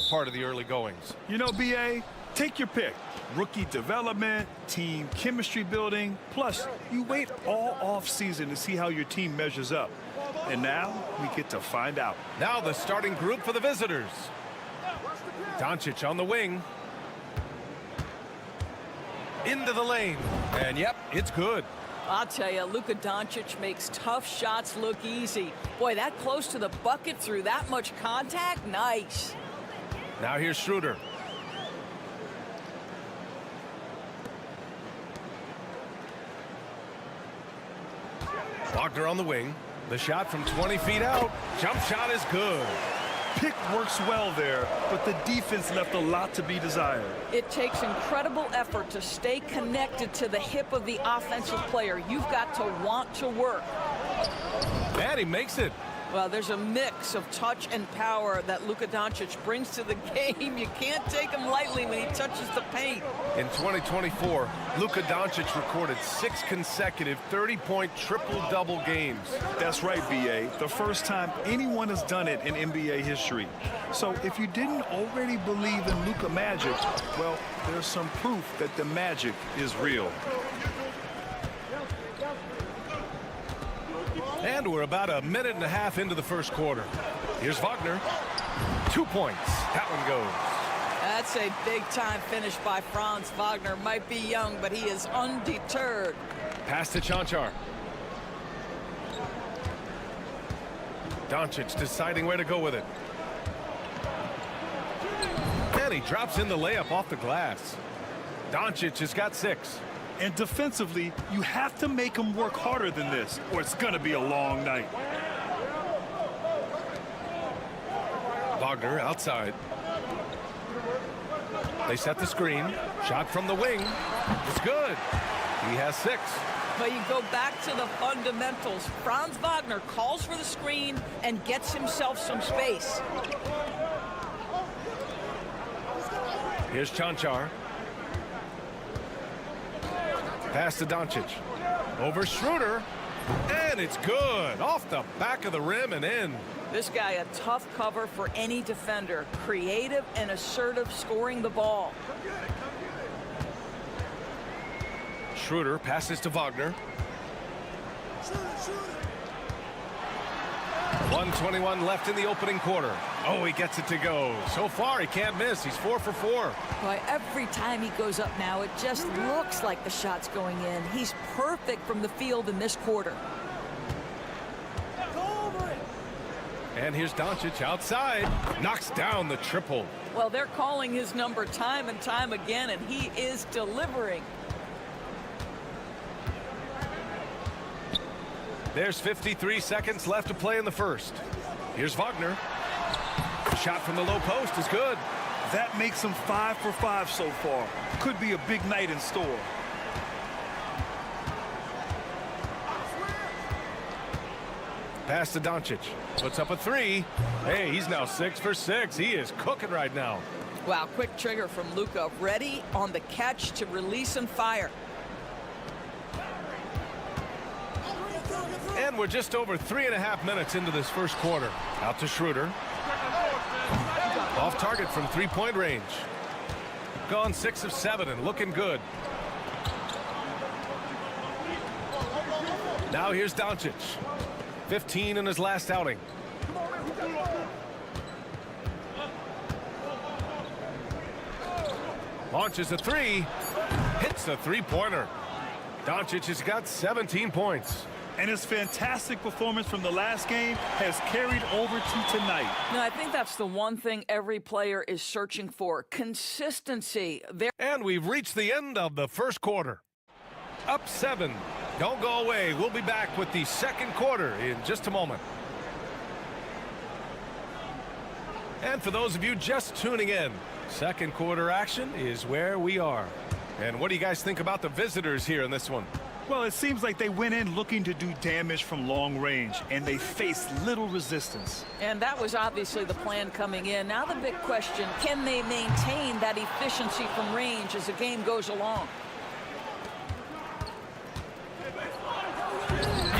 Part of the early goings. You know, BA, take your pick. Rookie development, team chemistry building, plus you wait all off season to see how your team measures up. And now we get to find out. Now the starting group for the visitors. Doncic on the wing. Into the lane. And yep, it's good. I'll tell you, Luka Doncic makes tough shots look easy. Boy, that close to the bucket through that much contact, nice. Now here's Schroeder. Wagner on the wing. The shot from 20 feet out. Jump shot is good. Pick works well there, but the defense left a lot to be desired. It takes incredible effort to stay connected to the hip of the offensive player. You've got to want to work. And he makes it. Well, there's a mix of touch and power that Luka Doncic brings to the game. You can't take him lightly when he touches the paint. In 2024, Luka Doncic recorded 6 consecutive 30-point triple-double games. That's right, BA. The first time anyone has done it in NBA history. So if you didn't already believe in Luka magic, well, there's some proof that the magic is real. And we're about a minute and a half into the first quarter. Here's Wagner. 2 points. That one goes. That's a big-time finish by Franz Wagner. Might be young, but he is undeterred. Pass to Cancar. Doncic deciding where to go with it. And he drops in the layup off the glass. Doncic has got 6. And defensively, you have to make them work harder than this, or it's going to be a long night. Wagner outside. They set the screen. Shot from the wing. It's good. He has 6. But you go back to the fundamentals. Franz Wagner calls for the screen and gets himself some space. Here's Cancar. Pass to Doncic. Over Schroeder. And it's good. Off the back of the rim and in. This guy a tough cover for any defender. Creative and assertive scoring the ball. Schroeder passes to Wagner. 1:21 left in the opening quarter. Oh, he gets it to go. So far, he can't miss. He's 4 for 4. Boy, every time he goes up now, it just looks like the shot's going in. He's perfect from the field in this quarter. And here's Doncic outside. Knocks down the triple. Well, they're calling his number time and time again, and he is delivering. There's 53 seconds left to play in the first. Here's Wagner. Shot from the low post is good. That makes him 5 for 5 so far. Could be a big night in store. Pass to Doncic. Puts up a 3. Hey, he's now 6 for 6. He is cooking right now. Wow, quick trigger from Luka. Ready on the catch to release and fire. And we're just over 3.5 minutes into this first quarter. Out to Schroeder. Off target from 3-point range. Gone 6 of 7 and looking good. Now here's Doncic. 15 in his last outing. Launches a 3. Hits the 3-pointer. Doncic has got 17 points. And his fantastic performance from the last game has carried over to tonight. No, I think that's the one thing every player is searching for. Consistency. And we've reached the end of the first quarter. Up 7. Don't go away. We'll be back with the second quarter in just a moment. And for those of you just tuning in, second quarter action is where we are. And what do you guys think about the visitors here in this one? Well, it seems like they went in looking to do damage from long range, and they faced little resistance. And that was obviously the plan coming in. Now the big question, can they maintain that efficiency from range as the game goes along?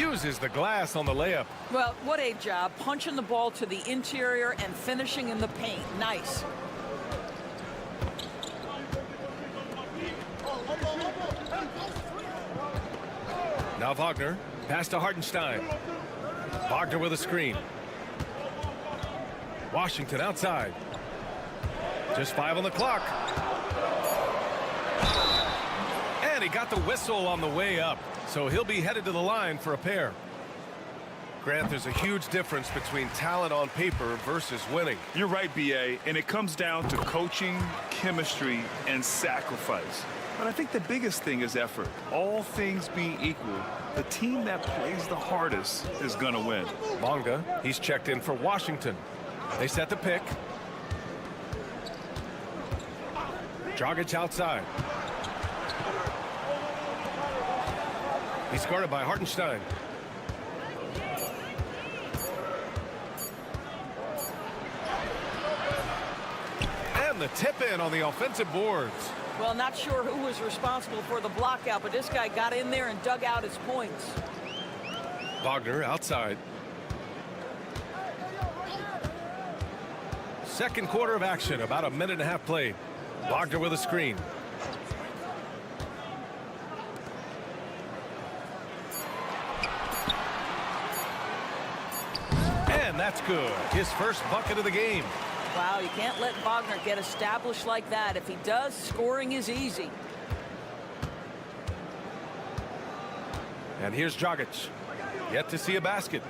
Uses the glass on the layup. Well, what a job, punching the ball to the interior and finishing in the paint. Nice. Now Wagner, pass to Hartenstein. Wagner with a screen. Washington outside. Just 5 on the clock. And he got the whistle on the way up, so he'll be headed to the line for a pair. Grant, there's a huge difference between talent on paper versus winning. You're right, B.A., and it comes down to coaching, chemistry, and sacrifice. But I think the biggest thing is effort. All things being equal, the team that plays the hardest is going to win. Bonga, he's checked in for Washington. They set the pick. Dragic outside. He's guarded by Hartenstein. And the tip in on the offensive boards. Well, not sure who was responsible for the block out, but this guy got in there and dug out his points. Wagner outside. Second quarter of action, about a minute and a half played. Wagner with a screen. And that's good. His first bucket of the game. Wow, you can't let Wagner get established like that. If he does, scoring is easy. And here's Dragic. Yet to see a basket.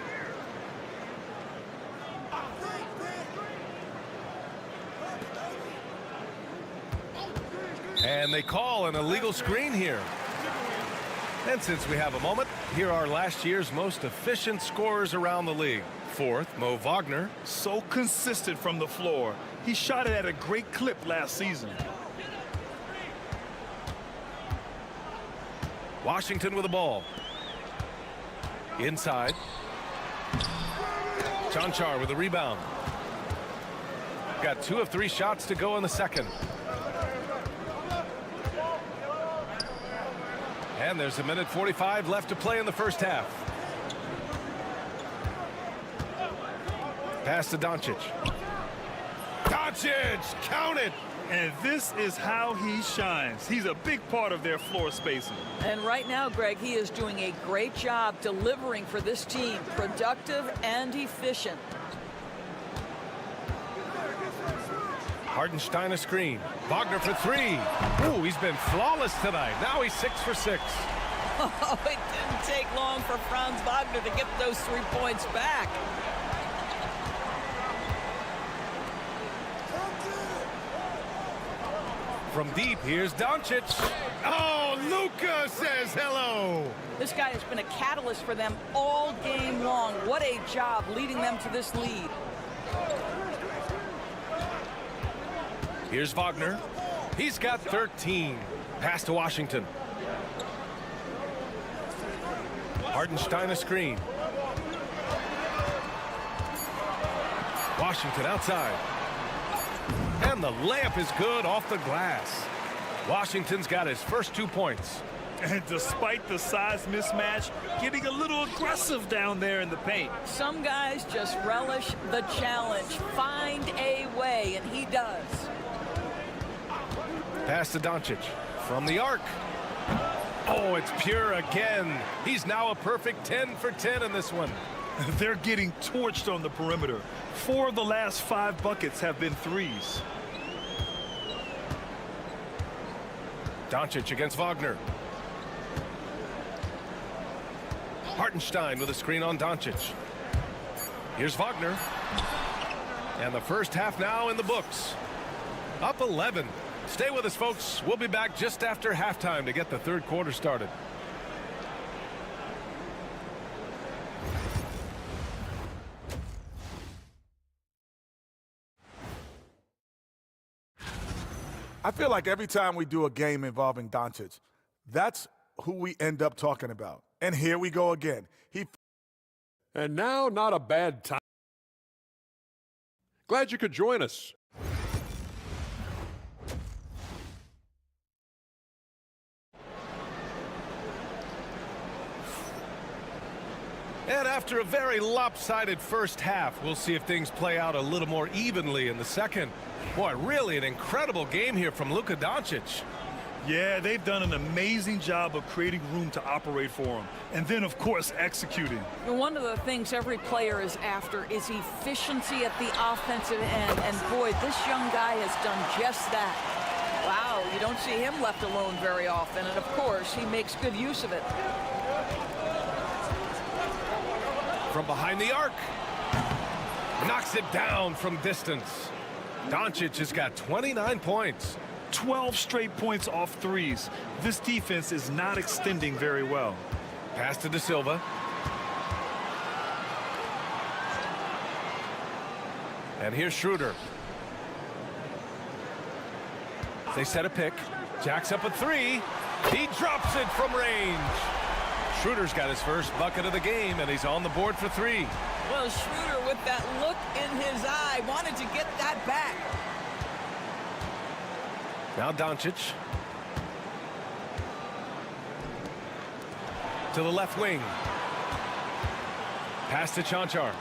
And they call an illegal screen here. And since we have a moment, here are last year's most efficient scorers around the league. Fourth, Mo Wagner. So consistent from the floor. He shot it at a great clip last season. Washington with the ball. Inside. Chanchar with the rebound. Got 2 of 3 shots to go in the second. And there's a minute 45 left to play in the first half. Pass to Doncic. Doncic, count it! And this is how he shines. He's a big part of their floor spacing. And right now, Greg, he is doing a great job delivering for this team. Productive and efficient. Hartenstein a screen. Wagner for 3. Ooh, he's been flawless tonight. Now he's 6 for 6. Oh, it didn't take long for Franz Wagner to get those 3 points back. From deep, here's Doncic. Oh, Luka says hello. This guy has been a catalyst for them all game long. What a job leading them to this lead. Here's Wagner. He's got 13. Pass to Washington. Hartenstein a screen. Washington outside. And the layup is good off the glass. Washington's got his first 2 points. And despite the size mismatch, getting a little aggressive down there in the paint. Some guys just relish the challenge. Find a way, and he does. Pass to Doncic from the arc. Oh, it's pure again. He's now a perfect 10 for 10 in this one. They're getting torched on the perimeter. 4 of the last 5 buckets have been threes. Doncic against Wagner. Hartenstein with a screen on Doncic. Here's Wagner. And the first half now in the books. Up 11. Stay with us, folks. We'll be back just after halftime to get the third quarter started. I feel like every time we do a game involving Doncic, that's who we end up talking about. And here we go again. And now, not a bad time. Glad you could join us. And after a very lopsided first half, we'll see if things play out a little more evenly in the second. Boy, really an incredible game here from Luka Doncic. Yeah, they've done an amazing job of creating room to operate for him. And then, of course, executing. One of the things every player is after is efficiency at the offensive end. And boy, this young guy has done just that. Wow, you don't see him left alone very often. And of course, he makes good use of it. From behind the arc. Knocks it down from distance. Doncic has got 29 points. 12 straight points off threes. This defense is not extending very well. Pass to De Silva. And here's Schroeder. They set a pick. Jacks up a three. He drops it from range. Schroeder's got his first bucket of the game, and he's on the board for three. Well, Schroeder, with that look in his eye, wanted to get that back. Now Doncic. To the left wing. Pass to Chanchar.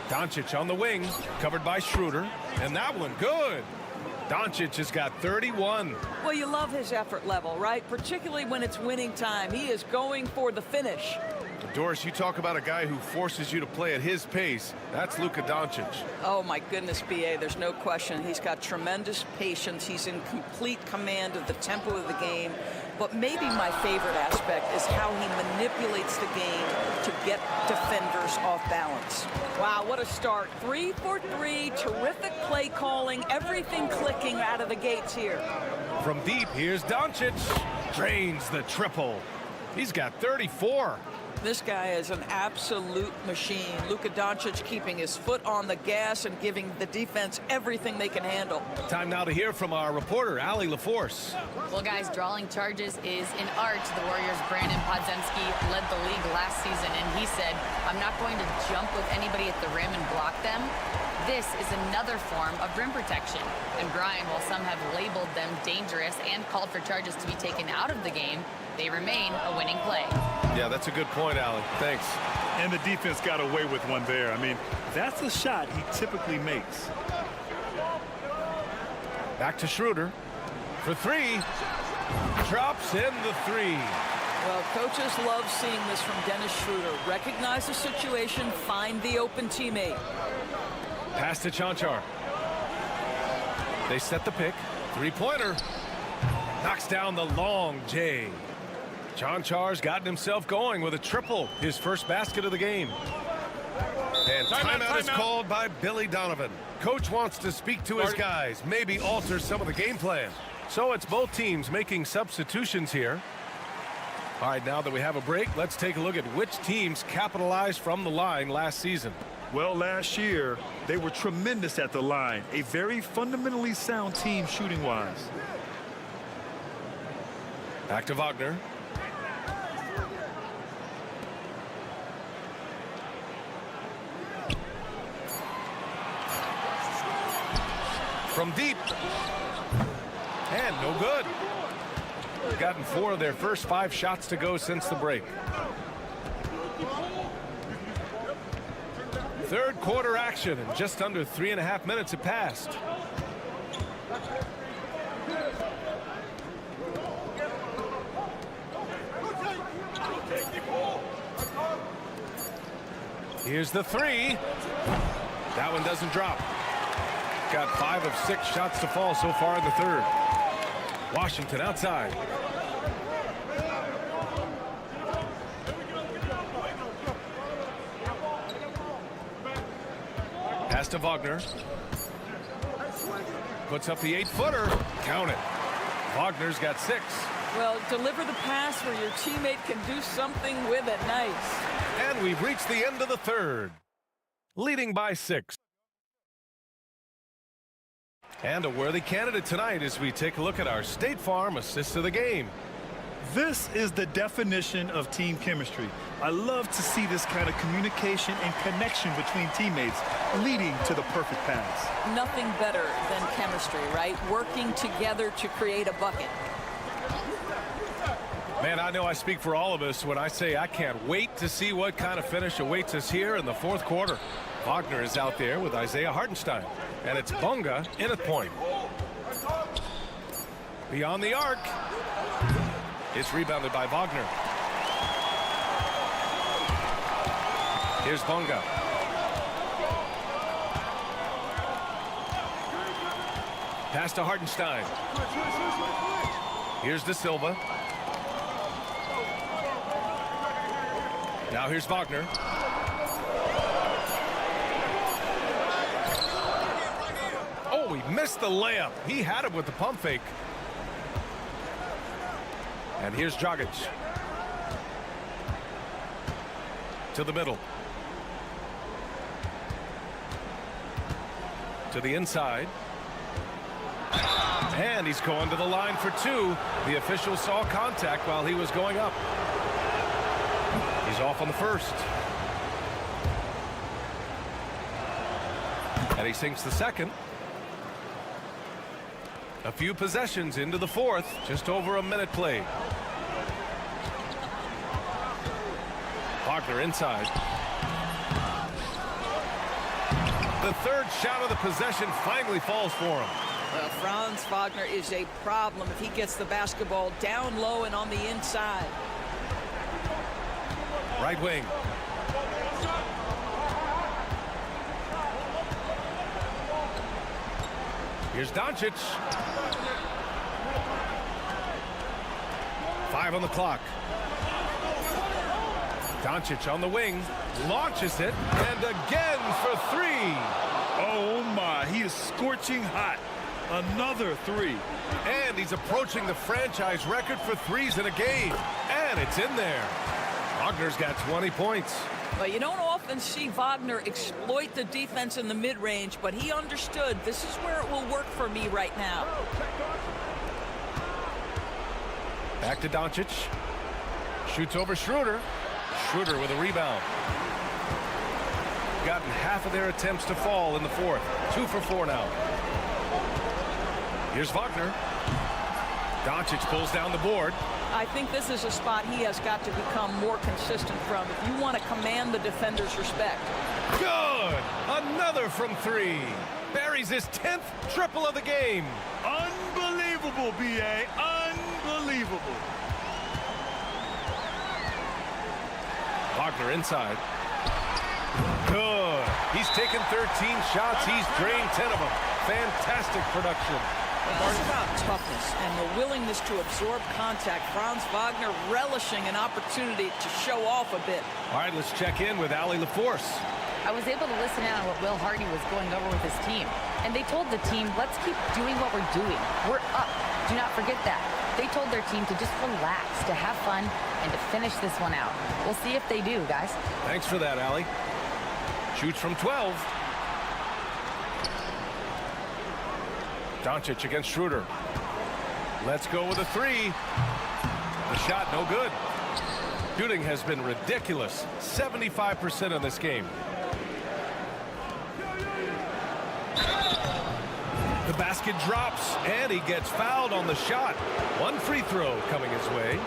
Doncic on the wing, covered by Schroeder. And that one, good. Doncic has got 31. Well, you love his effort level, right? Particularly when it's winning time. He is going for the finish. Doris, you talk about a guy who forces you to play at his pace. That's Luka Doncic. Oh, my goodness, B.A., there's no question. He's got tremendous patience. He's in complete command of the tempo of the game. But maybe my favorite aspect is how he manipulates the game to get defenders off balance. Wow, what a start. 3 for 3, terrific play calling, everything clicking out of the gates here. From deep, here's Doncic. Drains the triple. He's got 34. This guy is an absolute machine. Luka Doncic keeping his foot on the gas and giving the defense everything they can handle. Time now to hear from our reporter, Allie LaForce. Well, guys, drawing charges is an art. The Warriors' Brandon Podziemski led the league last season, and he said, I'm not going to jump with anybody at the rim and block them. This is another form of rim protection. And Brian, while some have labeled them dangerous and called for charges to be taken out of the game, they remain a winning play. Yeah, that's a good point, Allie. Thanks. And the defense got away with one there. I mean, that's a shot he typically makes. Back to Schroeder for three. Drops in the three. Well, coaches love seeing this from Dennis Schroeder. Recognize the situation, find the open teammate. Pass to Chanchar. They set the pick. Three-pointer. Knocks down the long J. Chanchar's gotten himself going with a triple, his first basket of the game. And timeout is called by Billy Donovan. Coach wants to speak to his guys, maybe alter some of the game plan. So it's both teams making substitutions here. All right, now that we have a break, let's take a look at which teams capitalized from the line last season. Well, last year, they were tremendous at the line. A very fundamentally sound team shooting-wise. Back to Wagner. From deep. And no good. They've gotten 4 of their first 5 shots to go since the break. Third quarter action, and just under 3.5 minutes have passed. Here's the three. That one doesn't drop. Got 5 of 6 shots to fall so far in the third. Washington outside. Pass to Wagner. Puts up the 8-footer. Count it. Wagner's got 6. Well, deliver the pass where your teammate can do something with it. Nice. And we've reached the end of the third. Leading by 6. And a worthy candidate tonight as we take a look at our State Farm assist of the game. This is the definition of team chemistry. I love to see this kind of communication and connection between teammates leading to the perfect pass. Nothing better than chemistry, right? Working together to create a bucket. Man, I know I speak for all of us when I say I can't wait to see what kind of finish awaits us here in the fourth quarter. Wagner is out there with Isaiah Hartenstein, and it's Bunga in at point. Beyond the arc. It's rebounded by Wagner. Here's Bunga. Pass to Hartenstein. Here's De Silva. Now here's Wagner. Oh, he missed the layup. He had it with the pump fake. And here's Dragic. To the middle. To the inside. And he's going to the line for two. The official saw contact while he was going up. He's off on the first. And he sinks the second. A few possessions into the fourth. Just over a minute played. Wagner inside. The third shot of the possession finally falls for him. Well, Franz Wagner is a problem if he gets the basketball down low and on the inside. Right wing. Here's Doncic. 5 on the clock. Doncic on the wing, launches it, and again for three. Oh my, he is scorching hot. Another three. And he's approaching the franchise record for threes in a game. And it's in there. Wagner's got 20 points. Well, you don't often see Wagner exploit the defense in the mid-range, but he understood this is where it will work for me right now. Back to Doncic. Shoots over Schroeder. Schroeder with a rebound. Gotten half of their attempts to fall in the fourth. 2 for 4 now. Here's Wagner. Doncic pulls down the board. I think this is a spot he has got to become more consistent from if you want to command the defender's respect. Good! Another from three. Buries his 10th triple of the game. Unbelievable, B.A. Unbelievable. Wagner inside. Good. He's taken 13 shots. He's drained 10 of them. Fantastic production. It's about toughness and the willingness to absorb contact. Franz Wagner relishing an opportunity to show off a bit. All right, let's check in with Allie LaForce. I was able to listen in on what Will Hardy was going over with his team. And they told the team, let's keep doing what we're doing. We're up. Do not forget that. They told their team to just relax, to have fun, and to finish this one out. We'll see if they do, guys. Thanks for that, Allie. Shoots from 12. Doncic against Schroeder. Let's go with a three. The shot no good. Shooting has been ridiculous. 75% in this game. The basket drops, and he gets fouled on the shot. One free throw coming his way.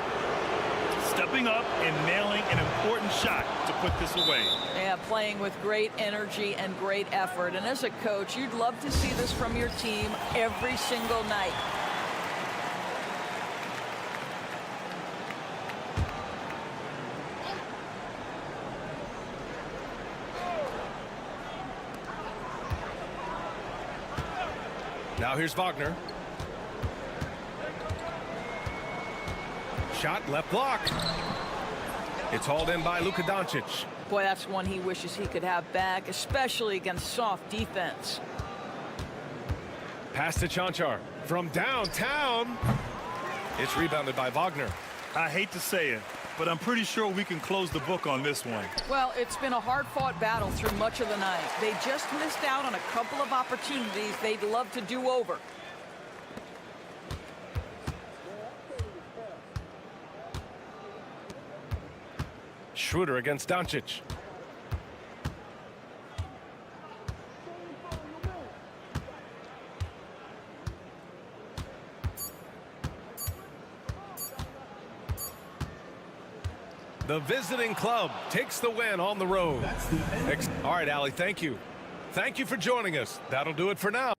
Stepping up and nailing an important shot to put this away. Yeah, playing with great energy and great effort. And as a coach, you'd love to see this from your team every single night. Now here's Wagner. Shot left block. It's hauled in by Luka Doncic. Boy, that's one he wishes he could have back, especially against soft defense. Pass to Chanchar from downtown. It's rebounded by Wagner. I hate to say it, but I'm pretty sure we can close the book on this one. Well, it's been a hard-fought battle through much of the night. They just missed out on a couple of opportunities they'd love to do over. Schroeder against Doncic. The visiting club takes the win on the road. All right, Allie, thank you. Thank you for joining us. That'll do it for now.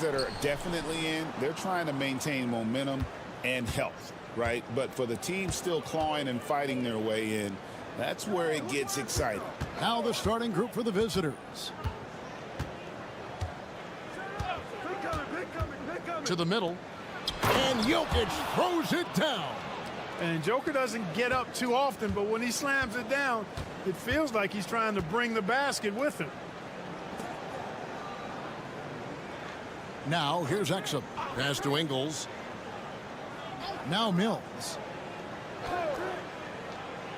that are definitely in, they're trying to maintain momentum and health, right? But for the team still clawing and fighting their way in, that's where it gets exciting. Now the starting group for the visitors. To the middle. And Jokic throws it down. And Joker doesn't get up too often, but when he slams it down, it feels like he's trying to bring the basket with him. Now here's Exum. Pass to Ingles. Now Mills.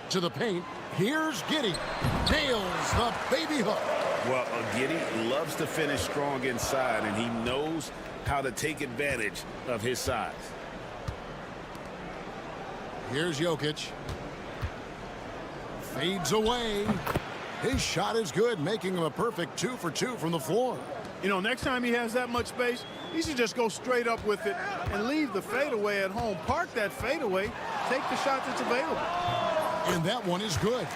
To the paint. Here's Giddey. Nails the baby hook. Well, Giddey loves to finish strong inside, and he knows how to take advantage of his size. Here's Jokic. Fades away. His shot is good, making him a perfect 2 for 2 from the floor. You know, next time he has that much space, he should just go straight up with it and leave the fadeaway at home. Park that fadeaway, take the shot that's available. And that one is good.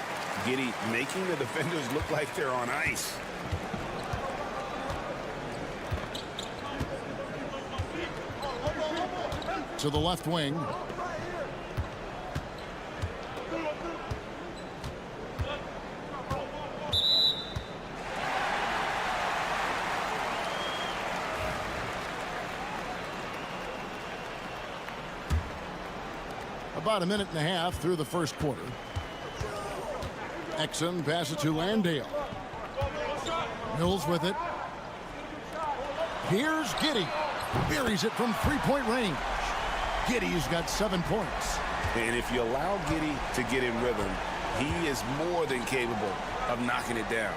Giddey making the defenders look like they're on ice. To the left wing. About a minute and a half through the first quarter. Exum passes to Landale. Mills with it. Here's Giddey. Buries it from three-point range. Giddey's got 7 points. And if you allow Giddey to get in rhythm, he is more than capable of knocking it down.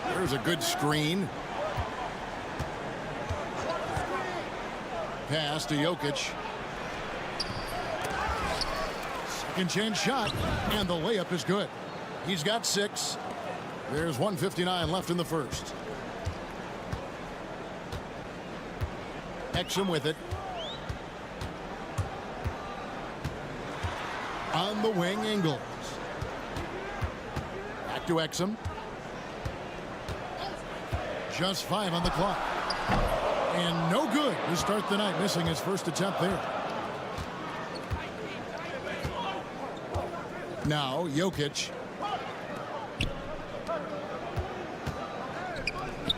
There's a good screen. Pass to Jokic. Second chance shot, and the layup is good. He's got 6. There's 1:59 left in the first. Exum with it. On the wing, Ingles. Back to Exum. Just 5 on the clock. And no good to start the night, missing his first attempt there. Now, Jokic.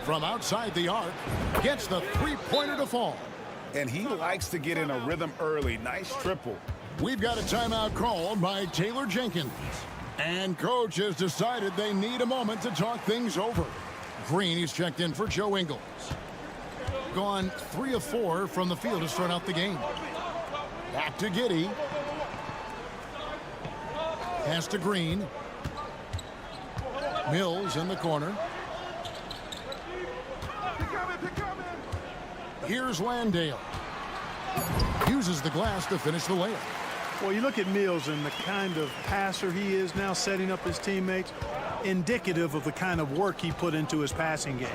From outside the arc, gets the three-pointer to fall. And he likes to get in a rhythm early. Nice triple. We've got a timeout called by Taylor Jenkins. And coach has decided they need a moment to talk things over. Green is checked in for Joe Ingles. Gone 3 of 4 from the field to start out the game. Back to Giddey. Pass to Green. Mills in the corner. Here's Landale. Uses the glass to finish the layup. Well, you look at Mills and the kind of passer he is now, setting up his teammates, indicative of the kind of work he put into his passing game.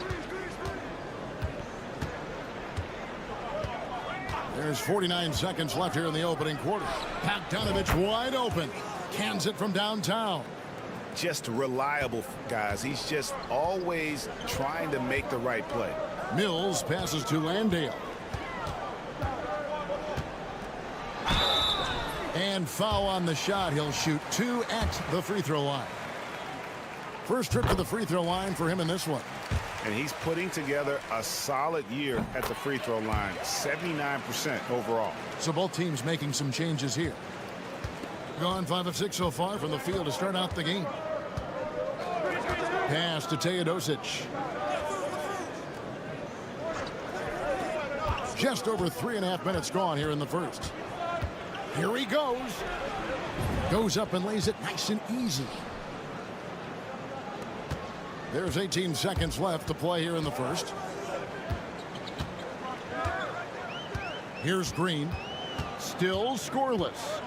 There's 49 seconds left here in the opening quarter. Bogdanovich wide open. Cans it from downtown. Just reliable, guys. He's just always trying to make the right play. Mills passes to Landale. And foul on the shot. He'll shoot 2 at the free throw line. First trip to the free throw line for him in this one. And he's putting together a solid year at the free throw line. 79% overall. So both teams making some changes here. Gone 5 of 6 so far from the field to start out the game. Pass to Teodosic. Just over 3.5 minutes gone here in the first. Here he goes. Goes up and lays it nice and easy. There's 18 seconds left to play here in the first. Here's Green. Still scoreless.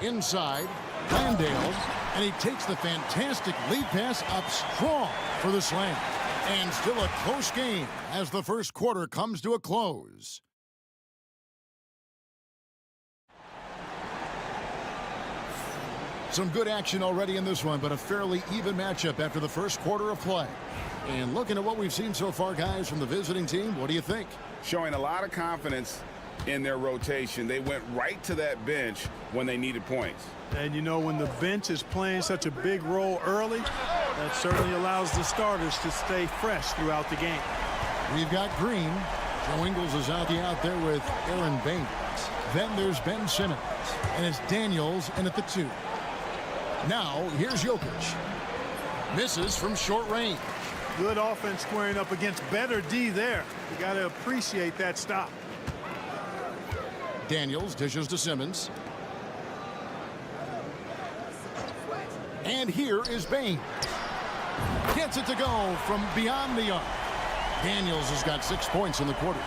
Inside, Landale, and he takes the fantastic lead pass up strong for the slam. And still a close game as the first quarter comes to a close. Some good action already in this one, but a fairly even matchup after the first quarter of play. And looking at what we've seen so far, guys, from the visiting team, what do you think? Showing a lot of confidence in their rotation. They went right to that bench when they needed points. And you know, when the bench is playing such a big role early, that certainly allows the starters to stay fresh throughout the game. We've got Green. Joe Ingles is out there with Aaron Baines. Then there's Ben Simmons. And it's Daniels in at the 2. Now, here's Jokic. Misses from short range. Good offense squaring up against better D there. You got to appreciate that stop. Daniels dishes to Simmons. And here is Baines. Gets it to go from beyond the arc. Daniels has got 6 points in the quarter.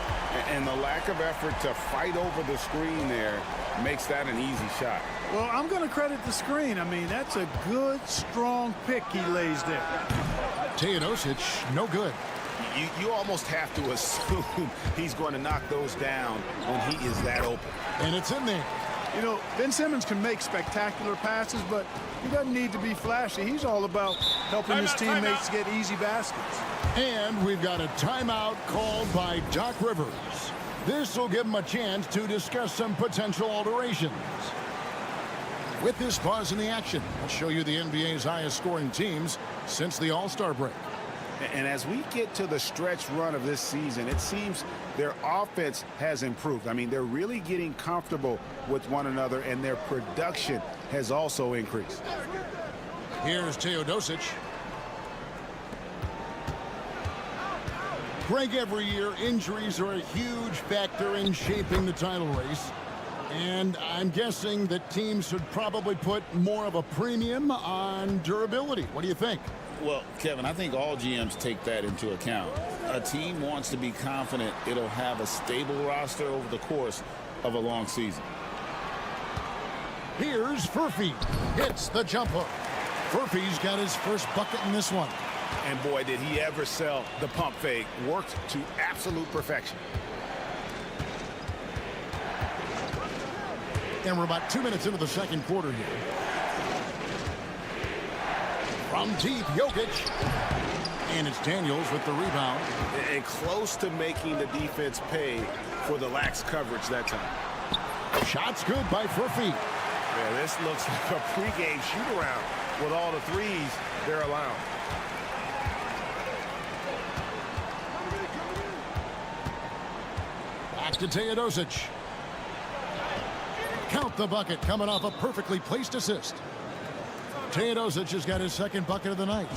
And the lack of effort to fight over the screen there makes that an easy shot. Well, I'm going to credit the screen. I mean, that's a good, strong pick he lays there. Teodosic, no good. You almost have to assume he's going to knock those down when he is that open. And it's in there. You know, Ben Simmons can make spectacular passes, but he doesn't need to be flashy. He's all about helping his teammates get easy baskets. And we've got a timeout called by Doc Rivers. This will give him a chance to discuss some potential alterations. With this pause in the action, I'll show you the NBA's highest scoring teams since the All-Star break. And as we get to the stretch run of this season, it seems their offense has improved. I mean, they're really getting comfortable with one another, and their production has also increased. Here's Teodosic. Greg, every year, injuries are a huge factor in shaping the title race. And I'm guessing that teams should probably put more of a premium on durability. What do you think? Well, Kevin, I think all GMs take that into account. A team wants to be confident it'll have a stable roster over the course of a long season. Here's Furphy. Hits the jump hook. Furphy's got his first bucket in this one. And boy, did he ever sell the pump fake. Worked to absolute perfection. And we're about 2 minutes into the second quarter here. From deep, Jokic. And it's Daniels with the rebound. And close to making the defense pay for the lax coverage that time. Shots good by Furphy. Yeah, this looks like a pregame shoot-around with all the threes they're allowing. Back to Teodosic. Count the bucket coming off a perfectly placed assist. Teodosic has got his second bucket of the night.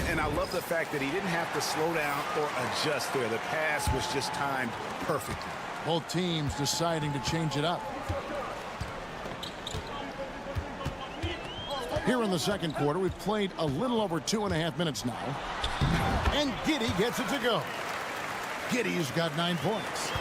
And I love the fact that he didn't have to slow down or adjust there. The pass was just timed perfectly. Both teams deciding to change it up. Here in the second quarter, we've played a little over 2.5 minutes now. And Giddey gets it to go. Giddey's got 9 points.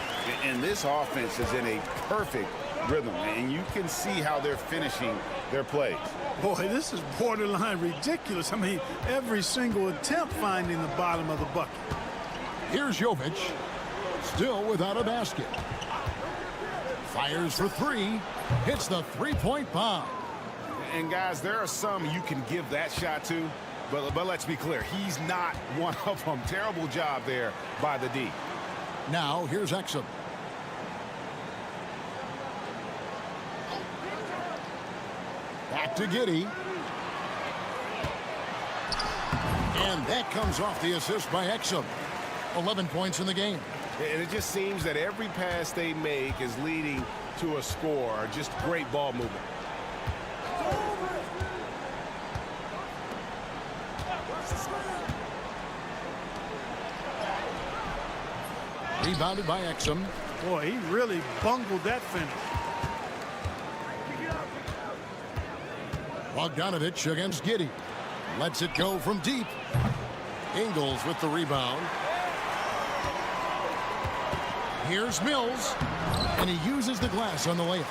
And this offense is in a perfect rhythm, and you can see how they're finishing their plays. Boy, this is borderline ridiculous. I mean, every single attempt finding the bottom of the bucket. Here's Jovic, still without a basket. Fires for 3, hits the three-point bomb. And guys, there are some you can give that shot to, but let's be clear, he's not one of them. Terrible job there by the D. Now, here's Exum. Back to Giddey. And that comes off the assist by Exum. 11 points in the game. And it just seems that every pass they make is leading to a score. Just great ball movement. Rebounded by Exum. Boy, he really bungled that finish. Bogdanovich against Giddey. Lets it go from deep. Ingles with the rebound. Here's Mills. And he uses the glass on the layup.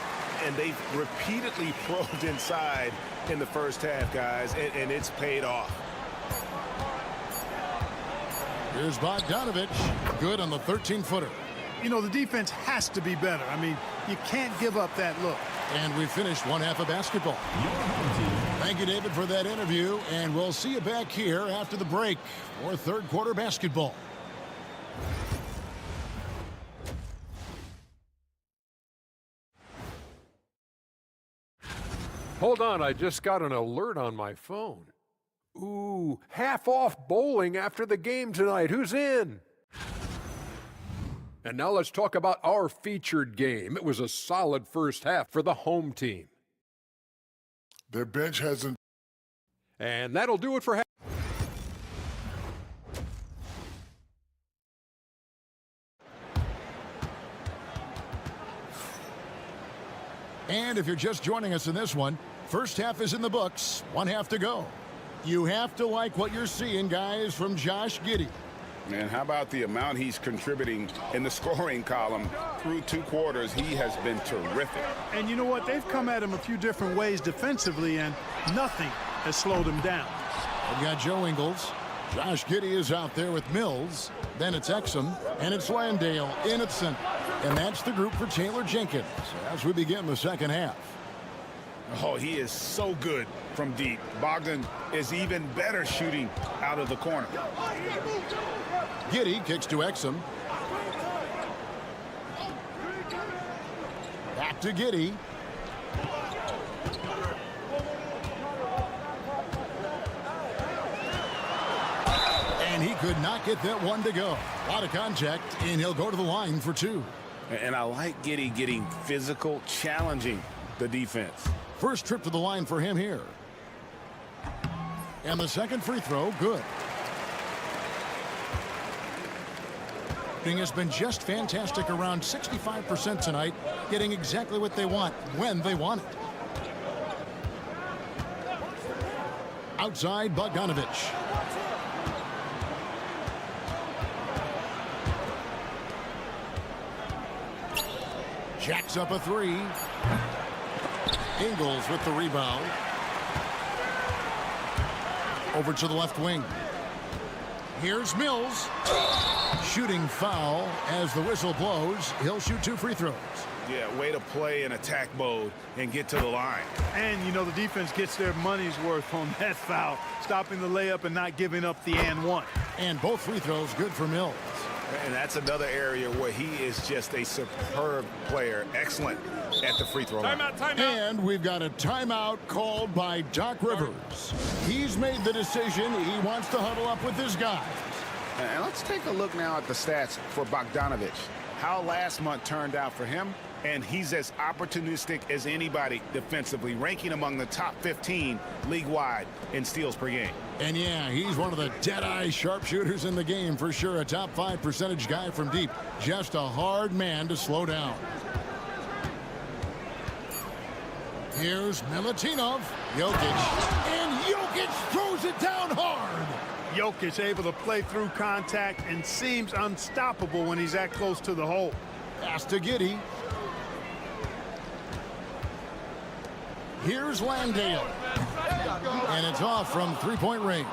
And they've repeatedly probed inside in the first half, guys, and it's paid off. Here's Bogdanovich. Good on the 13-footer. You know, the defense has to be better. I mean, you can't give up that look. And we finished one half of basketball. Your home team Thank you, David, for that interview, and we'll see you back here after the break for third quarter basketball. Hold on, I just got an alert on my phone. Ooh, half off bowling after the game tonight. Who's in? And now let's talk about our featured game. It was a solid first half for the home team. Their bench hasn't. And that'll do it for half. And if you're just joining us in this one, first half is in the books, one half to go. You have to like what you're seeing, guys, from Josh Giddey. And how about the amount he's contributing in the scoring column through 2 quarters? He has been terrific. And you know what? They've come at him a few different ways defensively, and nothing has slowed him down. We've got Joe Ingles. Josh Giddey is out there with Mills. Then it's Exum, and it's Landale in at center. And that's the group for Taylor Jenkins as we begin the second half. Oh, he is so good from deep. Bogdan is even better shooting out of the corner. Giddey kicks to Exum. Back to Giddey. And he could not get that one to go. A lot of contact, and he'll go to the line for 2. And I like Giddey getting physical, challenging the defense. First trip to the line for him here. And the second free throw, good. Shooting has been just fantastic, around 65% tonight, getting exactly what they want when they want it. Outside, Bogdanovich. Jacks up a 3. Ingles with the rebound. Over to the left wing. Here's Mills. Shooting foul as the whistle blows. He'll shoot 2 free throws. Yeah, way to play in attack mode and get to the line. And, you know, the defense gets their money's worth on that foul, stopping the layup and not giving up the and one. And both free throws good for Mills. And that's another area where he is just a superb player. Excellent at the free throw line. Timeout. And we've got a timeout called by Doc Rivers. He's made the decision. He wants to huddle up with his guys. And let's take a look now at the stats for Bogdanovich. How last month turned out for him. And he's as opportunistic as anybody defensively, ranking among the top 15 league-wide in steals per game. And yeah, he's one of the dead-eye sharpshooters in the game for sure. A top 5 percentage guy from deep. Just a hard man to slow down. Here's Milutinov. Jokic. And Jokic throws it down hard. Jokic able to play through contact and seems unstoppable when he's that close to the hole. Pass to Giddey. Here's Landale. And it's off from 3-point range.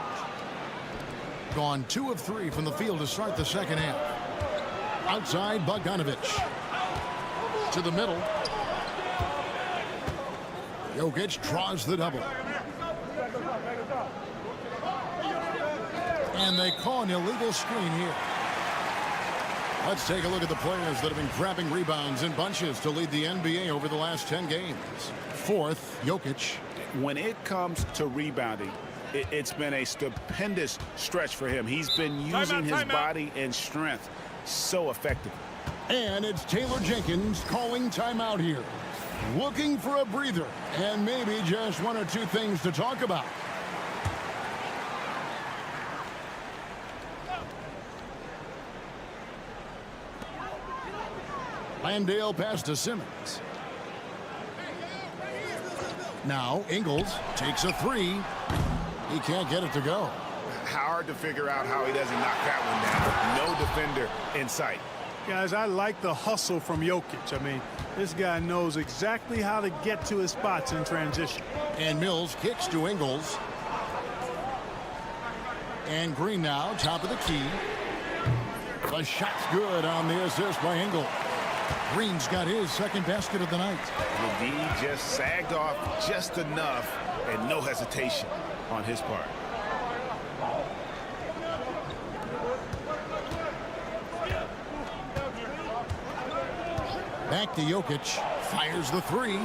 Gone 2 of 3 from the field to start the second half. Outside, Bogdanovich. To the middle. Jokic draws the double. And they call an illegal screen here. Let's take a look at the players that have been grabbing rebounds in bunches to lead the NBA over the last 10 games. Fourth, Jokic. When it comes to rebounding, it's been a stupendous stretch for him. He's been using his body and strength so effectively. And it's Taylor Jenkins calling timeout here. Looking for a breather and maybe just 1 or 2 things to talk about. Landale pass to Simmons. Now Ingles takes a 3. He can't get it to go. Hard to figure out how he doesn't knock that one down. No defender in sight. Guys, I like the hustle from Jokic. I mean, this guy knows exactly how to get to his spots in transition. And Mills kicks to Ingles. And Green now, top of the key. The shot's good on the assist by Ingles. Green's got his second basket of the night. The D just sagged off just enough, and no hesitation on his part. Back to Jokic. Fires the three.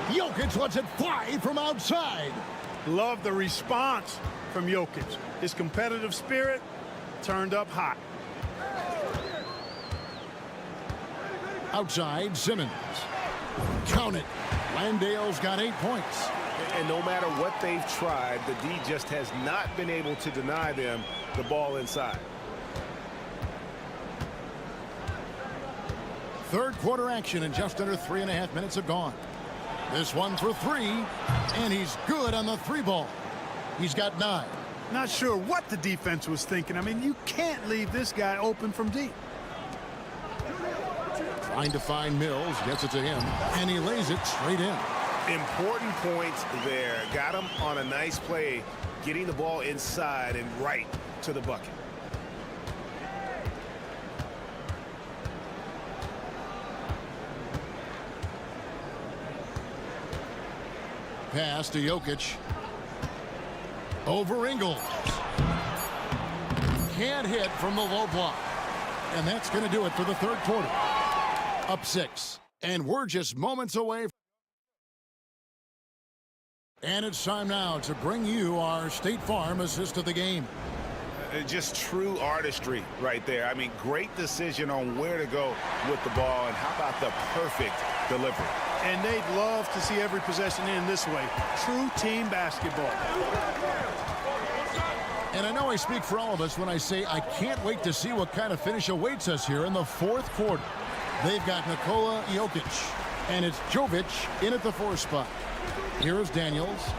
Jokic lets it fly from outside. Love the response from Jokic. His competitive spirit turned up hot. Outside, Simmons. Count it. Landale's got 8 points. And no matter what they've tried, the D just has not been able to deny them the ball inside. Third quarter action, and just under 3.5 minutes have gone. This one for three, and he's good on the three ball. He's got 9. Not sure what the defense was thinking. I mean, you can't leave this guy open from deep. Trying to find Mills, gets it to him, and he lays it straight in. Important points there. Got him on a nice play, getting the ball inside and right to the bucket. Pass to Jokic. Over Ingles. Can't hit from the low block. And that's going to do it for the third quarter. Up 6. And we're just moments away. And it's time now to bring you our State Farm assist of the game. Just true artistry right there. I mean, great decision on where to go with the ball, and how about the perfect delivery. And they'd love to see every possession end this way. True team basketball. And I know I speak for all of us when I say I can't wait to see what kind of finish awaits us here in the fourth quarter. They've got Nikola Jokic, and it's Jovic in at the 4 spot. Here is Daniels.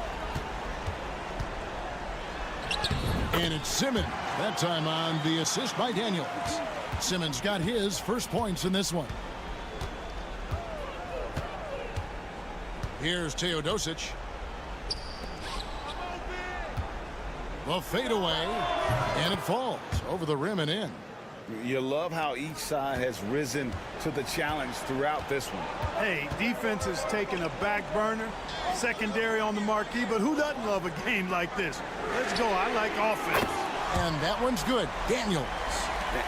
And it's Simmons. That time on the assist by Daniels. Simmons got his first points in this one. Here's Teodosic. The fadeaway, and it falls over the rim and in. You love how each side has risen to the challenge throughout this one. Hey, defense has taken a back burner, secondary on the marquee, but who doesn't love a game like this? Let's go. I like offense. And that one's good. Daniels.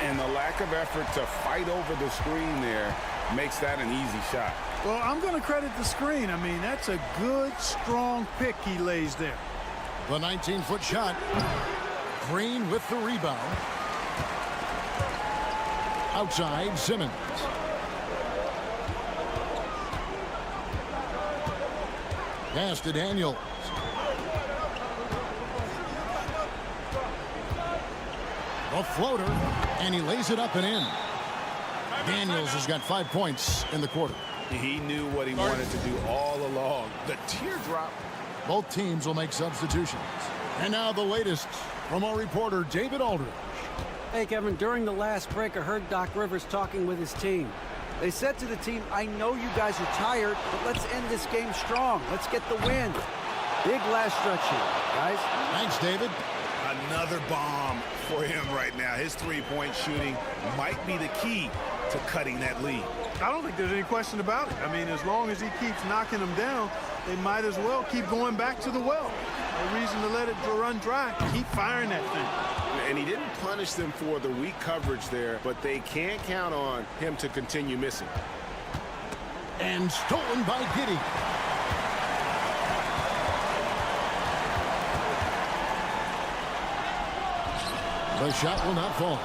And the lack of effort to fight over the screen there makes that an easy shot. Well, I'm going to credit the screen. I mean, that's a good, strong pick he lays there. The 19-foot shot. Green with the rebound. Outside, Simmons. Pass to Daniels. A floater, and he lays it up and in. Daniels has got 5 points in the quarter. He knew what he wanted to do all along. The teardrop. Both teams will make substitutions. And now the latest from our reporter, David Aldridge. Hey, Kevin, during the last break, I heard Doc Rivers talking with his team. They said to the team, I know you guys are tired, but let's end this game strong. Let's get the win. Big last stretch here, guys. Thanks, David. Another bomb for him right now. His three-point shooting might be the key to cutting that lead. I don't think there's any question about it. I mean, as long as he keeps knocking them down, they might as well keep going back to the well. No reason to let it run dry. Keep firing that thing. And he didn't punish them for the weak coverage there, but they can't count on him to continue missing. And stolen by Giddey. The shot will not fall.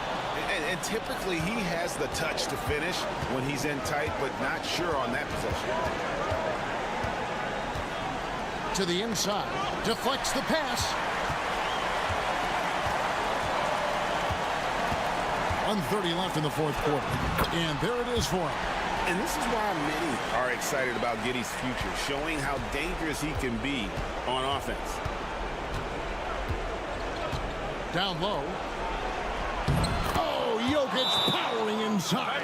And typically he has the touch to finish when he's in tight, but not sure on that possession. To the inside. Deflects the pass. 1:30 left in the fourth quarter. And there it is for him. And this is why many are excited about Giddey's future, showing how dangerous he can be on offense. Down low. Oh, Jokic powering inside.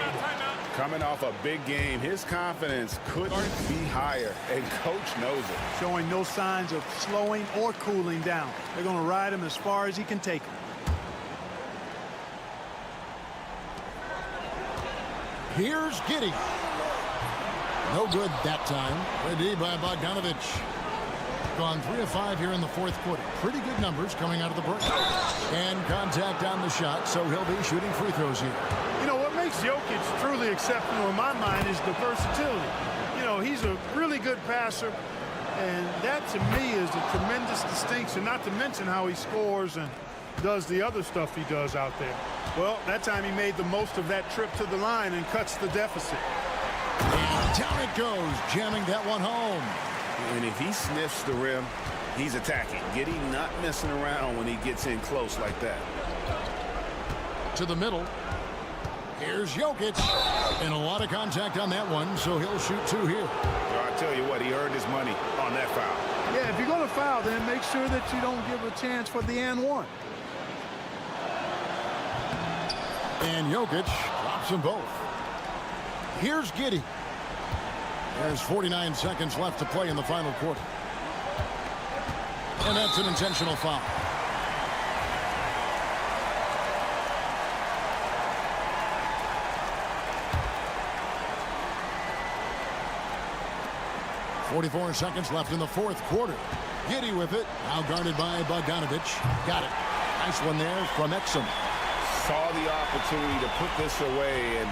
Coming off a big game, his confidence couldn't be higher, and coach knows it. Showing no signs of slowing or cooling down. They're going to ride him as far as he can take him. Here's Giddey. No good that time. Ready by Bogdanovich. Gone 3 of 5 here in the fourth quarter. Pretty good numbers coming out of the break. And contact on the shot, so he'll be shooting free throws here. You know, what makes Jokic truly exceptional in my mind is the versatility. You know, he's a really good passer, and that to me is a tremendous distinction, not to mention how he scores and does the other stuff he does out there. Well, that time he made the most of that trip to the line and cuts the deficit. And down it goes, jamming that one home. And if he sniffs the rim, he's attacking. Giddy not messing around when he gets in close like that. To the middle. Here's Jokic. And a lot of contact on that one, so he'll shoot 2 here. Well, I tell you what, he earned his money on that foul. Yeah, if you're going to foul, then make sure that you don't give a chance for the and one. And Jokic drops them both. Here's Giddy. There's 49 seconds left to play in the final quarter. And that's an intentional foul. .44 seconds left in the fourth quarter. Giddy with it. Now guarded by Bogdanovich. Got it. Nice one there from Exum. Saw the opportunity to put this away and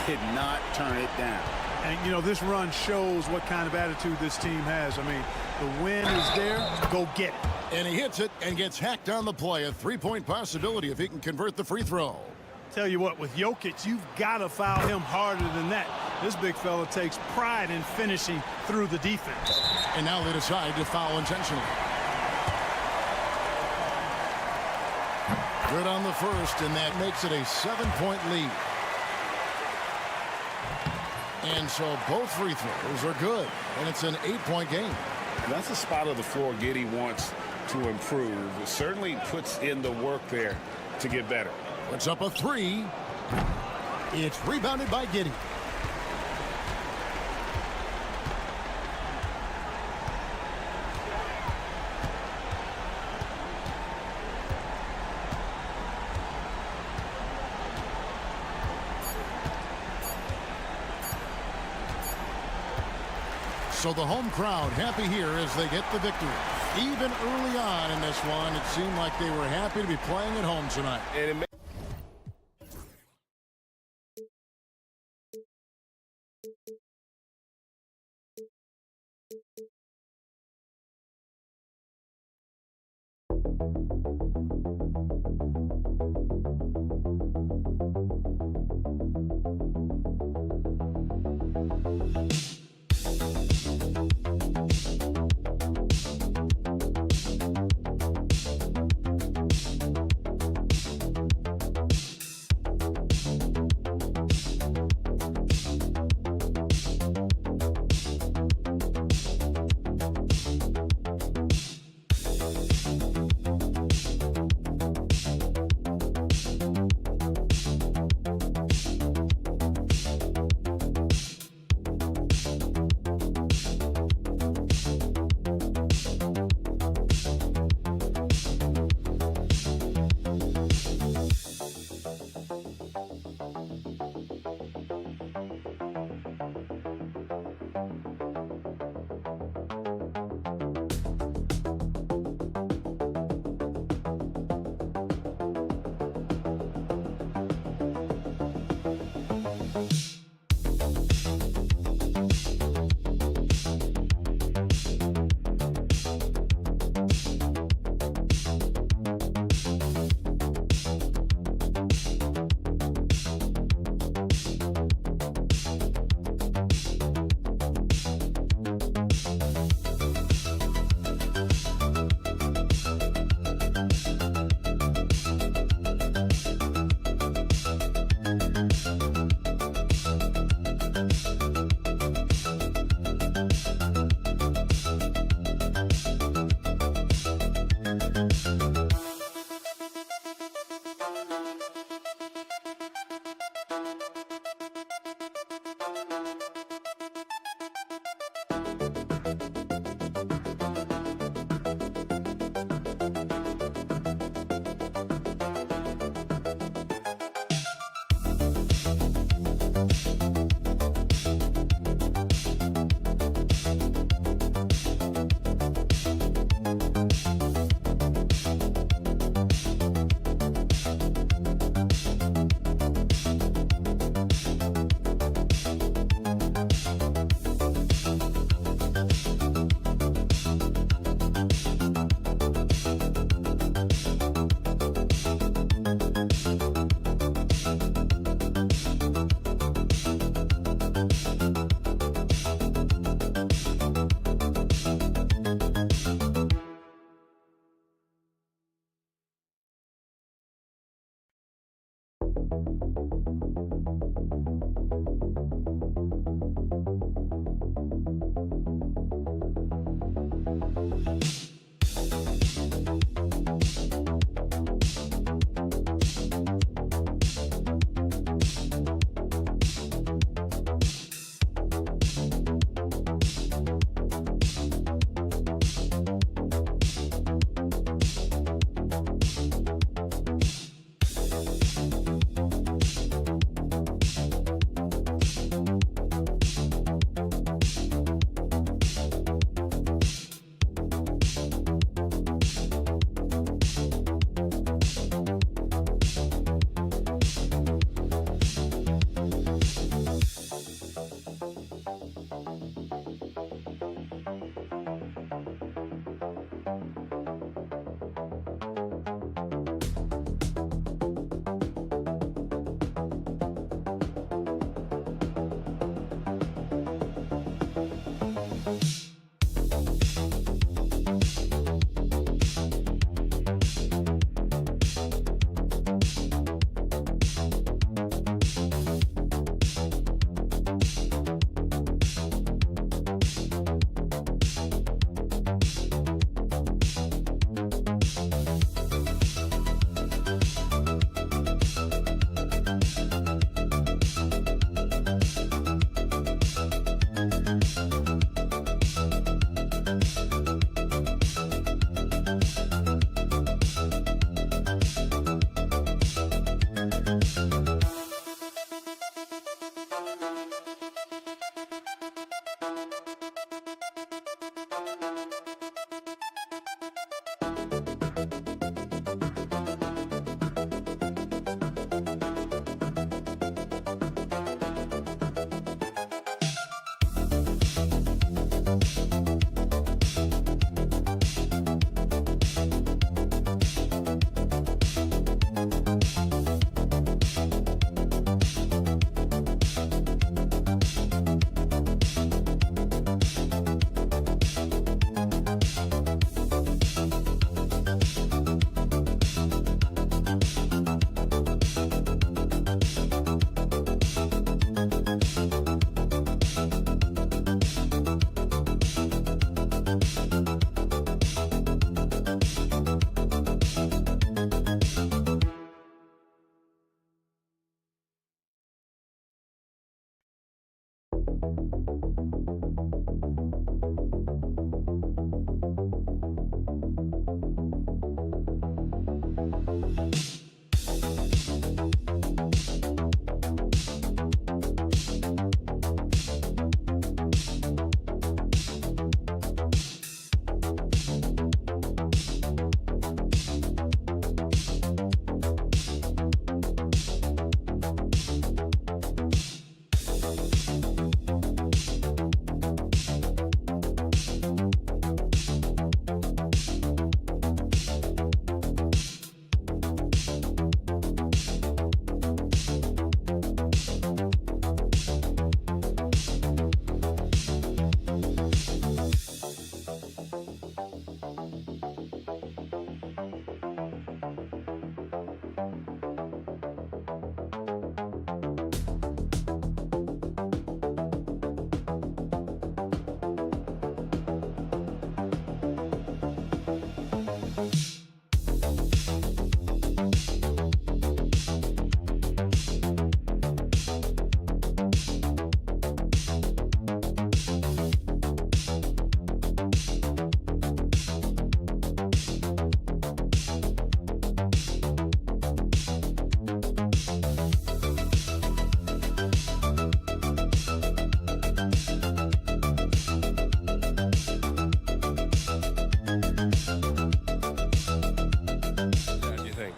did not turn it down. And, you know, this run shows what kind of attitude this team has. I mean, the win is there. Go get it. And he hits it and gets hacked on the play. A three-point possibility if he can convert the free throw. Tell you what, with Jokic, you've got to foul him harder than that. This big fella takes pride in finishing through the defense. And now they decide to foul intentionally. Good on the first, and that makes it a 7-point lead. And so both free throws are good, and it's an 8-point game. That's a spot of the floor Giddy wants to improve. It certainly puts in the work there to get better. Puts up a 3. It's rebounded by Giddy. So the home crowd happy here as they get the victory. Even early on in this one, it seemed like they were happy to be playing at home tonight. And it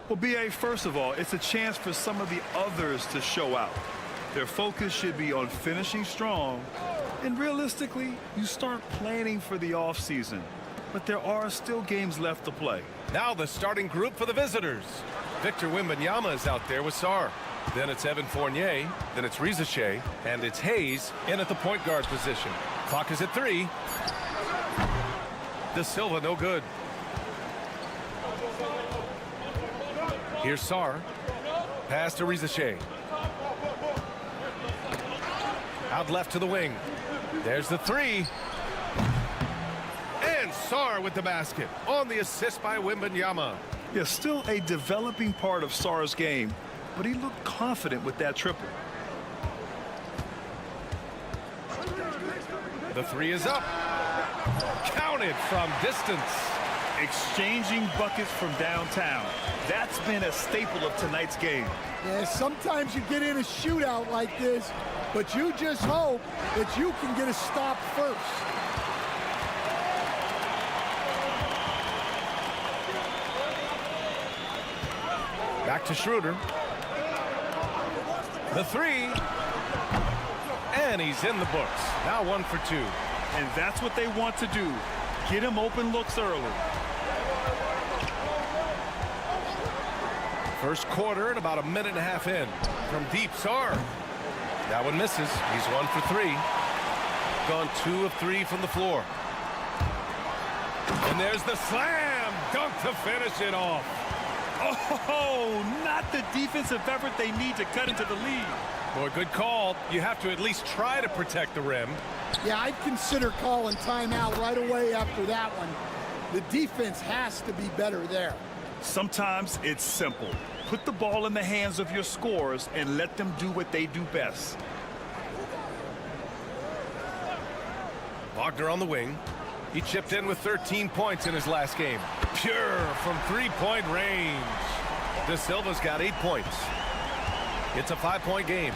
Well, B.A., first of all, it's a chance for some of the others to show out. Their focus should be on finishing strong. And realistically, you start planning for the offseason. But there are still games left to play. Now the starting group for the visitors. Victor Wembanyama is out there with Sarr. Then it's Evan Fournier. Then it's Rizache. And it's Hayes in at the point guard position. Clock is at 3. De Silva, no good. Here's Sarr. Pass to Rizachet. Out left to the wing. There's the three. And Sarr with the basket on the assist by Wembanyama. Yeah, still a developing part of Sarr's game, but he looked confident with that triple. The three is up. Counted from distance. Exchanging buckets from downtown. That's been a staple of tonight's game. Yeah, sometimes you get in a shootout like this, but you just hope that you can get a stop first. Back to Schroeder. The three. And he's in the books. Now 1 for 2. And that's what they want to do. Get him open looks early. First quarter and about a minute and a half in. From deep, Sarr. That one misses. He's 1 for 3. Gone 2 of 3 from the floor. And there's the slam dunk to finish it off. Oh, not the defensive effort they need to cut into the lead. Boy, good call. You have to at least try to protect the rim. Yeah, I'd consider calling timeout right away after that one. The defense has to be better there. Sometimes it's simple. Put the ball in the hands of your scorers and let them do what they do best. Wagner on the wing. He chipped in with 13 points in his last game. Pure from three-point range. De Silva's got 8 points. It's a 5-point game.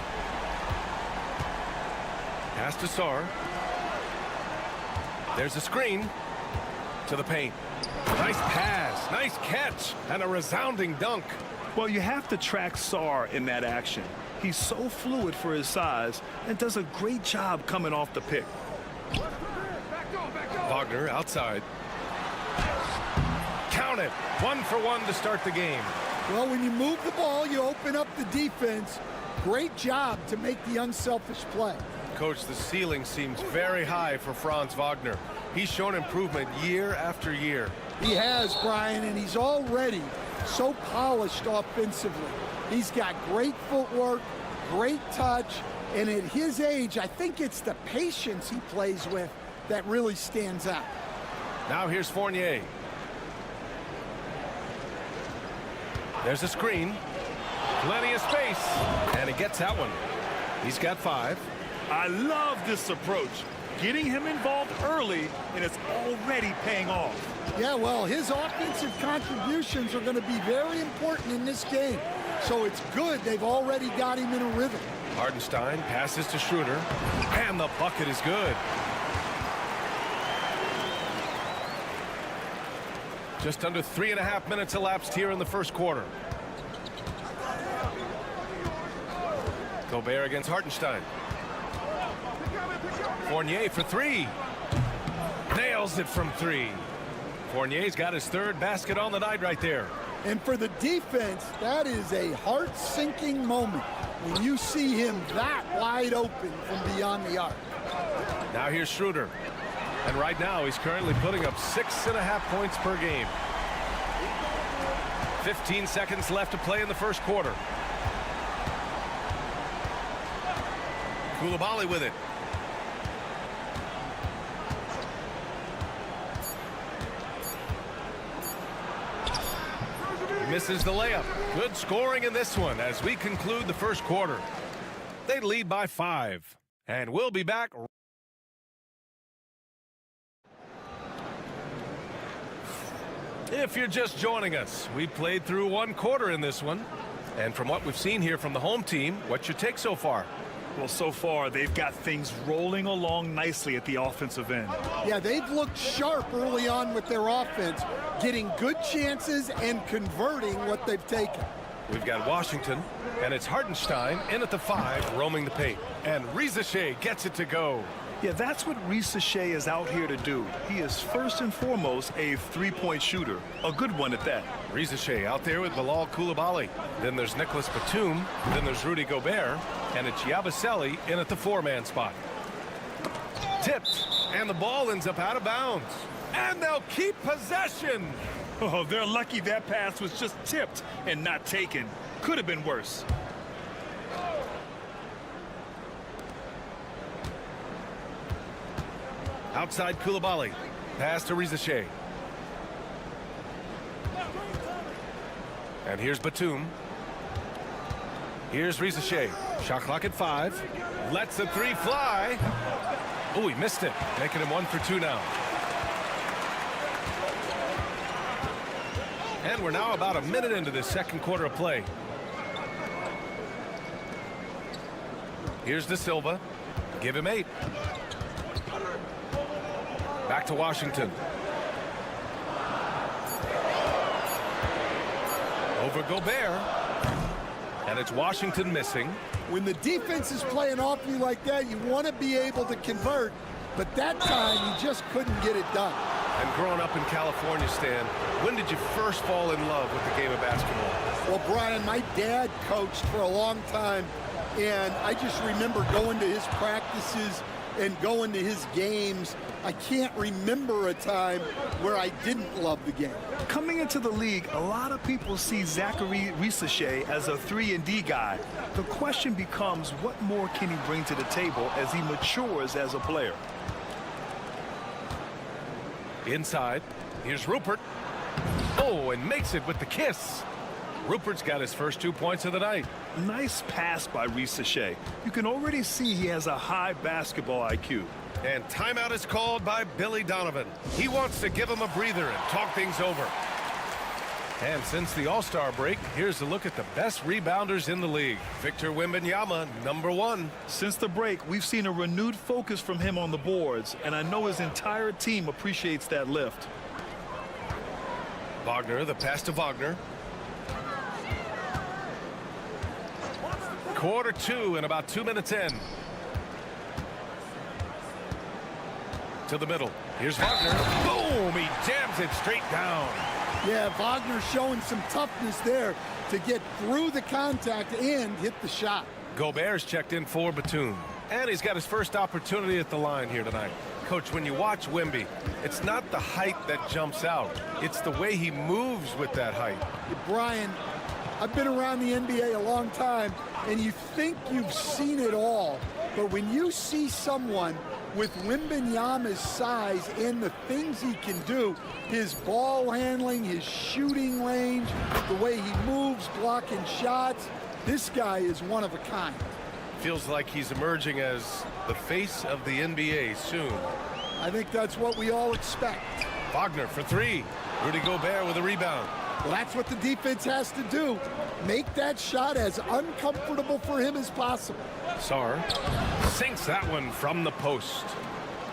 Pass to Sarr. There's a screen to the paint. Nice pass, nice catch, and a resounding dunk. Well, you have to track Sarr in that action. He's so fluid for his size and does a great job coming off the pick. Wagner outside. Count it. 1 for 1 to start the game. Well, when you move the ball, you open up the defense. Great job to make the unselfish play. Coach, the ceiling seems very high for Franz Wagner. He's shown improvement year after year. He has, Brian, and he's already so polished offensively. He's got great footwork, great touch, and at his age, I think it's the patience he plays with that really stands out. Now here's Fournier. There's a screen. Plenty of space. And he gets that one. He's got 5. I love this approach. Getting him involved early, and it's already paying off. Yeah, well, his offensive contributions are going to be very important in this game. So it's good they've already got him in a rhythm. Hartenstein passes to Schroeder. And the bucket is good. Just under 3.5 minutes elapsed here in the first quarter. Gobert against Hartenstein. Fournier for 3. Nails it from 3. Fournier's got his 3rd basket on the night right there. And for the defense, that is a heart-sinking moment when you see him that wide open from beyond the arc. Now here's Schroeder. And right now he's currently putting up 6.5 points per game. 15 seconds left to play in the first quarter. Coulibaly with it. Misses the layup. Good scoring in this one as we conclude the first quarter. They lead by 5. And we'll be back. If you're just joining us, we played through 1 quarter in this one. And from what we've seen here from the home team, what's your take so far? Well, so far, they've got things rolling along nicely at the offensive end. Yeah, they've looked sharp early on with their offense, getting good chances and converting what they've taken. We've got Washington, and it's Hartenstein in at the 5, roaming the paint. And Rizachet gets it to go. Yeah, that's what Rizachet is out here to do. He is first and foremost a three-point shooter, a good one at that. Rizachet out there with Bilal Coulibaly. Then there's Nicholas Batum. Then there's Rudy Gobert. And it's Yabusele in at the 4-man spot. Tipped, and the ball ends up out of bounds. And they'll keep possession. Oh, they're lucky that pass was just tipped and not taken. Could have been worse. Outside Koulibaly. Pass to Rizashé. And here's Batum. Here's Rizashé. Shot clock at 5. Lets the 3 fly. Oh, he missed it. Making him 1 for 2 now. And we're now about a minute into this second quarter of play. Here's De Silva. Give him 8. Back to Washington. Over Gobert. And it's Washington missing. When the defense is playing off you like that, you want to be able to convert. But that time, you just couldn't get it done. And growing up in California, Stan, when did you first fall in love with the game of basketball? Well, Brian, my dad coached for a long time, and I just remember going to his practices and going to his games. I can't remember a time where I didn't love the game. Coming into the league, a lot of people see Zachary Rizashé as a 3-and-D guy. The question becomes, what more can he bring to the table as he matures as a player? Inside, here's Rupert. Oh, and makes it with the kiss. Rupert's got his first 2 points of the night. Nice pass by Rizashé. You can already see he has a high basketball IQ. And timeout is called by Billy Donovan. He wants to give him a breather and talk things over. And since the All-Star break, here's a look at the best rebounders in the league. Victor Wembanyama, #1. Since the break, we've seen a renewed focus from him on the boards, and I know his entire team appreciates that lift. Wagner, the pass to Wagner. Quarter 2 and about 2 minutes in. To the middle. Here's Wagner. Boom! He jams it straight down. Yeah, Wagner showing some toughness there to get through the contact and hit the shot. Gobert's checked in for Batum. And he's got his first opportunity at the line here tonight. Coach, when you watch Wemby, it's not the height that jumps out. It's the way he moves with that height. Brian, I've been around the NBA a long time, and you think you've seen it all. But when you see someone with Wembanyama's size and the things he can do, his ball handling, his shooting range, the way he moves, blocking shots, this guy is one of a kind. Feels like he's emerging as the face of the NBA soon. I think that's what we all expect. Wagner for 3. Rudy Gobert with a rebound. Well, that's what the defense has to do. Make that shot as uncomfortable for him as possible. Sarr sinks that one from the post.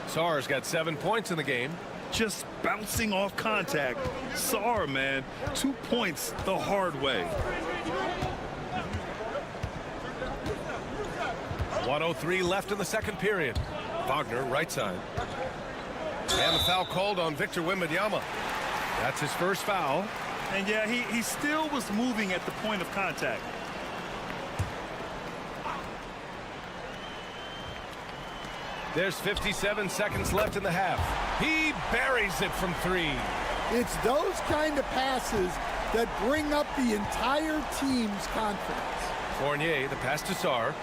Sarr's got 7 points in the game. Just bouncing off contact. Sarr, man, 2 points the hard way. 1:03 left in the second period. Wagner, right side. And the foul called on Victor Wembanyama. That's his first foul. And yeah, he still was moving at the point of contact. There's 57 seconds left in the half. He buries it from 3. It's those kind of passes that bring up the entire team's confidence. Fournier, the pass to Sarr.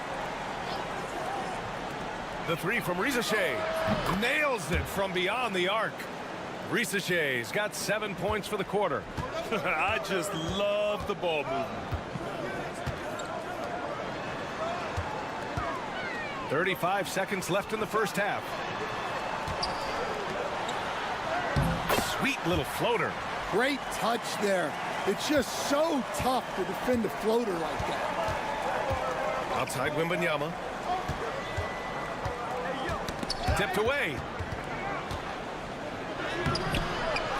The 3 from Rizashé. Nails it from beyond the arc. Rizashé's got 7 points for the quarter. I just love the ball movement. 35 seconds left in the first half. Sweet little floater. Great touch there. It's just so tough to defend a floater like that. Outside Wembanyama. Tipped away.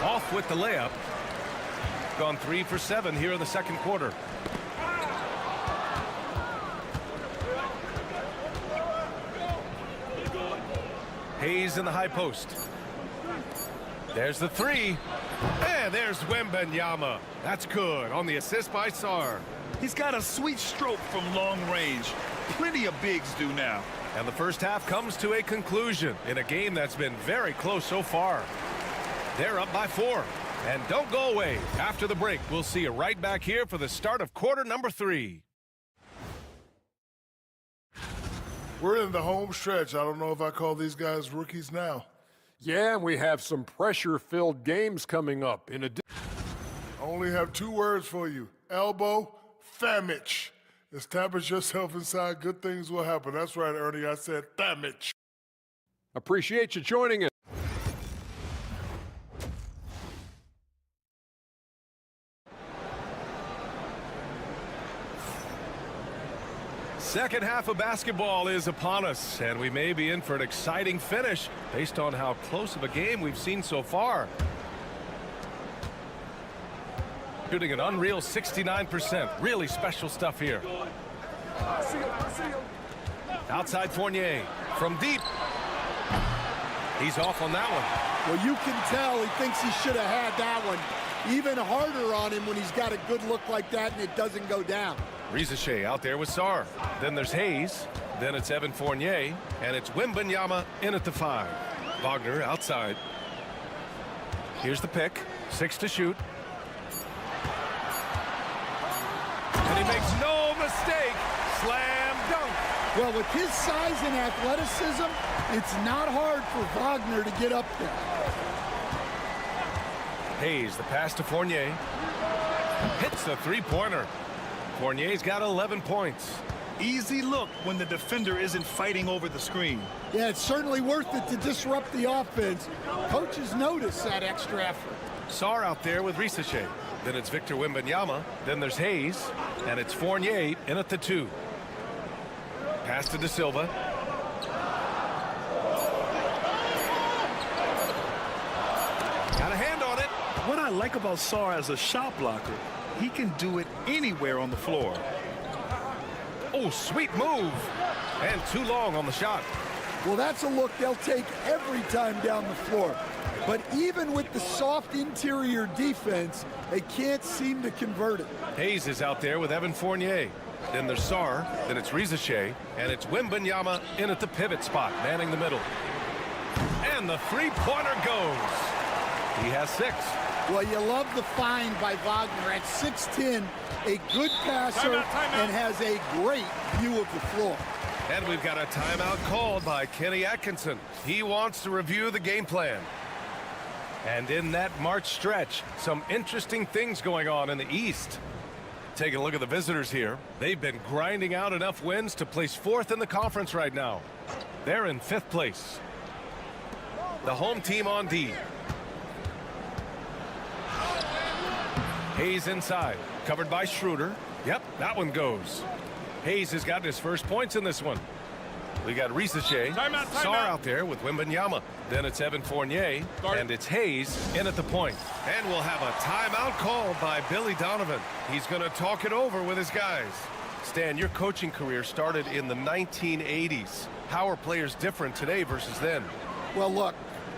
Off with the layup. Gone 3 for 7 here in the second quarter. Hayes in the high post. There's the 3. And there's Wembanyama. That's good on the assist by Sarr. He's got a sweet stroke from long range. Plenty of bigs do now. And the first half comes to a conclusion in a game that's been very close so far. They're up by 4. And don't go away. After the break, we'll see you right back here for the start of quarter number 3. We're in the home stretch. I don't know if I call these guys rookies now. Yeah, and we have some pressure-filled games coming up. In addition, I only have 2 words for you. Elbow, famich. Establish yourself inside, good things will happen. That's right, Ernie. I said famich. appreciate you joining us. Second half of basketball is upon us, and we may be in for an exciting finish based on how close of a game we've seen so far. Shooting an unreal 69%. Really special stuff here. Outside Fournier from deep. He's off on that one. Well, you can tell he thinks he should have had that one. Even harder on him when he's got a good look like that and it doesn't go down. Rizachet out there with Sarr. Then there's Hayes. Then it's Evan Fournier. And it's Wembanyama in at the 5. Wagner outside. Here's the pick. 6 to shoot. And he makes no mistake. Slam dunk. Well, with his size and athleticism, it's not hard for Wagner to get up there. Hayes, the pass to Fournier. Hits the three-pointer. Fournier's got 11 points. Easy look when the defender isn't fighting over the screen. Yeah, it's certainly worth it to disrupt the offense. Coaches notice that extra effort. Sarr out there with Rizachet. Then it's Victor Wembanyama. Then there's Hayes. And it's Fournier in at the 2. Pass to De Silva. Got a hand on it. What I like about Sarr as a shot blocker, he can do it anywhere on the floor. Oh, sweet move. And too long on the shot. Well, that's a look they'll take every time down the floor. But even with the soft interior defense, they can't seem to convert it. Hayes is out there with Evan Fournier. Then there's Sarr. Then it's Rizachet. And it's Wembanyama in at the pivot spot, manning the middle. And the three-pointer goes. He has 6. Well, you love the find by Wagner at 6'10", a good passer, and has a great view of the floor. And we've got a timeout called by Kenny Atkinson. He wants to review the game plan. And in that March stretch, some interesting things going on in the East. Taking a look at the visitors here. They've been grinding out enough wins to place 4th in the conference right now. They're in 5th place. The home team on D. Hayes inside, covered by Schroeder. Yep, that one goes. Hayes has gotten his first points in this one. We got Rizachet, Sarr out there with Wembanyama. Then it's Evan Fournier, and it's Hayes in at the point. And we'll have a timeout called by Billy Donovan. He's going to talk it over with his guys. Stan, your coaching career started in the 1980s. How are players different today versus then? Well, look,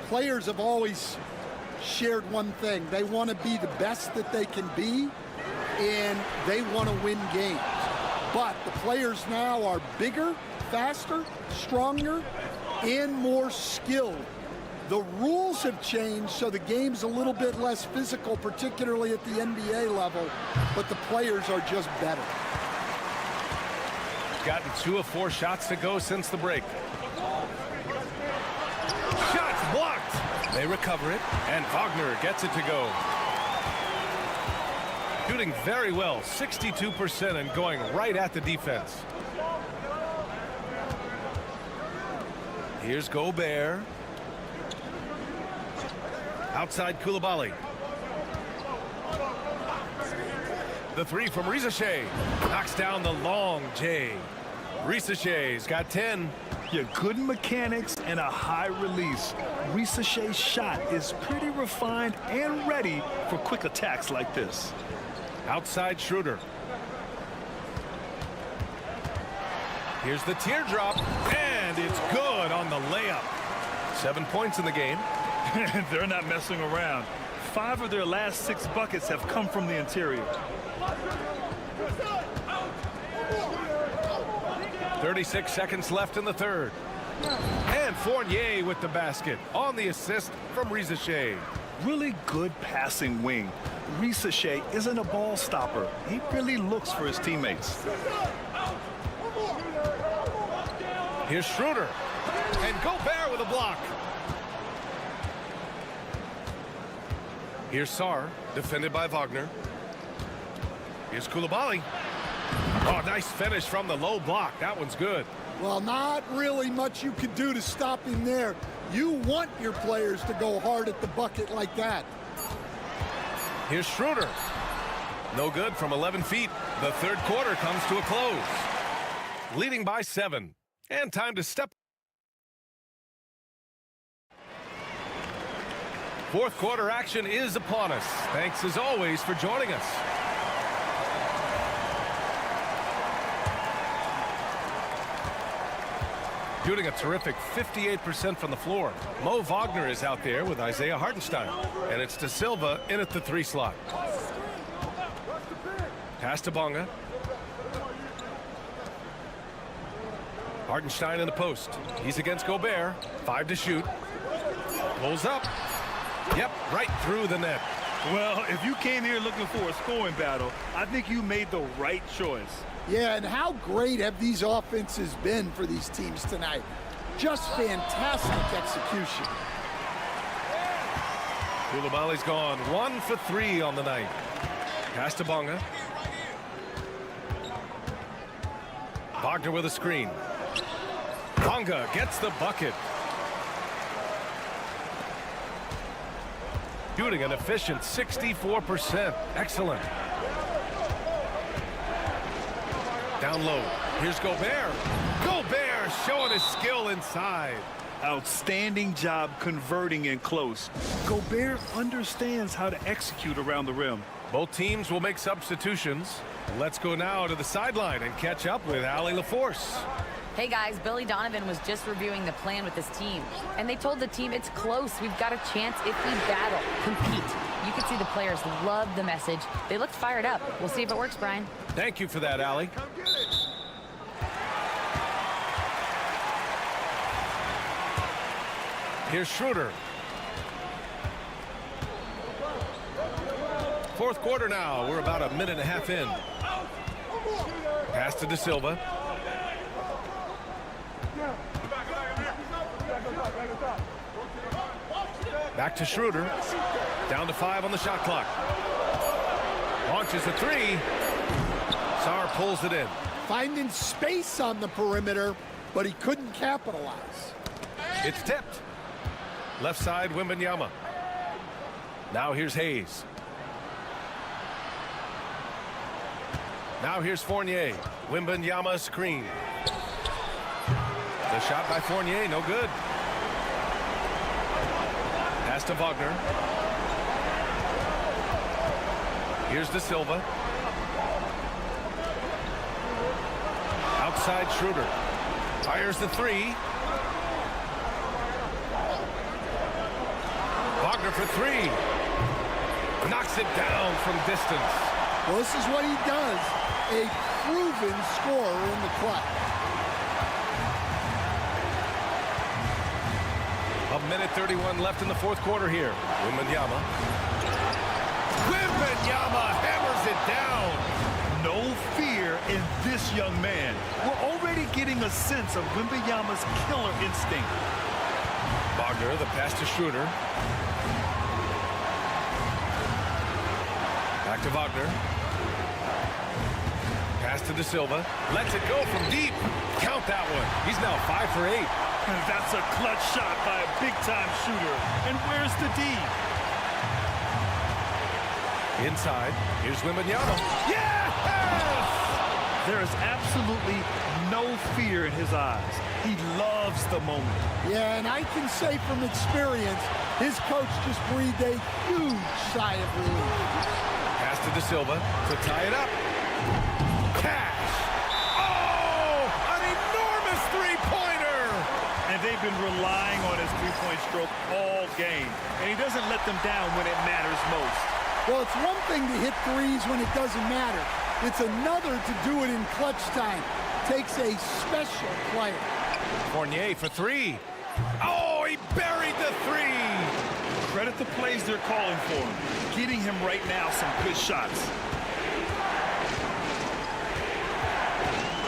players have always shared one thing. They want to be the best that they can be, and they want to win games. But the players now are bigger, faster, stronger, and more skilled. The rules have changed, so the game's a little bit less physical, particularly at the NBA level, but the players are just better. Gotten 2 of 4 shots to go since the break. Shots blocked. They recover it, and Wagner gets it to go. Shooting very well, 62%, and going right at the defense. Here's Gobert. Outside Koulibaly. The 3 from Rizachet. Knocks down the long J. Rizachet's got 10. Yeah, good mechanics and a high release. Rizachet's shot is pretty refined and ready for quick attacks like this. Outside Schroeder. Here's the teardrop, and it's good on the layup. 7 points in the game. They're not messing around. 5 of their last 6 buckets have come from the interior. 36 seconds left in the third. And Fournier with the basket on the assist from Rizachet. really good passing wing. Shea isn't a ball stopper. He really looks for his teammates. Here's Schroeder. And Gobert with a block. Here's Sarr, defended by Wagner. Here's Koulibaly. Oh, nice finish from the low block. That one's good. Well, not really much you could do to stop him there. You want your players to go hard at the bucket like that. Here's Schroeder. No good from 11 feet. The third quarter comes to a close. Leading by 7. And time to step. Fourth quarter action is upon us. Thanks as always for joining us. Shooting a terrific 58% from the floor. Mo Wagner is out there with Isaiah Hartenstein. And it's De Silva in at the 3 slot. Pass to Bonga. Hartenstein in the post. He's against Gobert. 5 to shoot. Pulls up. Yep, right through the net. Well, if you came here looking for a scoring battle, I think you made the right choice. Yeah, and how great have these offenses been for these teams tonight? Just fantastic execution. Koulibaly's gone 1 for 3 on the night. Pass to Bonga. Wagner with a screen. Bonga gets the bucket. Shooting an efficient 64%. Excellent. Down low. Here's Gobert. Gobert showing his skill inside. Outstanding job converting in close. Gobert understands how to execute around the rim. Both teams will make substitutions. Let's go now to the sideline and catch up with Allie LaForce. Hey guys, Billy Donovan was just reviewing the plan with his team, and they told the team it's close. We've got a chance if we battle, compete. You could see the players love the message. They looked fired up. We'll see if it works, Brian. Thank you for that, Allie. Here's Schroeder. Fourth quarter now. We're about a minute and a half in. Pass to De Silva. Back to Schroeder. Down to 5 on the shot clock. Launches a 3. Sarr pulls it in. Finding space on the perimeter, but he couldn't capitalize. It's tipped. Left side, Wembanyama. Now here's Hayes. Now here's Fournier. Wembanyama screen. The shot by Fournier, no good. Pass to Wagner. Here's De Silva. Outside Schroeder. Fires the 3. Wagner for 3. Knocks it down from distance. Well, this is what he does. A proven scorer in the clutch. A minute 31 left in the fourth quarter here. Wembanyama. Wembanyama hammers it down. No fear in this young man. We're already getting a sense of Wembanyama's killer instinct. Wagner, the pass to Schroeder. Back to Wagner. Pass to De Silva. Lets it go from deep. Count that one. He's now 5 for 8. That's a clutch shot by a big-time shooter. And where's the D? Inside. Here's Wembanyama. Yes! There is absolutely no fear in his eyes. He loves the moment. Yeah, and I can say from experience, his coach just breathed a huge sigh of relief. Pass to De Silva to tie it up. Cash. Oh, an enormous three-pointer. And they've been relying on his three-point stroke all game. And he doesn't let them down when it matters most. Well, it's one thing to hit threes when it doesn't matter. It's another to do it in clutch time. Takes a special player. Fournier for 3. Oh, he buried the 3. Credit the plays they're calling for. Getting him right now some good shots.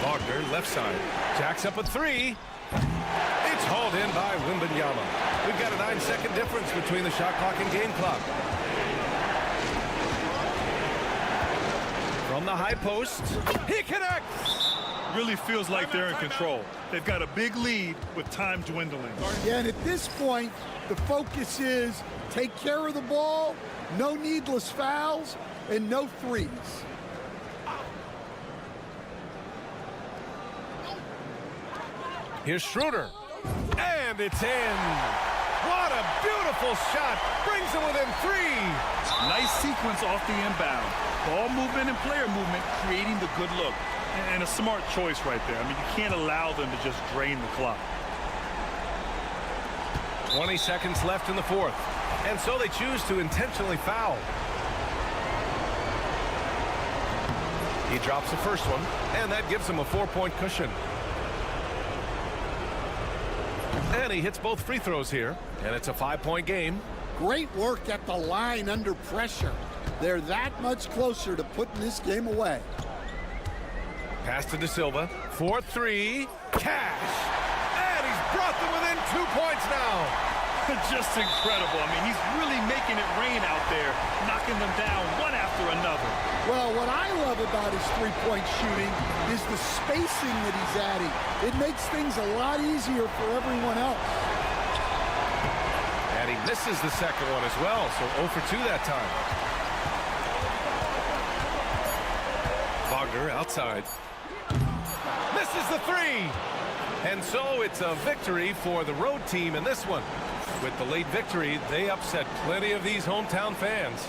Wagner, left side. Jacks up a three. It's hauled in by Wembanyama. We've got a 9-second difference between the shot clock and game clock. From the high post, he connects. Really feels like they're in control. They've got a big lead with time dwindling. Yeah, and at this point, the focus is take care of the ball, no needless fouls, and no threes. Here's Schroeder. And it's in. What a beautiful shot. Brings them within 3. Nice sequence off the inbound. Ball movement and player movement creating the good look. And a smart choice right there. I mean, you can't allow them to just drain the clock. 20 seconds left in the fourth. And so they choose to intentionally foul. He drops the first one, and that gives him a 4-point cushion. And he hits both free throws here, and it's a 5-point game. Great work at the line under pressure. They're that much closer to putting this game away. Pass to De Silva. 4-3. Cash. And he's brought them within 2 points now. Just incredible. I mean, he's really making it rain out there, knocking them down one after another. Well, what I love about his three-point shooting is the spacing that he's adding. It makes things a lot easier for everyone else. And he misses the second one as well, so 0 for 2 that time. Wagner outside. Misses the 3. And so it's a victory for the road team in this one. With the late victory, they upset plenty of these hometown fans.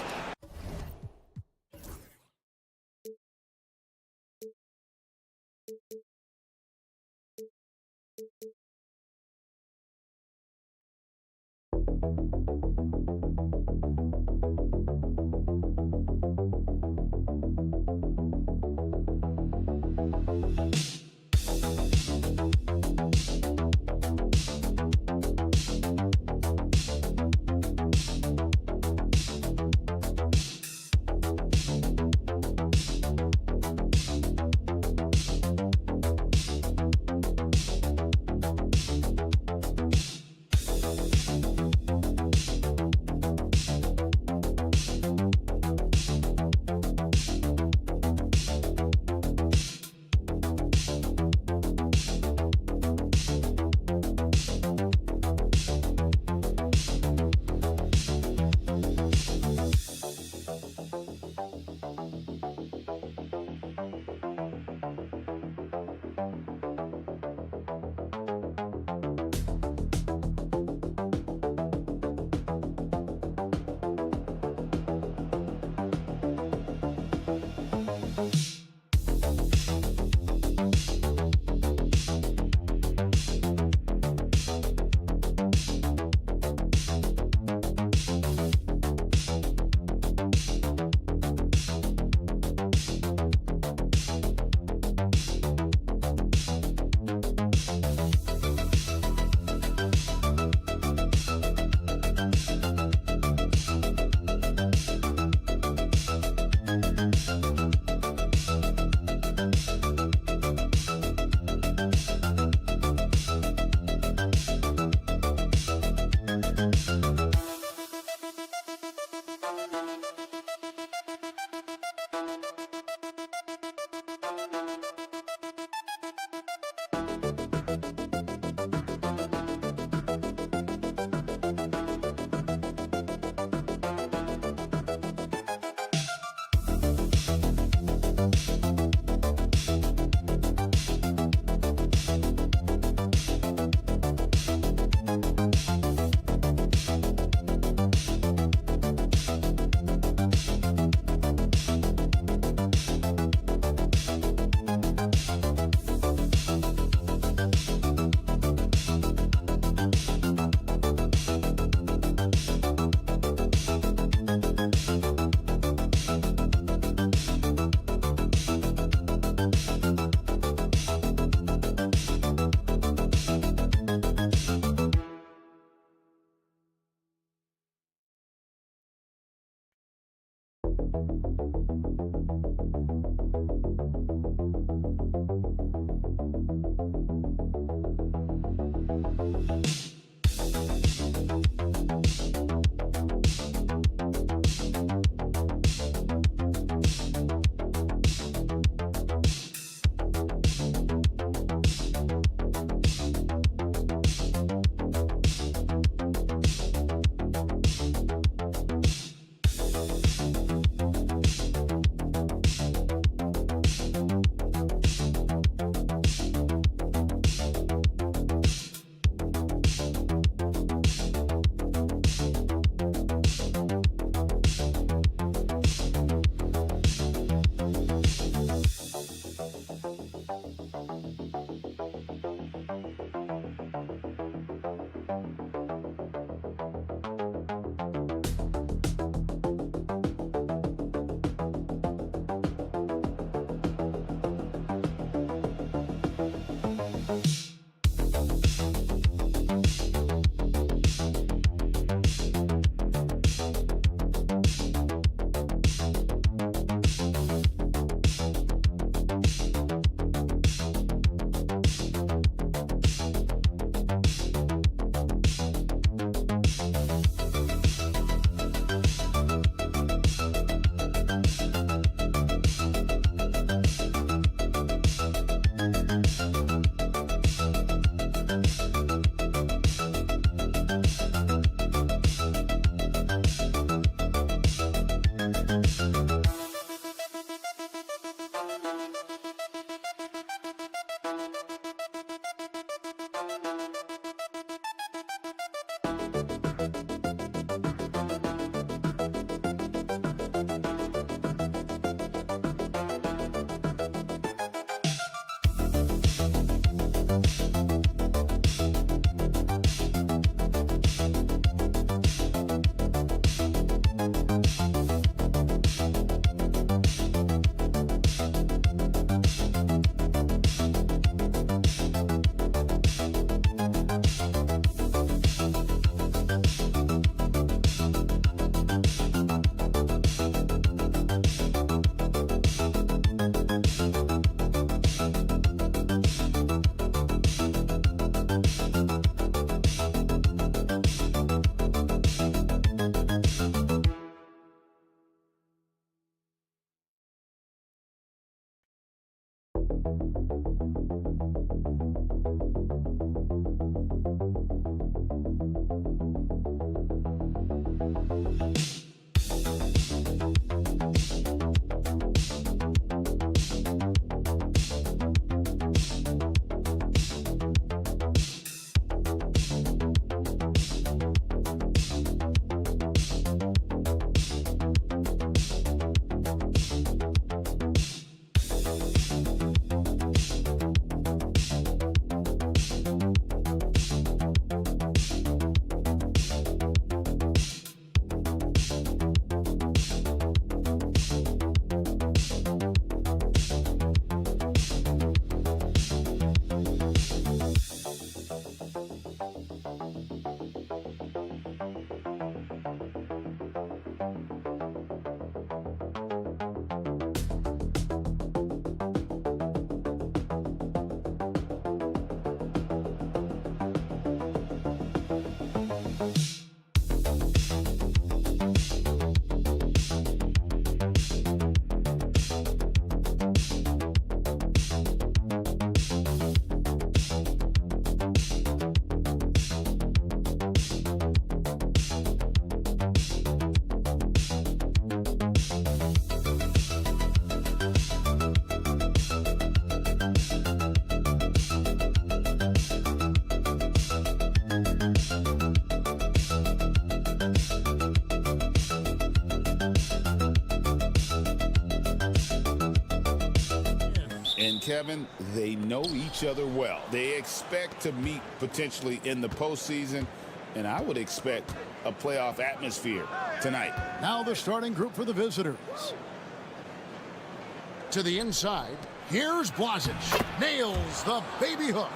And Kevin, they know each other well. They expect to meet potentially in the postseason, and I would expect a playoff atmosphere tonight. Now the starting group for the visitors. To the inside, here's Blasic. Nails the baby hook.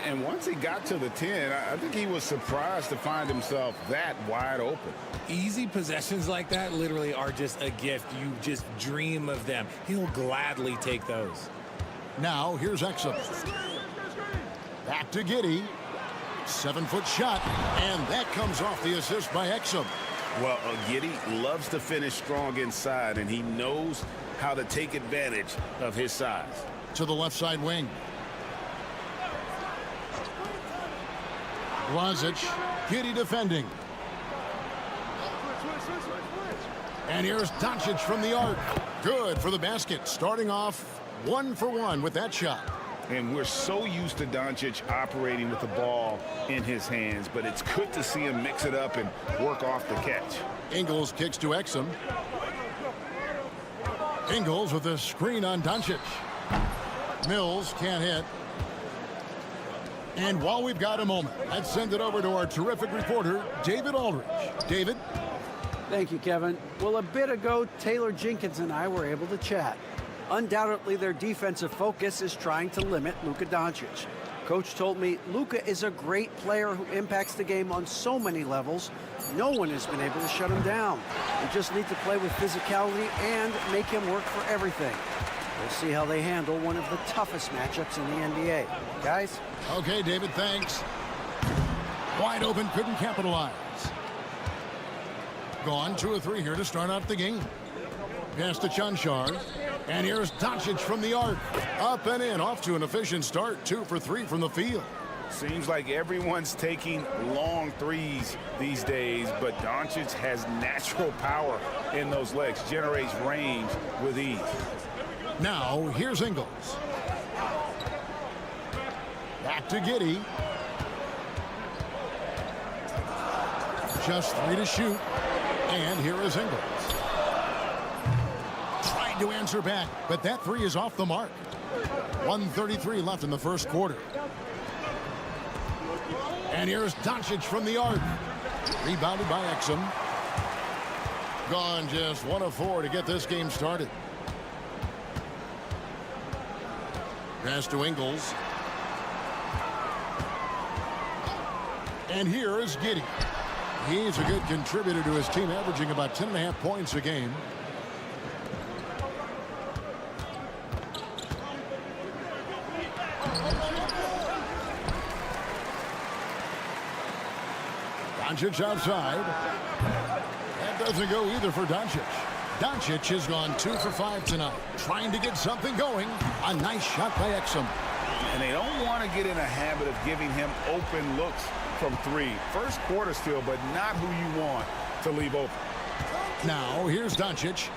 And once he got to the 10, I think he was surprised to find himself that wide open. Easy possessions like that literally are just a gift. You just dream of them. He'll gladly take those. Now here's Exum. Back to Giddey. 7-foot shot, and that comes off the assist by Exum. Well, Giddey loves to finish strong inside, and he knows how to take advantage of his size. To the left side wing. Blasic, Giddey defending. And here's Doncic from the arc. Good for the basket, starting off 1 for 1 with that shot. And we're so used to Doncic operating with the ball in his hands, but it's good to see him mix it up and work off the catch. Ingles kicks to Exum. Ingles with a screen on Doncic. Mills can't hit. And while we've got a moment, let's send it over to our terrific reporter, David Aldridge. David? Thank you, Kevin. Well, a bit ago, Taylor Jenkins and I were able to chat. Undoubtedly, their defensive focus is trying to limit Luka Doncic. Coach told me Luka is a great player who impacts the game on so many levels. No one has been able to shut him down. We just need to play with physicality and make him work for everything. We'll see how they handle one of the toughest matchups in the NBA. Guys? Okay, David, thanks. Wide open, couldn't capitalize. Gone 2 of 3 here to start out the game. Pass to Chanchar. And here's Doncic from the arc. Up and in, off to an efficient start. 2 for 3 from the field. Seems like everyone's taking long threes these days, but Doncic has natural power in those legs, generates range with ease. Now, here's Ingles. Back to Giddey. Just 3 to shoot. And here is Ingles. Trying to answer back, but that 3 is off the mark. 1:33 left in the first quarter. And here's Doncic from the arc. Rebounded by Exum. Gone just 1 of 4 to get this game started. Pass to Ingles. And here is Giddey. He's a good contributor to his team, averaging about 10.5 points a game. Doncic outside. That doesn't go either for Doncic. Doncic has gone 2 for 5 tonight. Trying to get something going. A nice shot by Exum. And they don't want to get in a habit of giving him open looks from 3. First quarter still, but not who you want to leave open. Now, here's Doncic.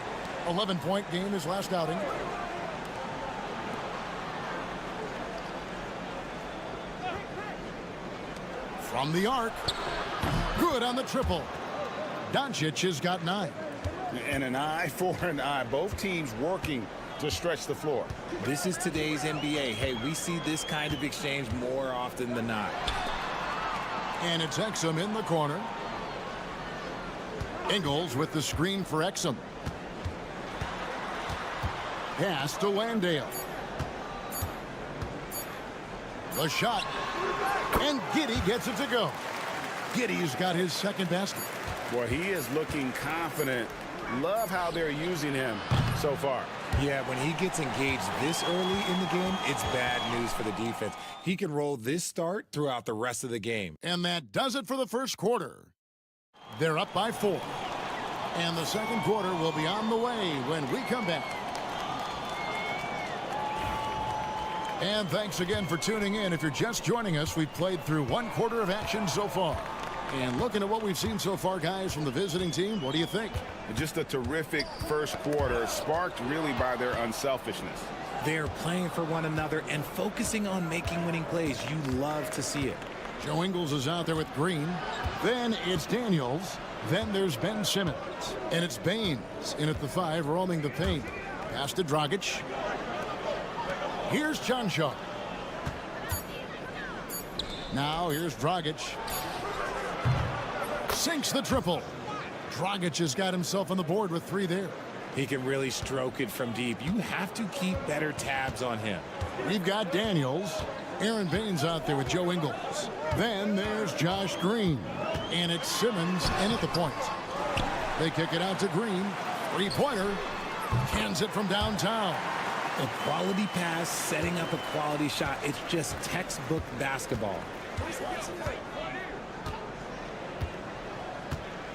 11-point game his last outing. From the arc. Good on the triple. Doncic has got 9. And an eye for an eye. Both teams working to stretch the floor. This is today's NBA. Hey, we see this kind of exchange more often than not. And it's Exum in the corner. Ingles with the screen for Exum. Pass to Landale. The shot. And Giddey gets it to go. Giddey's got his second basket. Well, he is looking confident. Love how they're using him so far. Yeah, when he gets engaged this early in the game, it's bad news for the defense. He can roll this start throughout the rest of the game. And that does it for the first quarter. They're up by 4. And the second quarter will be on the way when we come back. And thanks again for tuning in. If you're just joining us, we've played through 1 quarter of action so far. And looking at what we've seen so far, guys, from the visiting team, what do you think? Just a terrific first quarter, sparked really by their unselfishness. They're playing for one another and focusing on making winning plays. You love to see it. Joe Ingles is out there with Green. Then it's Daniels. Then there's Ben Simmons. And it's Baines in at the 5, roaming the paint. Pass to Dragic. Here's Chanchar. Now here's Dragic. Sinks the triple. Dragic has got himself on the board with 3 there. He can really stroke it from deep. You have to keep better tabs on him. We've got Daniels. Aaron Baines out there with Joe Ingles. Then there's Josh Green. And it's Simmons in at the point. They kick it out to Green. 3-pointer. Cans it from downtown. A quality pass, setting up a quality shot. It's just textbook basketball.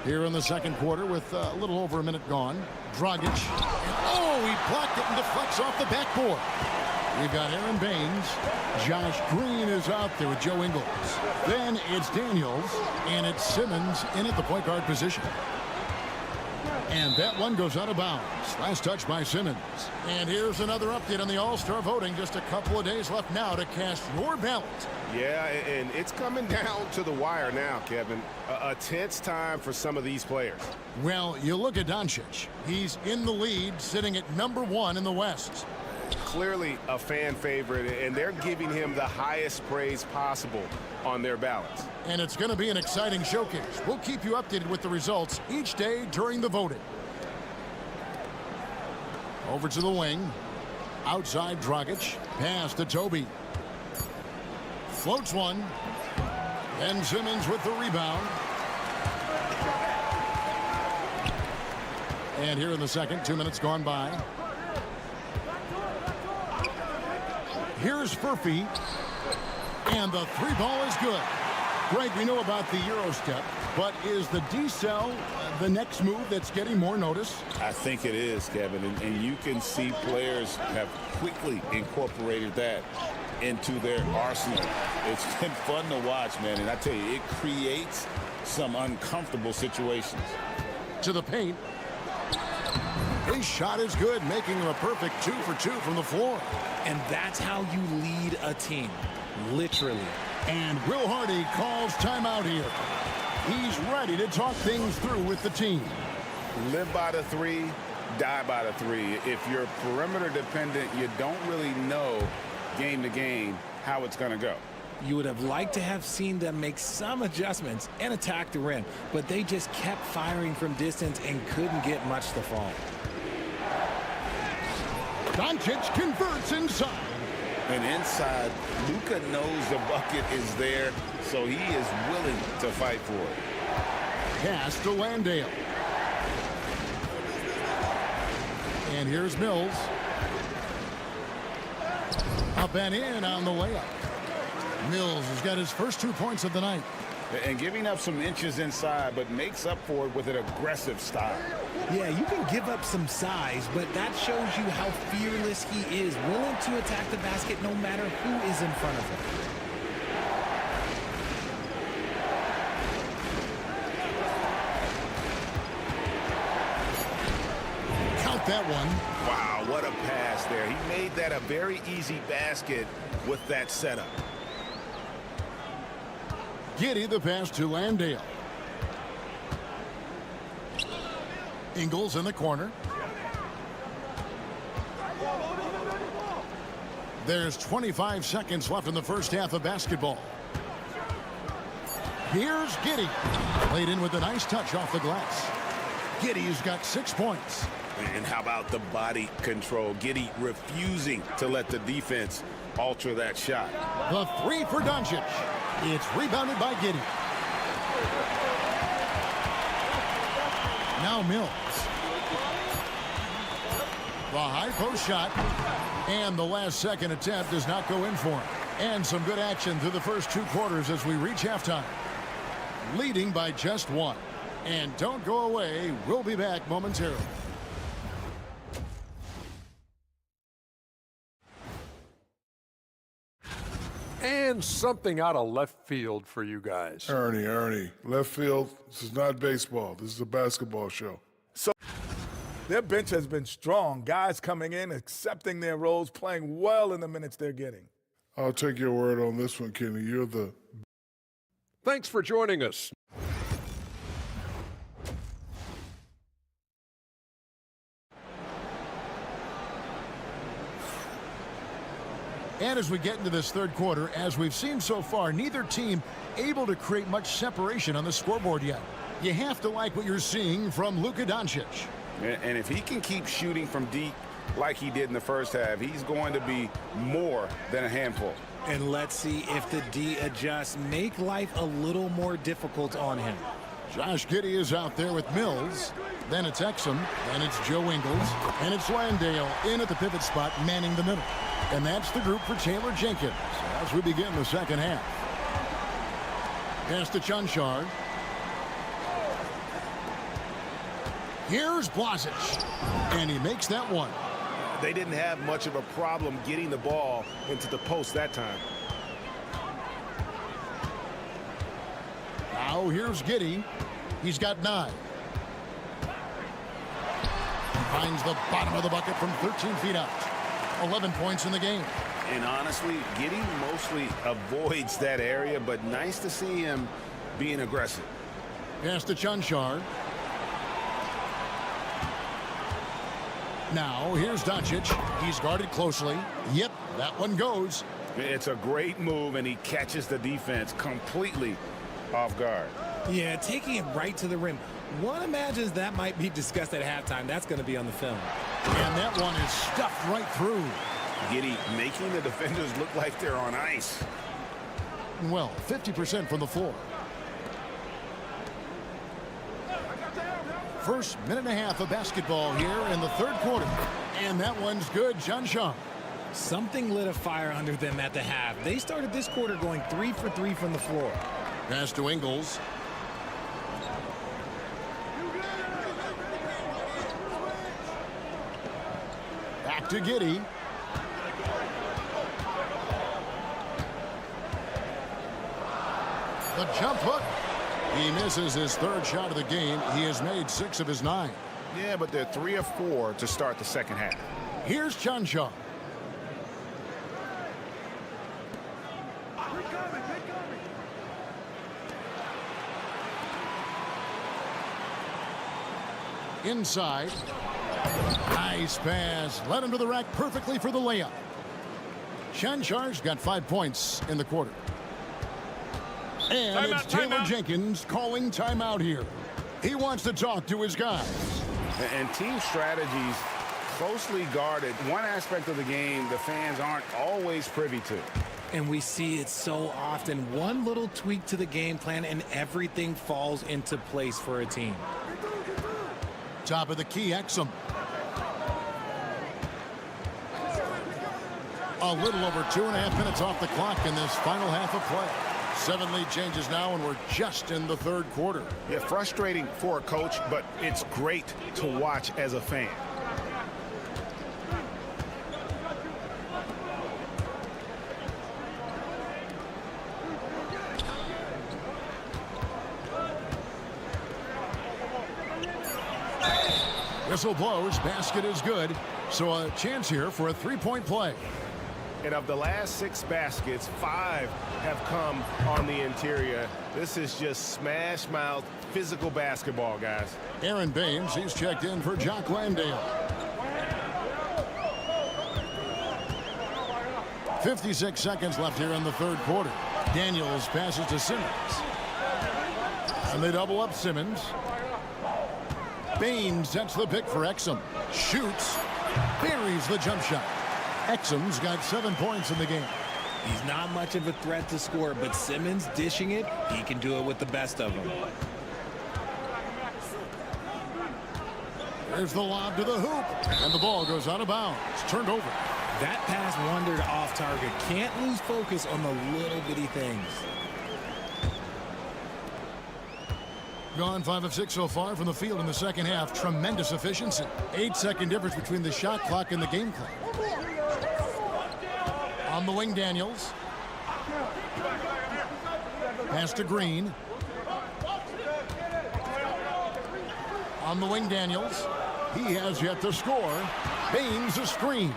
Here in the second quarter with a little over a minute gone. Dragic. And oh, he blocked it and deflects off the backboard. We've got Aaron Baines. Josh Green is out there with Joe Ingles. Then it's Daniels. And it's Simmons in at the point guard position. And that one goes out of bounds. Last touch by Simmons. And here's another update on the All-Star voting. Just a couple of days left now to cast your ballot. Yeah, and it's coming down to the wire now, Kevin. A tense time for some of these players. Well, you look at Doncic. He's in the lead, sitting at number 1 in the West. Clearly a fan favorite, and they're giving him the highest praise possible on their ballots. And it's going to be an exciting showcase. We'll keep you updated with the results each day during the voting. Over to the wing. Outside Dragic. Pass to Toby. Floats one. Ben Simmons with the rebound. And here in the second, 2 minutes gone by. Here's Furphy. And the three ball is good. Greg, we know about the Euro step, but is the decel the next move that's getting more notice? I think it is, Kevin, and you can see players have quickly incorporated that into their arsenal. It's been fun to watch, man, and I tell you, it creates some uncomfortable situations. To the paint. His shot is good, making him a perfect 2 for 2 from the floor. And that's how you lead a team, literally. And Will Hardy calls timeout here. He's ready to talk things through with the team. Live by the three, die by the three. If you're perimeter dependent, you don't really know game to game how it's going to go. You would have liked to have seen them make some adjustments and attack the rim, but they just kept firing from distance and couldn't get much to fall. Doncic converts inside. And inside, Luka knows the bucket is there, so he is willing to fight for it. Pass to Landale. And here's Mills. Up and in on the layup. Mills has got his first 2 points of the night. And giving up some inches inside, but makes up for it with an aggressive style. Yeah, you can give up some size, but that shows you how fearless he is, willing to attack the basket no matter who is in front of him. Count that one. Wow, what a pass there. He made that a very easy basket with that setup. Giddey the pass to Landale. Ingles in the corner. There's 25 seconds left in the first half of basketball. Here's Giddey. Played in with a nice touch off the glass. Giddey's got 6 points. And how about the body control? Giddey refusing to let the defense alter that shot. The three for Doncic. It's rebounded by Giddey. Now Mills. The high post shot. And the last second attempt does not go in for him. And some good action through the first 2 quarters as we reach halftime. Leading by just 1. And don't go away. We'll be back momentarily. And something out of left field for you guys. Ernie, left field, this is not baseball. This is a basketball show. So their bench has been strong. Guys coming in, accepting their roles, playing well in the minutes they're getting. I'll take your word on this one, Kenny. You're the... Thanks for joining us. And as we get into this third quarter, as we've seen so far, neither team able to create much separation on the scoreboard yet. You have to like what you're seeing from Luka Doncic. And if he can keep shooting from deep like he did in the first half, he's going to be more than a handful. And let's see if the D adjusts, make life a little more difficult on him. Josh Giddey is out there with Mills. Then it's Exum. Then it's Joe Ingles. And it's Landale in at the pivot spot, manning the middle. And that's the group for Taylor Jenkins as we begin the second half. Pass to Chunchard. Here's Blasic. And he makes that one. They didn't have much of a problem getting the ball into the post that time. Now here's Giddey. He's got 9. Finds the bottom of the bucket from 13 feet out. 11 points in the game. And honestly, Giddey mostly avoids that area, but nice to see him being aggressive. Pass to Chunchard. Now here's Doncic. He's guarded closely. Yep, that one goes. It's a great move, and he catches the defense completely off guard. Yeah, taking it right to the rim. One imagines that might be discussed at halftime. That's going to be on the film. And that one is stuffed right through. Giddey making the defenders look like they're on ice. shooting well, 50% from the floor. First minute and a half of basketball here in the third quarter. And that one's good, John. Something lit a fire under them at the half. They started this quarter going 3 for 3 from the floor. Pass to Ingles. Back to Giddey. The jump hook. He misses his third shot of the game. He has made 6 of his 9. Yeah, but they're 3 of 4 to start the second half. Here's John. Inside. Nice pass. Led him to the rack perfectly for the layup. Chanchar's got 5 points in the quarter. And it's Taylor Jenkins calling timeout here. He wants to talk to his guys. And team strategies closely guarded. One aspect of the game the fans aren't always privy to. And we see it so often. One little tweak to the game plan and everything falls into place for a team. Top of the key, Exum. A little over 2.5 minutes off the clock in this final half of play. 7 lead changes now, and we're just in the third quarter. Yeah, frustrating for a coach, but it's great to watch as a fan. Whistle blows, basket is good, so a chance here for a 3-point play. And of the last 6 baskets, 5 have come on the interior. This is just smash-mouth, physical basketball, guys. Aaron Baines, he's checked in for Jock Landale. 56 seconds left here in the third quarter. Daniels passes to Simmons. And they double up Simmons. Baines sets the pick for Exum. Shoots. Buries the jump shot. Exum's got 7 points in the game. He's not much of a threat to score, but Simmons dishing it, he can do it with the best of them. There's the lob to the hoop, and the ball goes out of bounds. It's turned over. That pass wandered off target. Can't lose focus on the little bitty things. Gone 5 of 6 so far from the field in the second half. Tremendous efficiency. 8-second difference between the shot clock and the game clock. On the wing, Daniels. Pass to Green. On the wing, Daniels. He has yet to score. Baines a screen.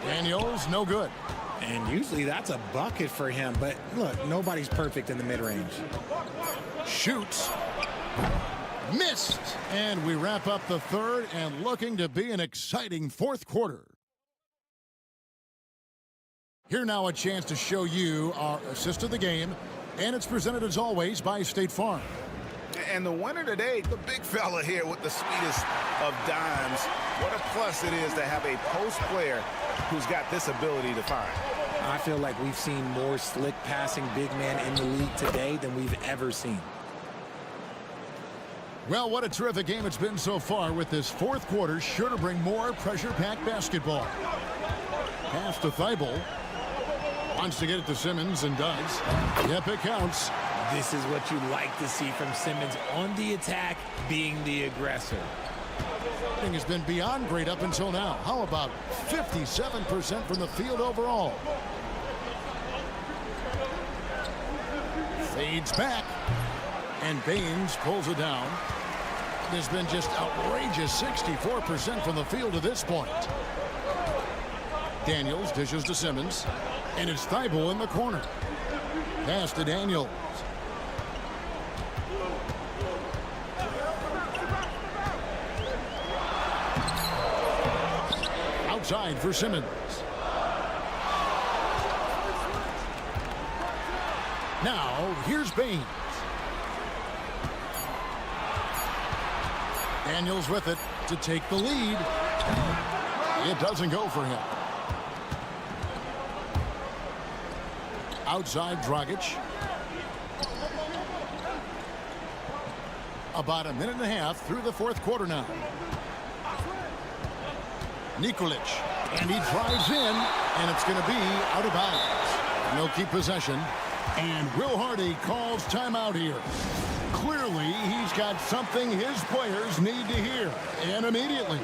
Daniels, no good. And usually that's a bucket for him, but look, nobody's perfect in the mid-range. Shoots. Missed. And we wrap up the third and looking to be an exciting fourth quarter. Here now a chance to show you our assist of the game, and it's presented as always by State Farm. And the winner today, the big fella here with the sweetest of dimes. What a plus it is to have a post player who's got this ability to find. I feel like we've seen more slick passing big man in the league today than we've ever seen. Well, what a terrific game it's been so far, with this fourth quarter sure to bring more pressure-packed basketball. Pass to Thibault. Wants to get it to Simmons and does. Yep, it counts. This is what you like to see from Simmons on the attack, being the aggressor. Thing has been beyond great up until now. How about 57% from the field overall? Fades back. And Baines pulls it down. There's been just outrageous 64% from the field to this point. Daniels dishes to Simmons. And it's Thibault in the corner. Pass to Daniels. Outside for Simmons. Now, here's Baines. Daniels with it to take the lead. It doesn't go for him. Outside Dragic. About a minute and a half through the fourth quarter now. Nikolic, and he drives in, and it's going to be out of bounds. They'll keep possession, and Will Hardy calls timeout here. Clearly, he's got something his players need to hear, and immediately.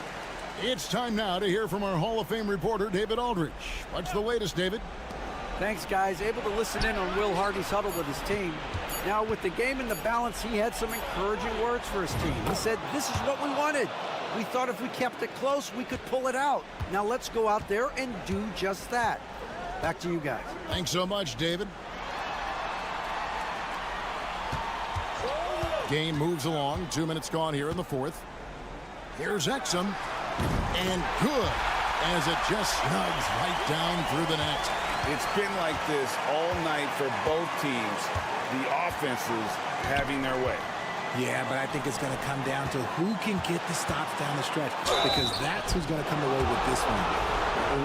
It's time now to hear from our Hall of Fame reporter, David Aldridge. What's the latest, David? Thanks, guys. Able to listen in on Will Hardy's huddle with his team. Now, with the game in the balance, he had some encouraging words for his team. He said, "This is what we wanted. We thought if we kept it close, we could pull it out. Now let's go out there and do just that." Back to you guys. Thanks so much, David. Game moves along. 2 minutes gone here in the fourth. Here's Exum. And good, as it just snugs right down through the net. It's been like this all night for both teams. The offenses having their way. Yeah, but I think it's going to come down to who can get the stops down the stretch, because that's who's going to come away with this one.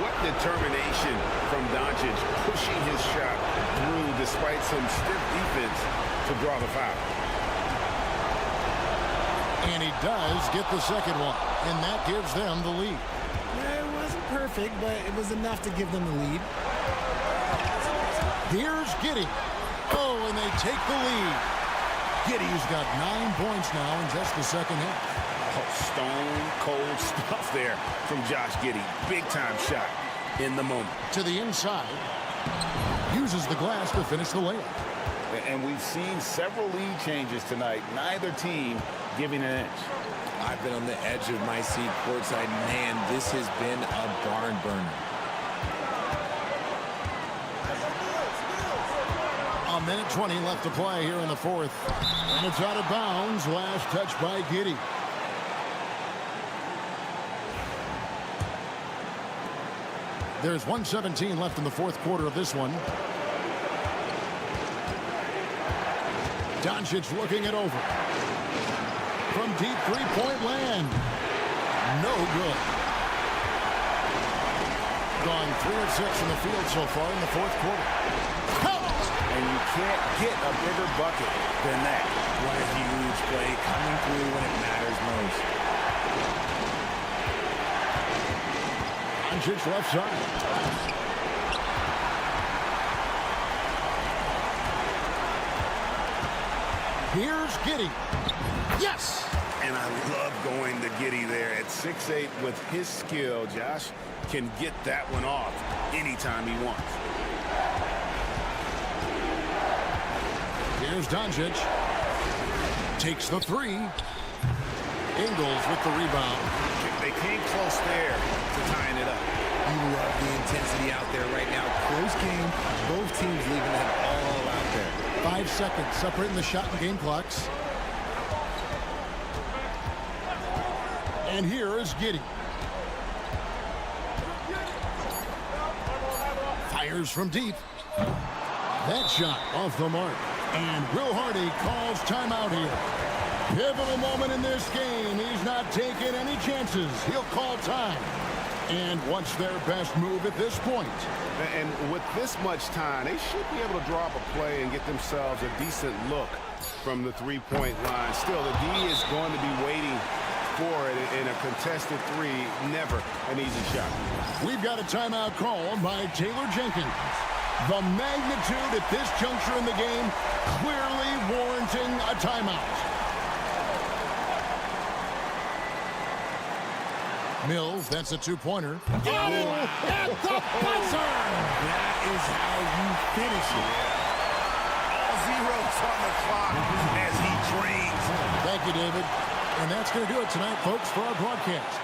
What determination from Doncic, pushing his shot through despite some stiff defense to draw the foul. And he does get the second one, and that gives them the lead. Yeah, it wasn't perfect, but it was enough to give them the lead. Here's Giddey. Oh, and they take the lead. Giddey's got 9 points now in just the second half. Oh, stone cold stuff there from Josh Giddey. Big time shot in the moment. To the inside. Uses the glass to finish the layup. And we've seen several lead changes tonight. Neither team giving an edge. I've been on the edge of my seat courtside. Man, this has been a barn burner. A minute 20 left to play here in the fourth. And it's out of bounds. Last touch by Giddey. There's 1:17 left in the fourth quarter of this one. Doncic looking it over. From deep three-point land. No good. Gone 3 of 6 in the field so far in the fourth quarter. And you can't get a bigger bucket than that. What a huge play coming through when it matters most. Doncic left side. Here's Giddey. Yes! And I love going to Giddey there at 6'8" with his skill. Josh can get that one off anytime he wants. Here's Doncic. Takes the three. Ingles with the rebound. They came close there to tying it up. You love the intensity out there right now. Close game. Both teams leaving it all out there. 5 seconds separating the shot and game clocks. And here is Giddey. Fires from deep. That shot off the mark. And Will Hardy calls timeout here. Pivotal moment in this game. He's not taking any chances. He'll call time. And what's their best move at this point? And with this much time, they should be able to drop a play and get themselves a decent look from the three-point line. Still, the D is going to be waiting for it in a contested three. Never an easy shot. We've got a timeout called by Taylor Jenkins. The magnitude at this juncture in the game clearly warranting a timeout. Mills, that's a two-pointer. Oh, at the buzzer! That is how you finish it. All zeros on the clock as he drains. Thank you, David. And that's going to do it tonight, folks, for our broadcast.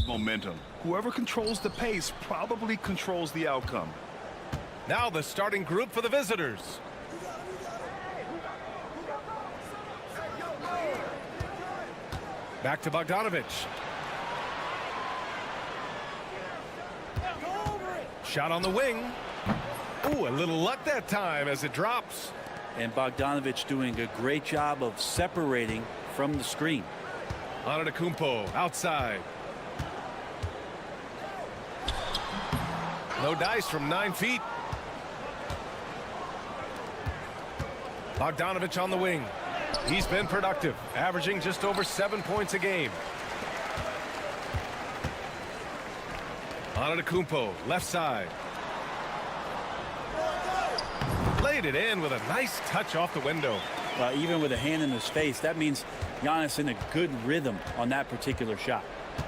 Momentum. Whoever controls the pace probably controls the outcome. Now the starting group for the visitors. Back to Bogdanovic. Shot on the wing. Ooh, a little luck that time as it drops. And Bogdanovic doing a great job of separating from the screen. Antetokounmpo outside. No dice from 9 feet. Bogdanovic on the wing. He's been productive, averaging just over 7 points a game. Antetokounmpo, left side. Laid it in with a nice touch off the window. Even with a hand in his face, that means Giannis in a good rhythm on that particular shot.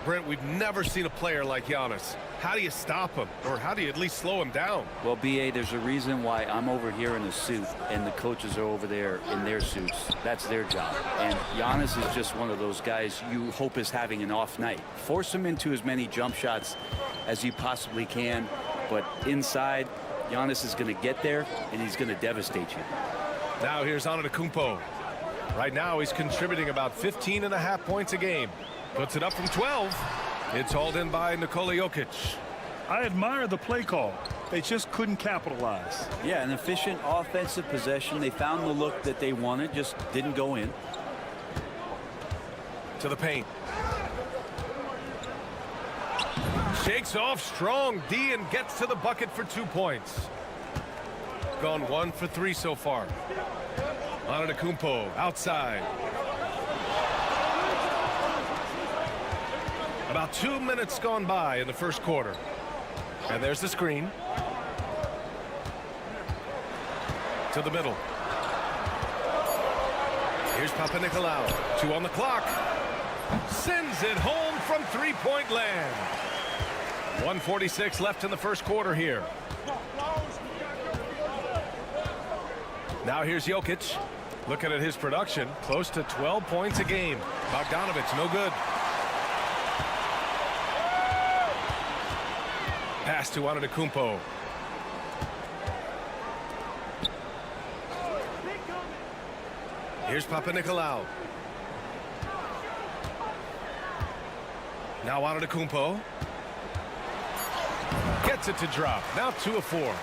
Brent, we've never seen a player like Giannis. How do you stop him? Or how do you at least slow him down? Well, B.A., there's a reason why I'm over here in a suit and the coaches are over there in their suits. That's their job. And Giannis is just one of those guys you hope is having an off night. Force him into as many jump shots as you possibly can. But inside, Giannis is going to get there and he's going to devastate you. Now here's Antetokounmpo. Right now he's contributing about 15.5 points a game. Puts it up from 12. It's hauled in by Nikola Jokic. I admire the play call. They just couldn't capitalize. Yeah, an efficient offensive possession. They found the look that they wanted, just didn't go in. To the paint. Shakes off strong D and gets to the bucket for 2 points. Gone 1 for 3 so far. Antetokounmpo outside. About 2 minutes gone by in the first quarter. And there's the screen. To the middle. Here's Papanikolaou. 2 on the clock. Sends it home from three-point land. 1:46 left in the first quarter here. Now here's Jokic. Looking at his production, close to 12 points a game. Bogdanović, no good. Pass to Antetokounmpo. Here's Papanikolaou. Now Antetokounmpo. Gets it to drop. Now 2 of 4.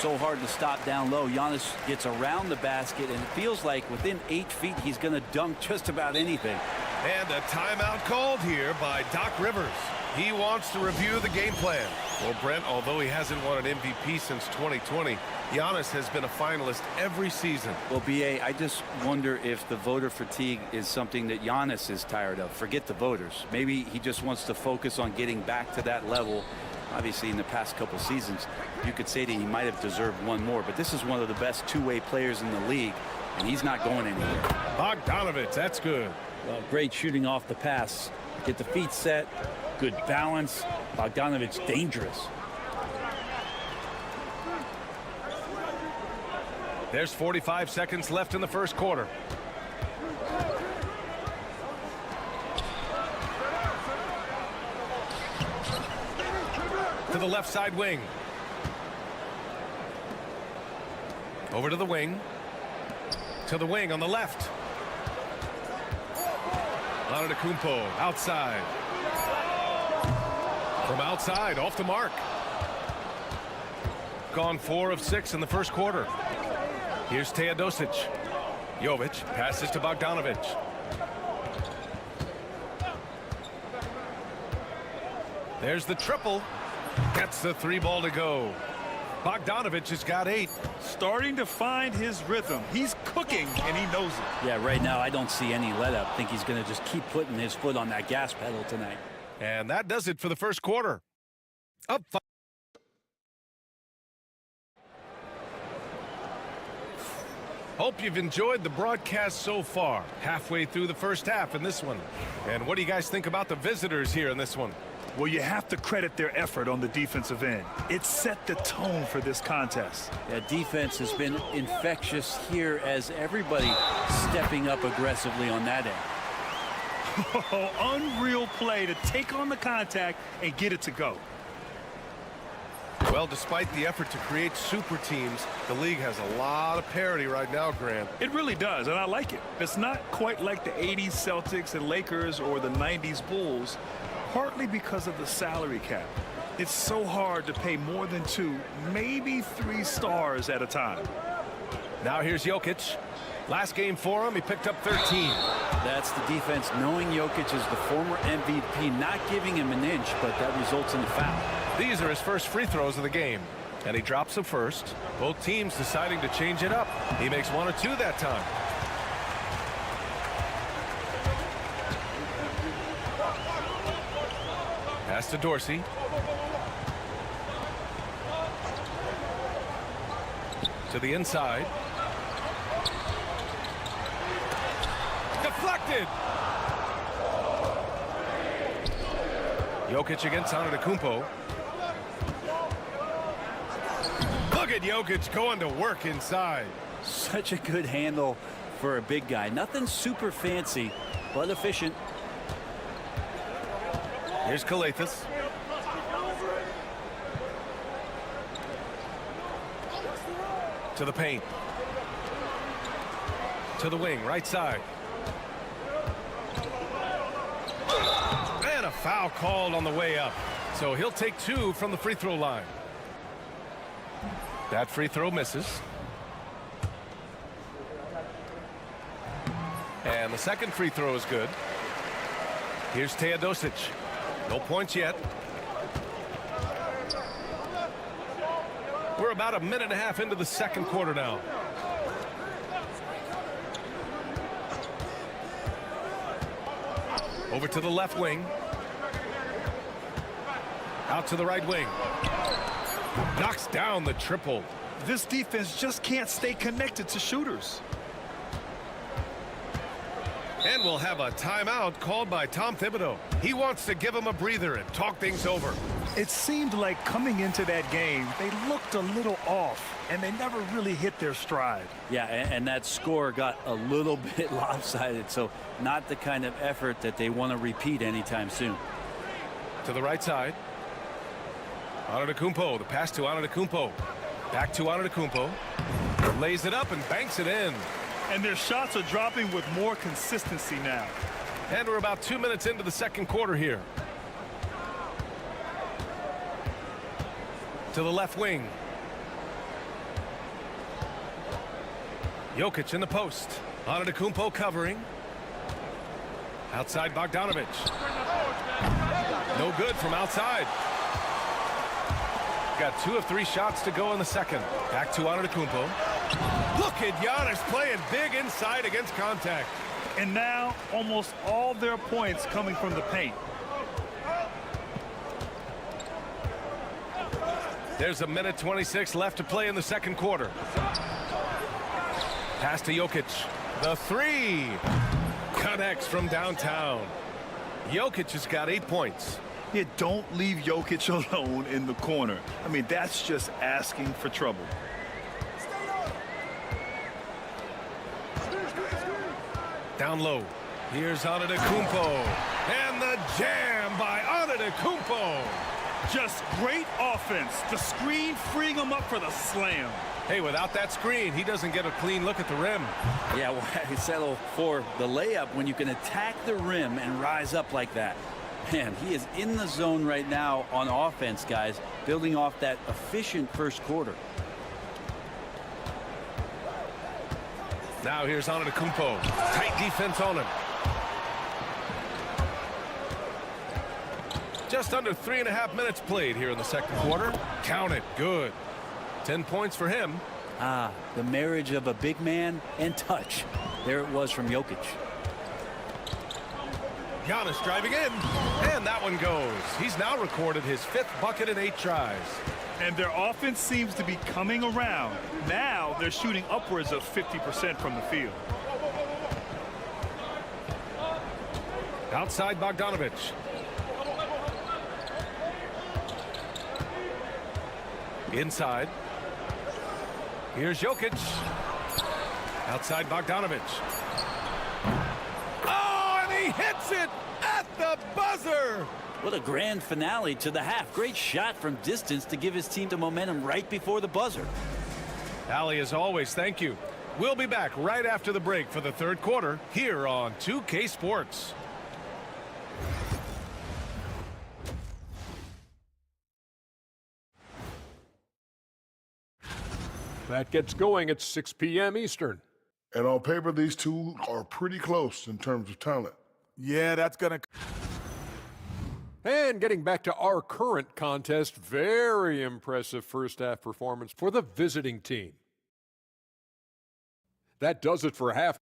So hard to stop down low. Giannis gets around the basket, and it feels like within 8 feet he's going to dunk just about anything. And a timeout called here by Doc Rivers. He wants to review the game plan. Well, Brent, although he hasn't won an MVP since 2020, Giannis has been a finalist every season. Well, B.A., I just wonder if the voter fatigue is something that Giannis is tired of. Forget the voters. Maybe he just wants to focus on getting back to that level. Obviously, in the past couple seasons, you could say that he might have deserved one more, but this is one of the best two-way players in the league, and he's not going anywhere. Bogdanović, that's good. Well, great shooting off the pass. Get the feet set, good balance. Bogdanović dangerous. There's 45 seconds left in the first quarter. To the left side wing. Over to the wing. To the wing on the left. Antetokounmpo outside. From outside, off the mark. Gone 4 of 6 in the first quarter. Here's Teodosic. Jovic passes to Bogdanović. There's the triple. Gets the 3-ball to go. Bogdanović has got 8. Starting to find his rhythm. He's cooking, and he knows it. Yeah, right now I don't see any let-up. I think he's going to just keep putting his foot on that gas pedal tonight. And that does it for the first quarter. Up 5. Hope you've enjoyed the broadcast so far. Halfway through the first half in this one. And what do you guys think about the visitors here in this one? Well, you have to credit their effort on the defensive end. It set the tone for this contest. Yeah, defense has been infectious here as everybody stepping up aggressively on that end. Oh, unreal play to take on the contact and get it to go. Well, despite the effort to create super teams, the league has a lot of parity right now, Grant. It really does, and I like it. It's not quite like the 80s Celtics and Lakers or the 90s Bulls, partly because of the salary cap. It's so hard to pay more than 2, maybe 3 stars at a time. Now here's Jokic. Last game for him, he picked up 13. That's the defense knowing Jokic is the former MVP, not giving him an inch, but that results in a foul. These are his first free throws of the game, and he drops them first. Both teams deciding to change it up. He makes 1 or 2 that time. Pass to Dorsey. To the inside. Deflected. Jokic against Antetokounmpo. Look at Jokic going to work inside. Such a good handle for a big guy. Nothing super fancy, but efficient. Here's Kalathis. To the paint. To the wing, right side. And a foul called on the way up. So he'll take 2 from the free throw line. That free throw misses. And the second free throw is good. Here's Teodosic. No points yet. We're about a minute and a half into the second quarter now. Over to the left wing. Out to the right wing. Knocks down the triple. This defense just can't stay connected to shooters. And we'll have a timeout called by Tom Thibodeau. He wants to give him a breather and talk things over. It seemed like coming into that game, they looked a little off, and they never really hit their stride. Yeah, and that score got a little bit lopsided, so not the kind of effort that they want to repeat anytime soon. To the right side. Antetokounmpo, the pass to Antetokounmpo. Back to Antetokounmpo. Lays it up and banks it in. And their shots are dropping with more consistency now. And we're about 2 minutes into the second quarter here. To the left wing. Jokic in the post. Antetokounmpo covering. Outside Bogdanovic. No good from outside. Got 2 of 3 shots to go in the second. Back to Antetokounmpo. Look at Giannis playing big inside against contact. And now almost all their points coming from the paint. There's a minute 26 left to play in the second quarter. Pass to Jokic. The 3 connects from downtown. Jokic has got 8 points. Yeah, don't leave Jokic alone in the corner. I mean, that's just asking for trouble. Down low. Here's Antetokounmpo. And the jam by Antetokounmpo. Just great offense. The screen freeing him up for the slam. Hey, without that screen, he doesn't get a clean look at the rim. Yeah, why settle for the layup when you can attack the rim and rise up like that? Man, he is in the zone right now on offense, guys, building off that efficient first quarter. Now here's Antetokounmpo. Tight defense on him. Just under 3.5 minutes played here in the second quarter. Count it. Good. 10 points for him. Ah, the marriage of a big man and touch. There it was from Jokic. Giannis driving in, and that one goes. He's now recorded his 5th bucket in 8 tries. And their offense seems to be coming around. Now they're shooting upwards of 50% from the field. Outside Bogdanovic. Inside. Here's Jokic. Outside Bogdanovic. Oh, and he hits it at the buzzer. What a grand finale to the half. Great shot from distance to give his team the momentum right before the buzzer. Allie, as always, thank you. We'll be back right after the break for the third quarter here on 2K Sports. That gets going at 6 p.m. Eastern. And on paper, these two are pretty close in terms of talent. Yeah, that's going to... And getting back to our current contest, very impressive first half performance for the visiting team. That does it for half.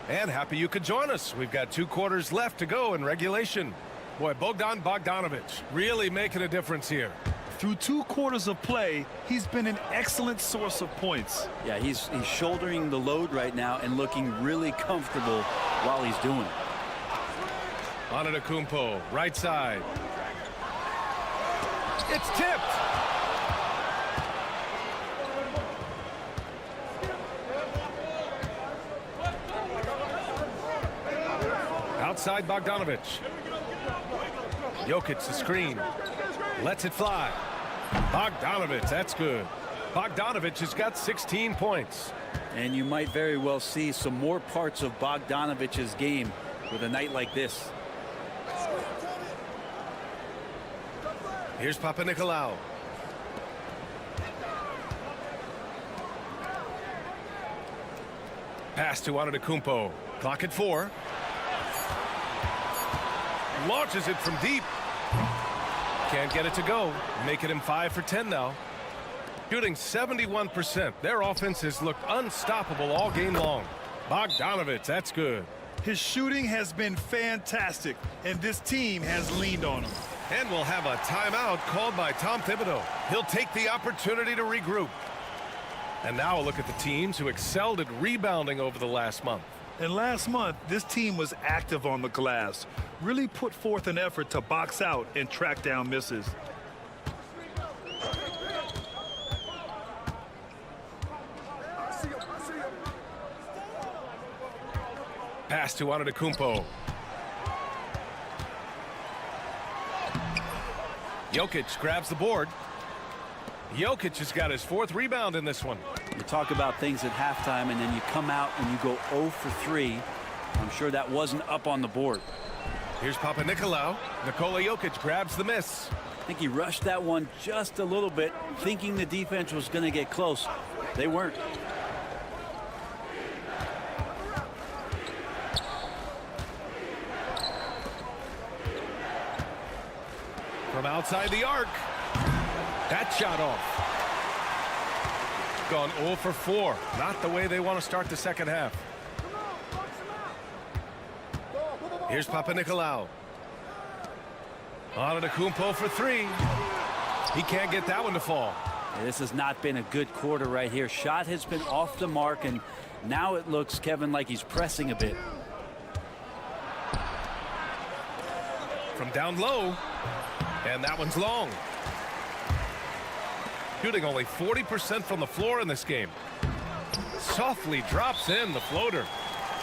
And happy you could join us. We've got 2 quarters left to go in regulation. Boy, Bogdan Bogdanovic really making a difference here. Through 2 quarters of play, he's been an excellent source of points. Yeah, he's shouldering the load right now and looking really comfortable while he's doing it. Antetokounmpo, right side. It's tipped. Outside Bogdanovic. Jokic the screen. Lets it fly. Bogdanovic, that's good. Bogdanovic has got 16 points. And you might very well see some more parts of Bogdanovic's game with a night like this. Here's Papanikolaou. Pass to Antetokounmpo. Clock at 4. Launches it from deep. Can't get it to go. Making him 5 for 10 now. Shooting 71%. Their offense has looked unstoppable all game long. Bogdanovich, that's good. His shooting has been fantastic, and this team has leaned on him. And we'll have a timeout called by Tom Thibodeau. He'll take the opportunity to regroup. And now a look at the teams who excelled at rebounding over the last month. And last month, this team was active on the glass, really put forth an effort to box out and track down misses. Pass to Antetokounmpo. Jokic grabs the board. Jokic has got his 4th rebound in this one. You talk about things at halftime, and then you come out and you go 0 for 3. I'm sure that wasn't up on the board. Here's Papanikolaou. Nikola Jokic grabs the miss. I think he rushed that one just a little bit, thinking the defense was going to get close. They weren't. From outside the arc. That shot off. Gone 0 for 4. Not the way they want to start the second half. Here's Papanikolaou. Antetokounmpo for 3. He can't get that one to fall. This has not been a good quarter right here. Shot has been off the mark, and now it looks, Kevin, like he's pressing a bit. From down low. And that one's long. Shooting only 40% from the floor in this game. Softly drops in the floater.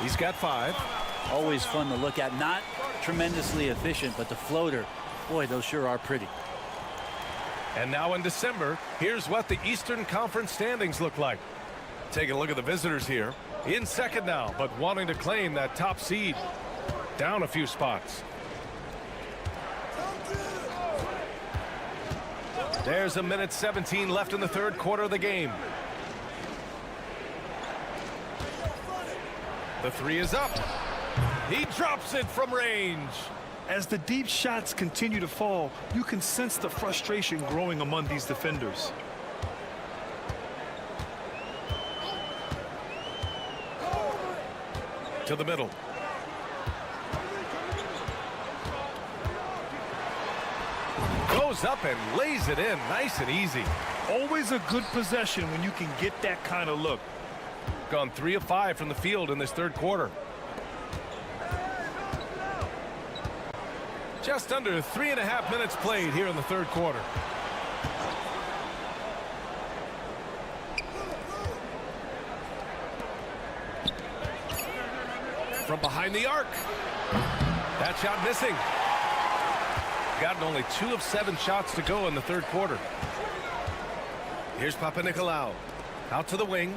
He's got 5. Always fun to look at. Not tremendously efficient, but the floater, boy, those sure are pretty. And now in December, here's what the Eastern Conference standings look like. Taking a look at the visitors here. In second now, but wanting to claim that top seed. Down a few spots. There's a minute 17 left in the third quarter of the game. The 3 is up. He drops it from range. As the deep shots continue to fall, you can sense the frustration growing among these defenders. To the middle. Goes up and lays it in nice and easy. Always a good possession when you can get that kind of look. Gone 3 of 5 from the field in this third quarter. Just under 3.5 minutes played here in the third quarter. From behind the arc. That shot missing. Gotten only 2 of 7 shots to go in the third quarter. Here's Papanikolaou. Out to the wing.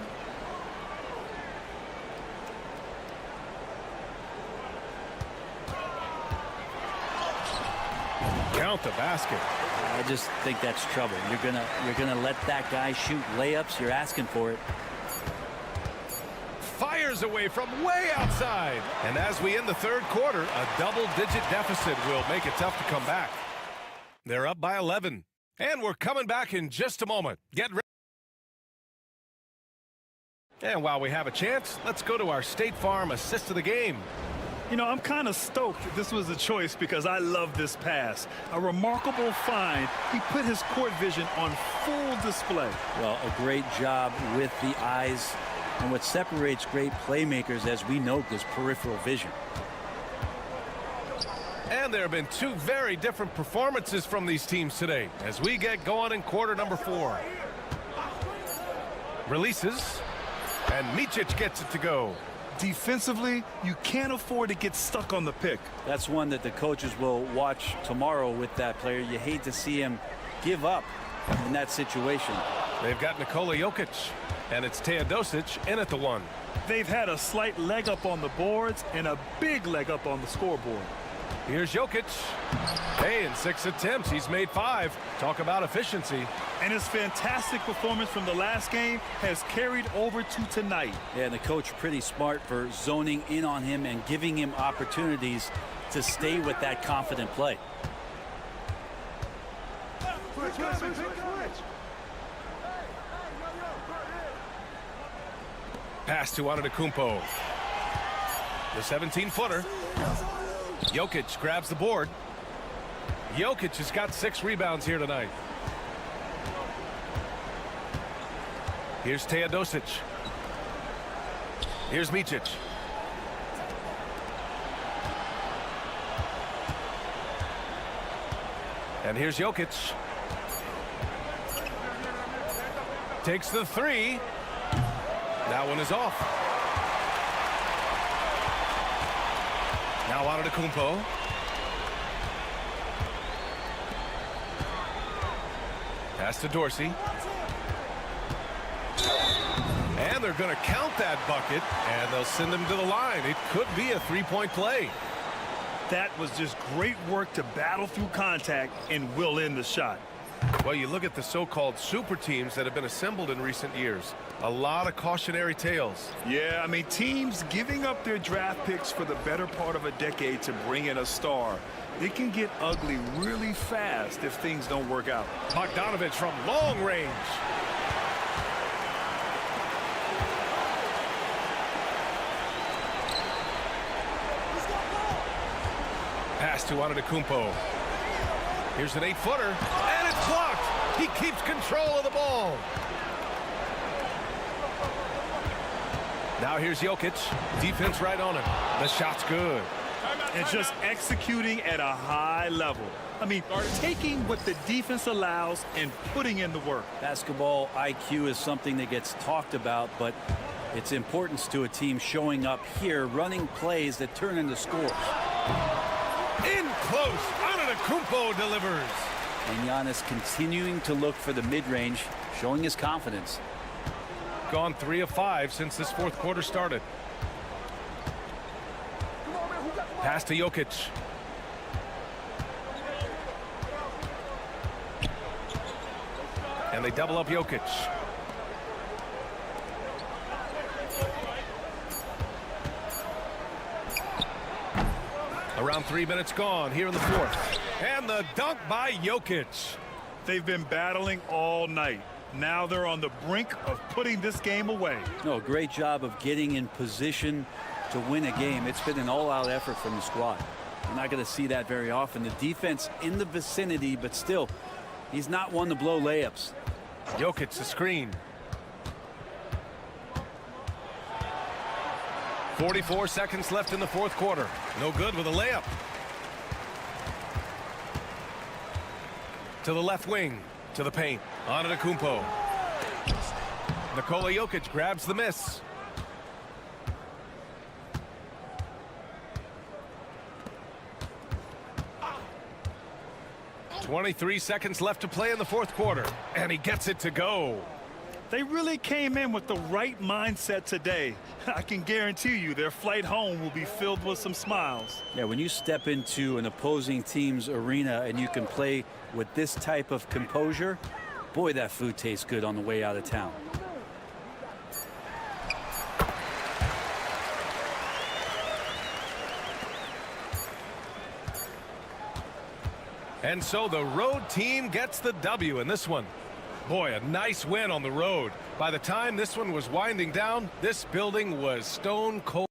Count the basket. I just think that's trouble. You're gonna let that guy shoot layups. You're asking for it. Fires away from way outside. And as we end the third quarter, a double-digit deficit will make it tough to come back. They're up by 11. And we're coming back in just a moment. Get ready. And while we have a chance, let's go to our State Farm assist of the game. You know, I'm kind of stoked that this was a choice because I love this pass. A remarkable find. He put his court vision on full display. Well, a great job with the eyes. And what separates great playmakers, as we know, is peripheral vision. And there have been 2 very different performances from these teams today as we get going in quarter number 4. Releases, and Micic gets it to go. Defensively, you can't afford to get stuck on the pick. That's one that the coaches will watch tomorrow with that player. You hate to see him give up in that situation. They've got Nikola Jokic, and it's Teodosic in at the 1. They've had a slight leg up on the boards and a big leg up on the scoreboard. Here's Jokic. Hey, in 6 attempts, he's made 5. Talk about efficiency. And his fantastic performance from the last game has carried over to tonight. Yeah, and the coach pretty smart for zoning in on him and giving him opportunities to stay with that confident play. Pass to Antetokounmpo. The 17-footer. Jokic grabs the board. Jokic has got 6 rebounds here tonight. Here's Teodosic. Here's Micic. And here's Jokic. Takes the 3. That one is off. Now Antetokounmpo. Pass to Dorsey. And they're going to count that bucket, and they'll send him to the line. It could be a 3-point play. That was just great work to battle through contact and will in the shot. Well, you look at the so-called super teams that have been assembled in recent years. A lot of cautionary tales. Yeah, I mean, teams giving up their draft picks for the better part of a decade to bring in a star. It can get ugly really fast if things don't work out. Bogdanovich from long range. Pass to Antetokounmpo. Here's an 8-footer, and it's blocked. He keeps control of the ball. Now here's Jokic. Defense right on him. The shot's good. And just executing at a high level. I mean, taking what the defense allows and putting in the work. Basketball IQ is something that gets talked about, but its importance to a team showing up here, running plays that turn into scores. In close. Antetokounmpo delivers. And Giannis continuing to look for the mid-range, showing his confidence. Gone 3 of 5 since this fourth quarter started. Pass to Jokic. And they double up Jokic. Around 3 minutes gone here in the fourth. And the dunk by Jokic. They've been battling all night. Now they're on the brink of putting this game away. No, great job of getting in position to win a game. It's been an all-out effort from the squad. You're not going to see that very often. The defense in the vicinity, but still, he's not one to blow layups. Jokic, the screen. 44 seconds left in the fourth quarter. No good with a layup. To the left wing, to the paint. Antetokounmpo. Nikola Jokic grabs the miss. .23 seconds left to play in the fourth quarter, and he gets it to go. They really came in with the right mindset today. I can guarantee you their flight home will be filled with some smiles. Yeah, when you step into an opposing team's arena and you can play with this type of composure, boy, that food tastes good on the way out of town. And so the road team gets the W in this one. Boy, a nice win on the road. By the time this one was winding down, this building was stone cold.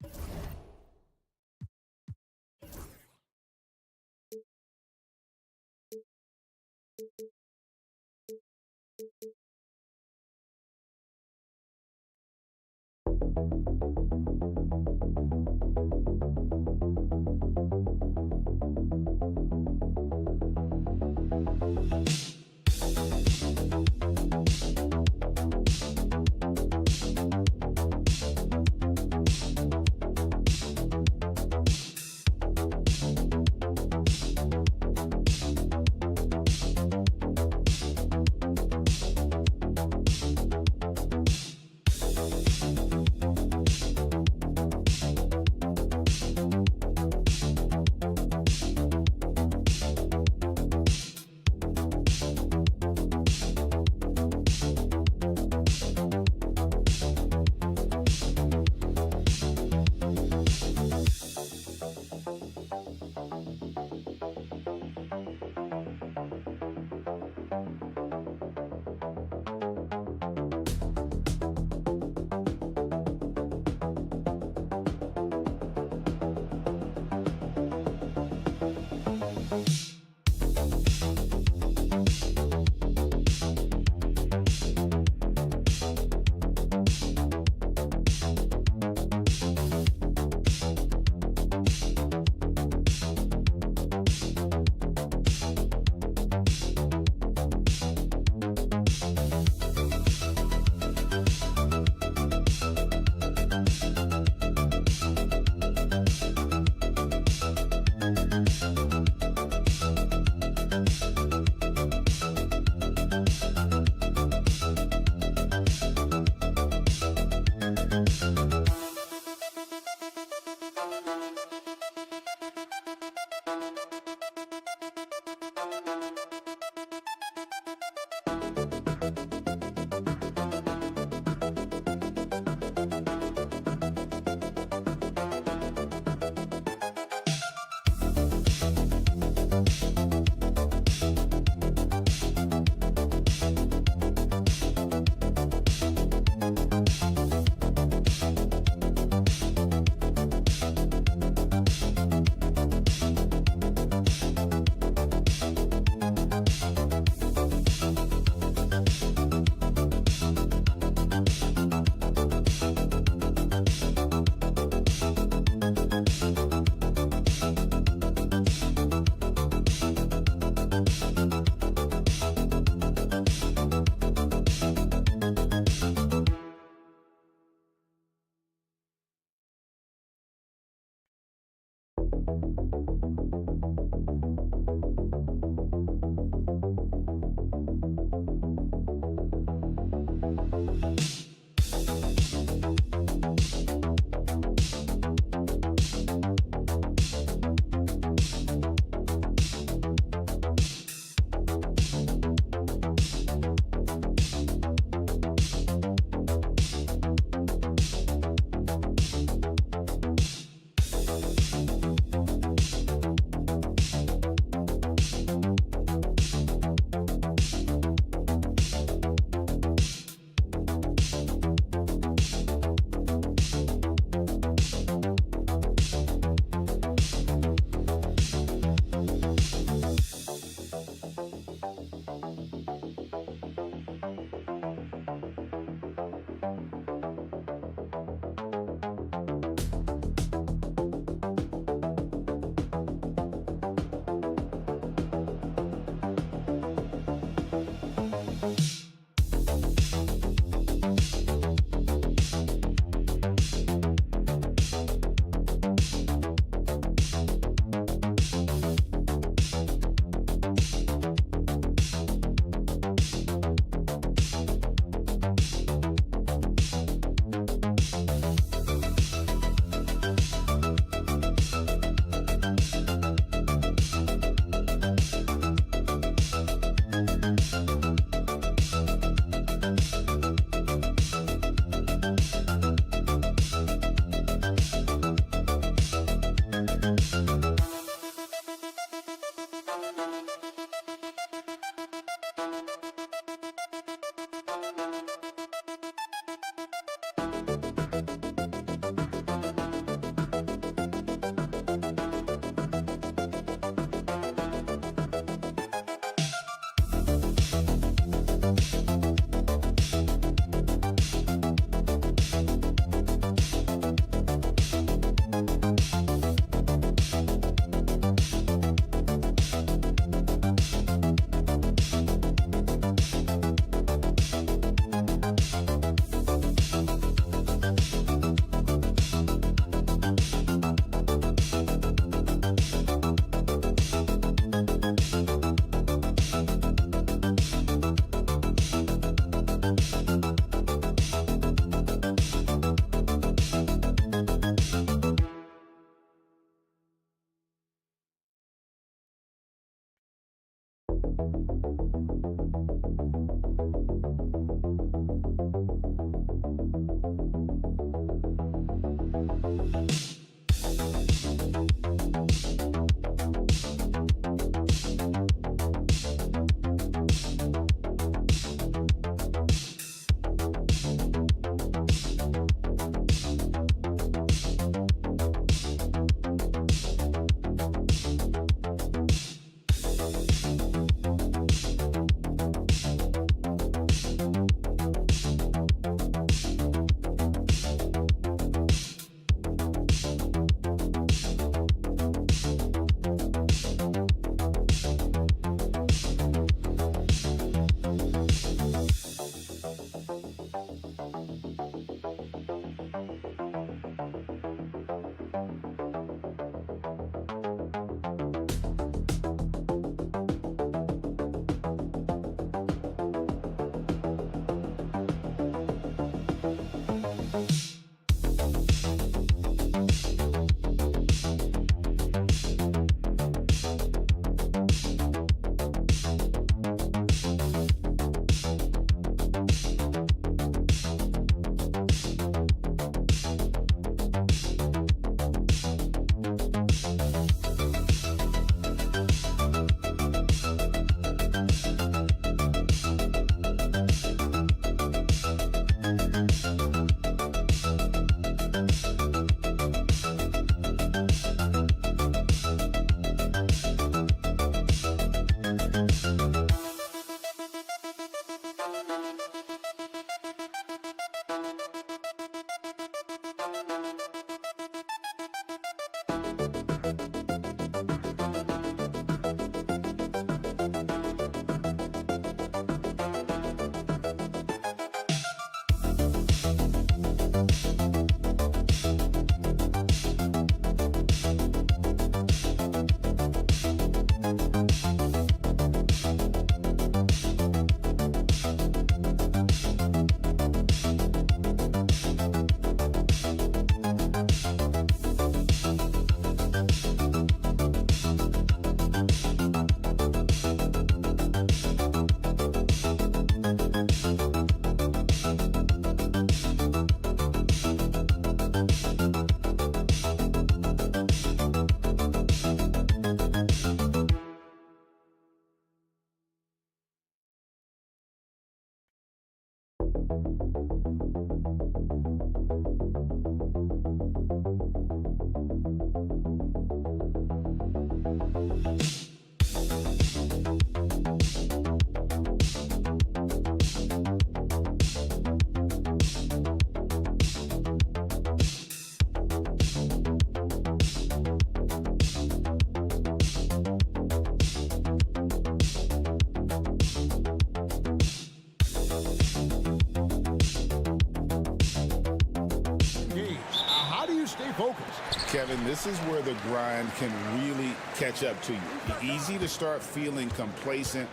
Kevin, this is where the grind can really catch up to you. Easy to start feeling complacent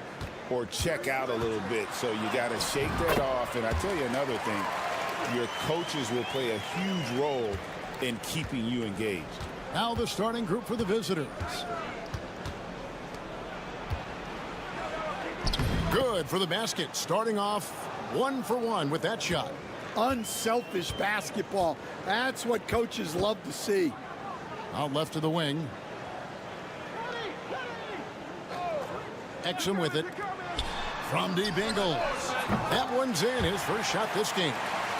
or check out a little bit. So you got to shake that off. And I tell you another thing, your coaches will play a huge role in keeping you engaged. Now the starting group for the visitors. Good for the basket. Starting off 1 for 1 with that shot. Unselfish basketball. That's what coaches love to see. Out left to the wing. Exum with it. From deep Ingles. That one's in. His first shot this game.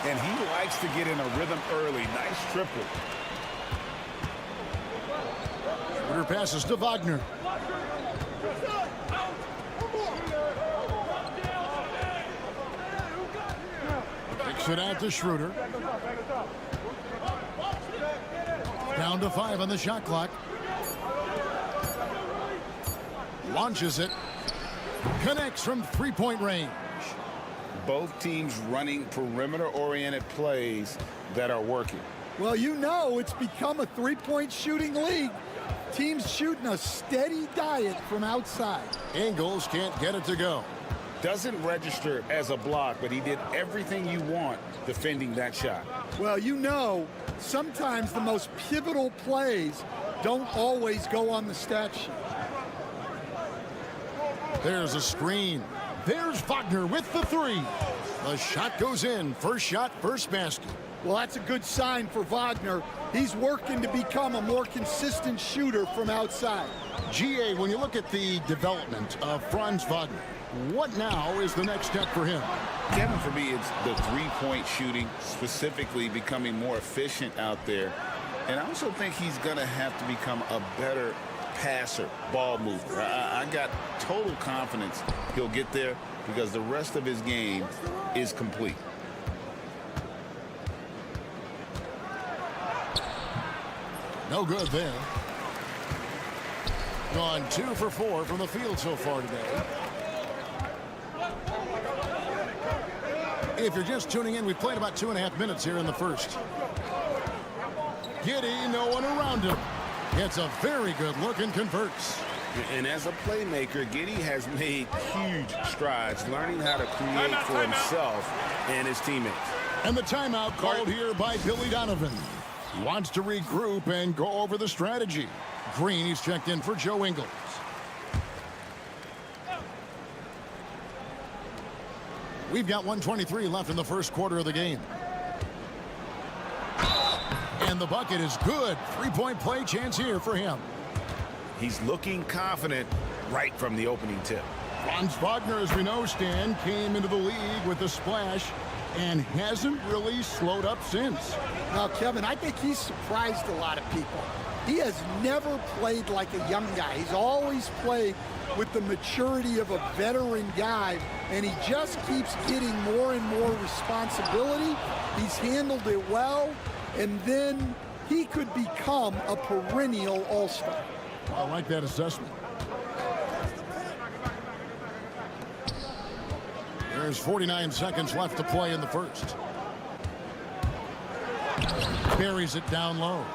And he likes to get in a rhythm early. Nice triple. Schroeder passes to Wagner. Kicks it out to Schroeder. Down to 5 on the shot clock. Launches it. Connects from three-point range. Both teams running perimeter-oriented plays that are working. Well, you know it's become a three-point shooting league. Teams shooting a steady diet from outside. Ingles can't get it to go. Doesn't register as a block, but he did everything you want defending that shot. Well, you know, sometimes the most pivotal plays don't always go on the stat sheet. There's a screen. There's Wagner with the three. The shot goes in. First shot, first basket. Well, that's a good sign for Wagner. He's working to become a more consistent shooter from outside. GA, when you look at the development of Franz Wagner, what now is the next step for him? Kevin, for me, it's the three-point shooting, specifically becoming more efficient out there. And I also think he's going to have to become a better passer, ball mover. I got total confidence he'll get there because the rest of his game is complete. No good there. Gone 2 for 4 from the field so far today. If you're just tuning in, we've played about 2.5 minutes here in the first. Giddey, no one around him. Gets a very good look and converts. And as a playmaker, Giddey has made huge strides learning how to create for himself and his teammates. And the timeout called here by Billy Donovan. He wants to regroup and go over the strategy. Green, he's checked in for Joe Ingles. We've got 1:23 left in the first quarter of the game. And the bucket is good. Three-point play chance here for him. He's looking confident right from the opening tip. Franz Wagner, as we know, Stan, came into the league with a splash and hasn't really slowed up since. Now, Kevin, I think he's surprised a lot of people. He has never played like a young guy. He's always played with the maturity of a veteran guy, and he just keeps getting more and more responsibility. He's handled it well, and then he could become a perennial all-star. I like that assessment. There's 49 seconds left to play in the first. Buries it down low.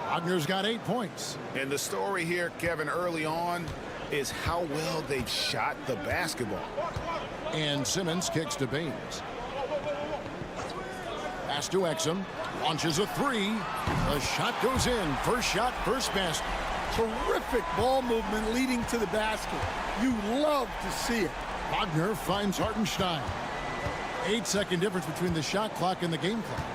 Wagner's got 8 points. And the story here, Kevin, early on is how well they've shot the basketball. And Simmons kicks to Baines. Pass to Exum. Launches a three. The shot goes in. First shot, first basket. Terrific ball movement leading to the basket. You love to see it. Wagner finds Hartenstein. 8-second difference between the shot clock and the game clock.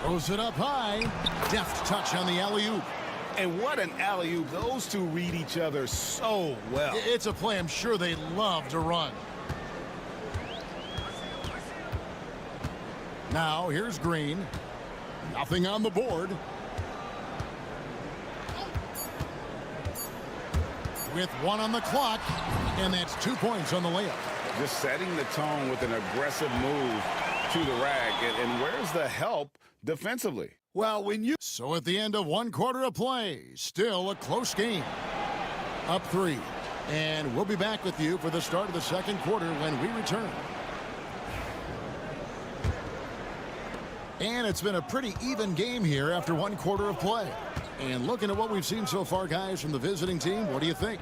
Throws it up high. Deft touch on the alley-oop. And what an alley-oop. Those two read each other so well. It's a play I'm sure they love to run. Now here's Green. Nothing on the board. With 1 on the clock, and that's 2 points on the layup. Just setting the tone with an aggressive move to the rack. And where's the help defensively? Well, when you... So at the end of 1 quarter of play, still a close game. Up 3. And we'll be back with you for the start of the second quarter when we return. And it's been a pretty even game here after 1 quarter of play. And looking at what we've seen so far, guys, from the visiting team, what do you think?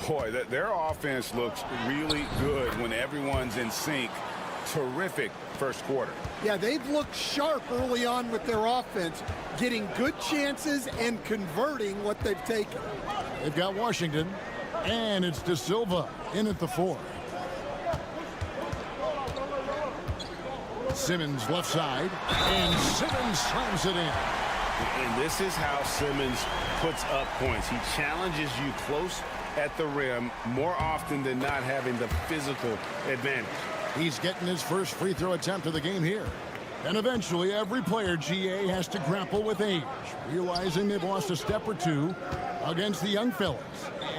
Boy, their offense looks really good when everyone's in sync. Terrific first quarter. Yeah, they've looked sharp early on with their offense, getting good chances and converting what they've taken. They've got Washington, and it's De Silva in at the 4. Simmons left side, and Simmons slams it in. And this is how Simmons puts up points. He challenges you close at the rim more often than not, having the physical advantage. He's getting his first free throw attempt of the game here. And eventually every player, GA, has to grapple with age, realizing they've lost a step or two against the young fellas.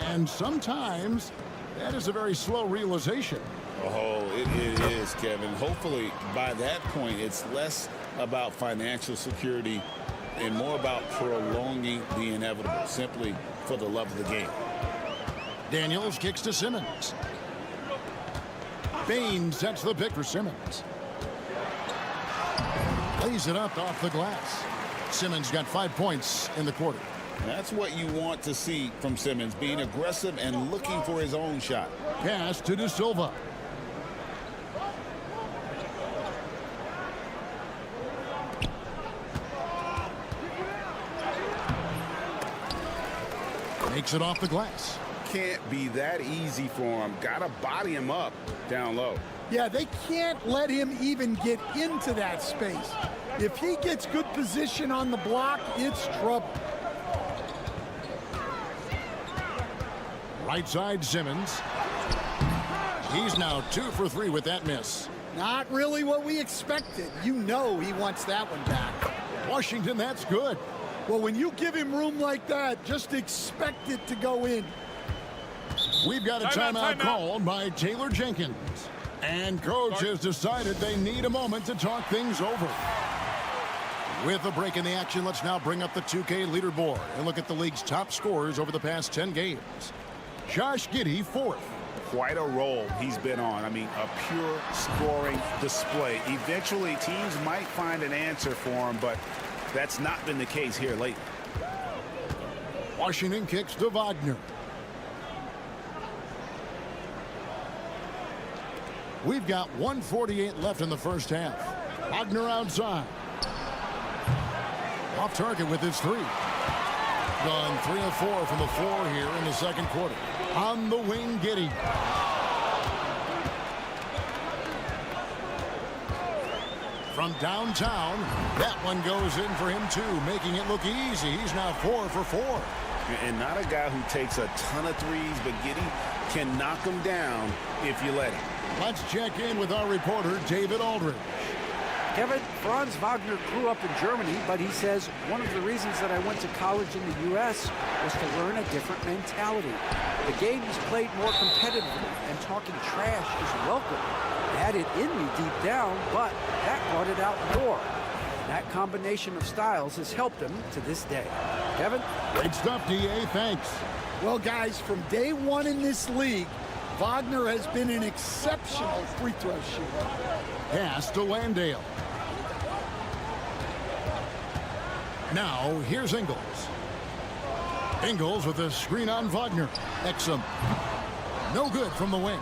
And sometimes that is a very slow realization. Oh, it is, Kevin. Hopefully by that point it's less about financial security and more about prolonging the inevitable, simply for the love of the game. Daniels kicks to Simmons. Bain sets the pick for Simmons. Lays it up off the glass. Simmons got 5 points in the quarter. That's what you want to see from Simmons, being aggressive and looking for his own shot. Pass to De Silva. Makes it off the glass. Can't be that easy for him. Gotta body him up down low. Yeah, they can't let him even get into that space. If he gets good position on the block, it's trouble. Right side Simmons. He's now 2 for 3 with that miss. Not really what we expected. You know he wants that one back. Washington, that's good. Well, when you give him room like that, just expect it to go in. We've got a timeout called by Taylor Jenkins. And coach has decided they need a moment to talk things over. With a break in the action, let's now bring up the 2K leaderboard and look at the league's top scorers over the past 10 games. Josh Giddey, 4th. Quite a role he's been on. I mean, a pure scoring display. Eventually, teams might find an answer for him, but that's not been the case here lately. Washington kicks to Wagner. We've got 1:48 left in the first half. Wagner outside. Off target with his 3. Gone 3 of 4 from the floor here in the second quarter. On the wing, Giddey. From downtown, that one goes in for him too, making it look easy. He's now 4 for 4. And not a guy who takes a ton of threes, but Giddey can knock them down if you let him. Let's check in with our reporter, David Aldridge. Kevin, Franz Wagner grew up in Germany, but he says one of the reasons that I went to college in the U.S. was to learn a different mentality. The game is played more competitively, and talking trash is welcome. I had it in me deep down, but that brought it out more. That combination of styles has helped him to this day. Kevin? Great stuff, D.A. Thanks. Well, guys, from day one in this league, Wagner has been an exceptional free throw shooter. Pass to Landale. Now, here's Ingles. Ingles with a screen on Wagner. Exum. No good from the wing.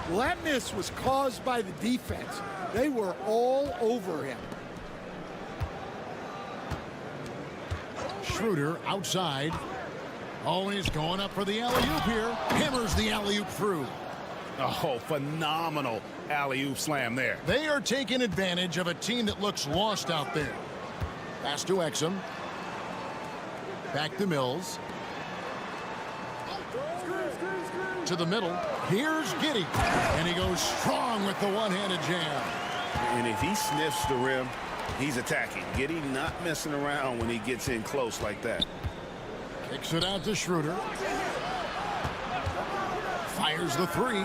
Well, that miss was caused by the defense. They were all over him. Schroeder outside. Oh, he's going up for the alley-oop here. Hammers the alley-oop through. Oh, phenomenal alley-oop slam there. They are taking advantage of a team that looks lost out there. Pass to Exum. Back to Mills. To the middle. Here's Giddey. And he goes strong with the one-handed jam. And if he sniffs the rim, he's attacking. Giddey not messing around when he gets in close like that. Kicks it out to Schroeder. Fires the three.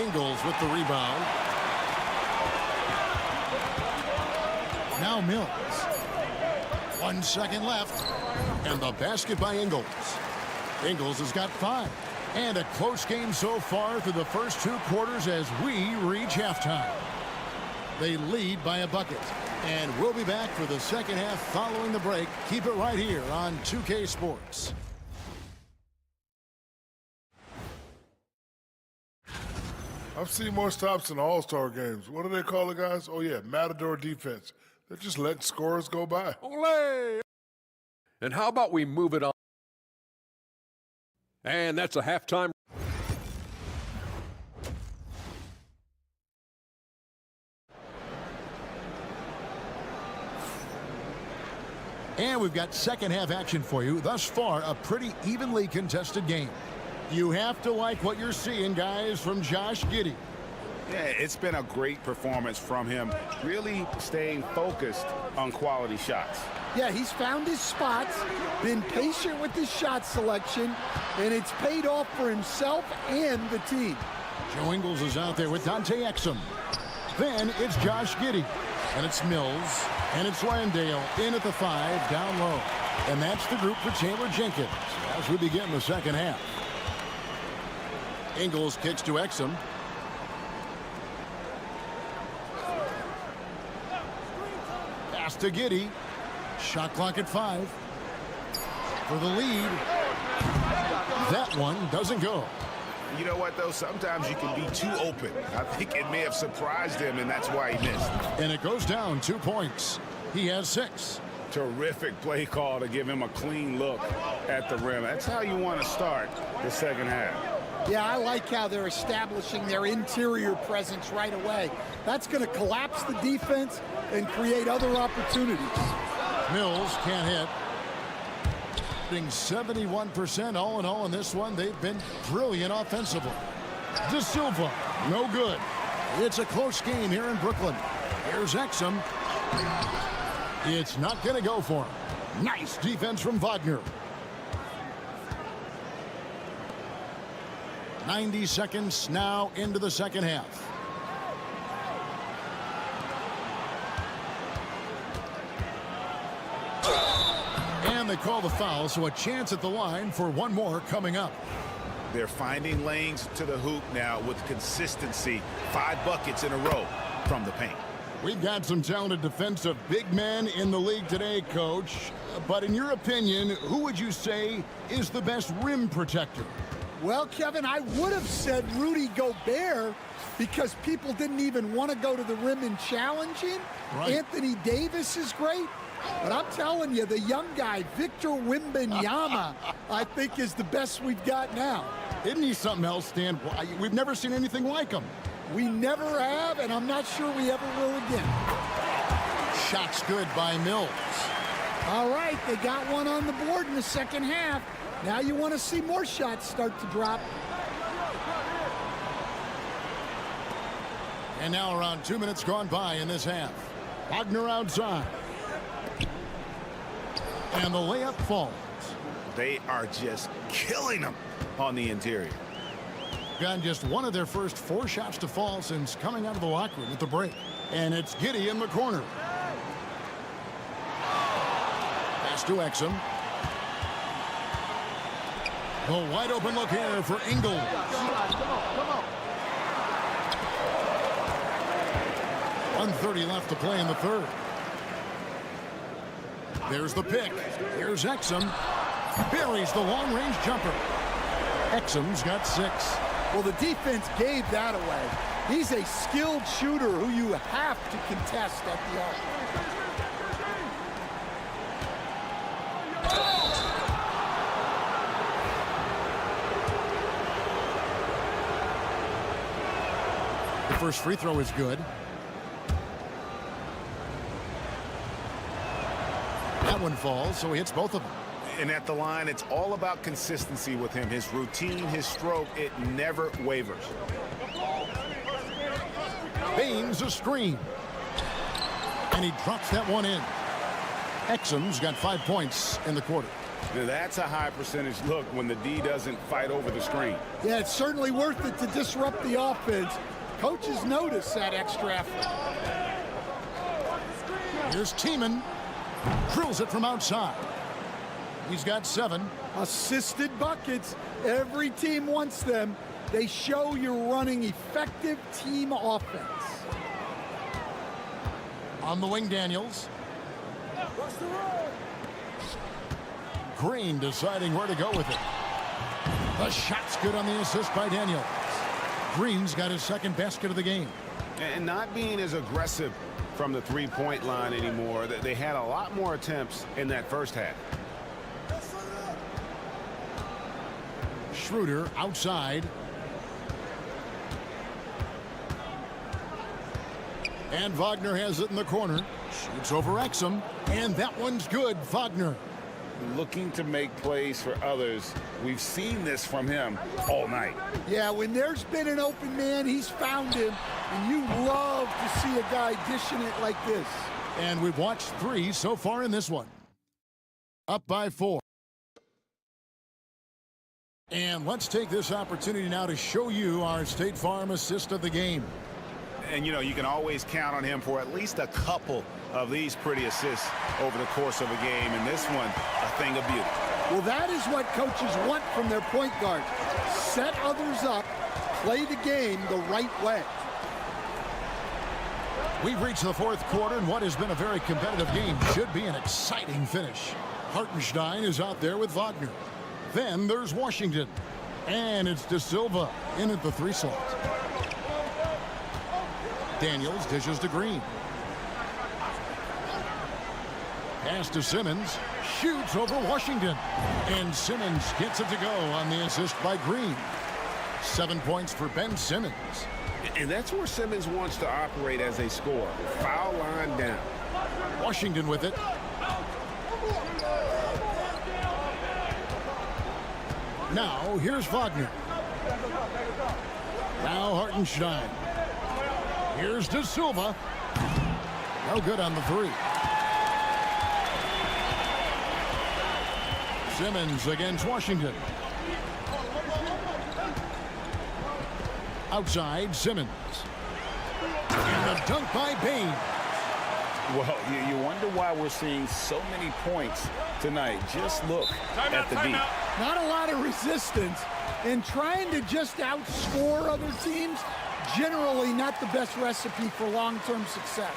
Ingles with the rebound. Now Mills. 1 second left. And the basket by Ingles. Ingles has got 5. And a close game so far through the first 2 quarters as we reach halftime. They lead by a bucket. And we'll be back for the second half following the break. Keep it right here on 2K Sports. I've seen more stops in All-Star games. What do they call it, guys? Oh, yeah, Matador defense. They're just letting scorers go by. Olé! And how about we move it on? And that's a halftime. And we've got second half action for you. Thus far, a pretty evenly contested game. You have to like what you're seeing, guys, from Josh Giddey. Yeah, it's been a great performance from him, really staying focused on quality shots. Yeah, he's found his spots, been patient with his shot selection, and it's paid off for himself and the team. Joe Ingles is out there with Dante Exum. Then it's Josh Giddey. And it's Mills. And it's Landale in at the 5, down low. And that's the group for Taylor Jenkins as we begin the second half. Ingles kicks to Exum. Pass to Giddey. Shot clock at 5. For the lead. That one doesn't go. You know what, though? Sometimes you can be too open. I think it may have surprised him, and that's why he missed. And it goes down 2 points. He has 6. Terrific play call to give him a clean look at the rim. That's how you want to start the second half. Yeah, I like how they're establishing their interior presence right away. That's going to collapse the defense and create other opportunities. Mills can't hit. 71% all in all in this one. They've been brilliant offensively. De Silva, no good. It's a close game here in Brooklyn. Here's Exum. It's not going to go for him. Nice defense from Wagner. 90 seconds now into the second half. And they call the foul, so a chance at the line for one more coming up. They're finding lanes to the hoop now with consistency. 5 buckets in a row from the paint. We've got some talented defensive big men in the league today, Coach. But in your opinion, who would you say is the best rim protector? Well, Kevin, I would have said Rudy Gobert because people didn't even want to go to the rim and challenge him. Right. Anthony Davis is great. But I'm telling you, the young guy, Victor Wembanyama, I think is the best we've got now. Isn't he something else, Stan? We've never seen anything like him. We never have, and I'm not sure we ever will again. Shots good by Mills. All right, they got one on the board in the second half. Now you want to see more shots start to drop. And now around 2 minutes gone by in this half. Wagner outside. And the layup falls. They are just killing them on the interior. Got just one of their first 4 shots to fall since coming out of the locker room at the break. And it's Giddey in the corner. Pass to Exum. The wide open look here for Ingles. 1:30 left to play in the third. There's the pick. Here's Exum. Buries the long-range jumper. Exum's got 6. Well, the defense gave that away. He's a skilled shooter who you have to contest at the arc. The first free throw is good. That one falls, so he hits both of them. And at the line, it's all about consistency with him. His routine, his stroke, it never wavers. Baines a screen. And he drops that one in. Exum's got 5 points in the quarter. Now that's a high percentage look when the D doesn't fight over the screen. Yeah, it's certainly worth it to disrupt the offense. Coaches notice that extra effort. Here's Tiemann. Drills it from outside. He's got 7. Assisted buckets. Every team wants them. They show you're running effective team offense. On the wing, Daniels. Green deciding where to go with it. The shot's good on the assist by Daniels. Green's got his second basket of the game. And not being as aggressive from the three-point line anymore. They had a lot more attempts in that first half. Schroeder outside. And Wagner has it in the corner. Shoots over Exum. And that one's good. Wagner. Looking to make plays for others. We've seen this from him all night. Yeah, when there's been an open man, he's found him. And you love to see a guy dishing it like this. And we've watched 3 so far in this one. Up by 4. And let's take this opportunity now to show you our State Farm assist of the game. And, you know, you can always count on him for at least a couple of these pretty assists over the course of a game. And this one, a thing of beauty. Well, that is what coaches want from their point guard. Set others up, play the game the right way. We've reached the 4th quarter, and what has been a very competitive game should be an exciting finish. Hartenstein is out there with Wagner. Then there's Washington. And it's De Silva in at the 3 slot. Daniels dishes to Green. Pass to Simmons. Shoots over Washington. And Simmons gets it to go on the assist by Green. 7 points for Ben Simmons. And that's where Simmons wants to operate as a scorer. Foul line down. Washington with it. Now, here's Wagner. Now Hartenstein. Here's De Silva. No good on the 3. Simmons against Washington. Outside, Simmons. And a dunk by Baines. Well, you wonder why we're seeing so many points tonight. Just look at the D. Not a lot of resistance. And trying to just outscore other teams, generally not the best recipe for long-term success.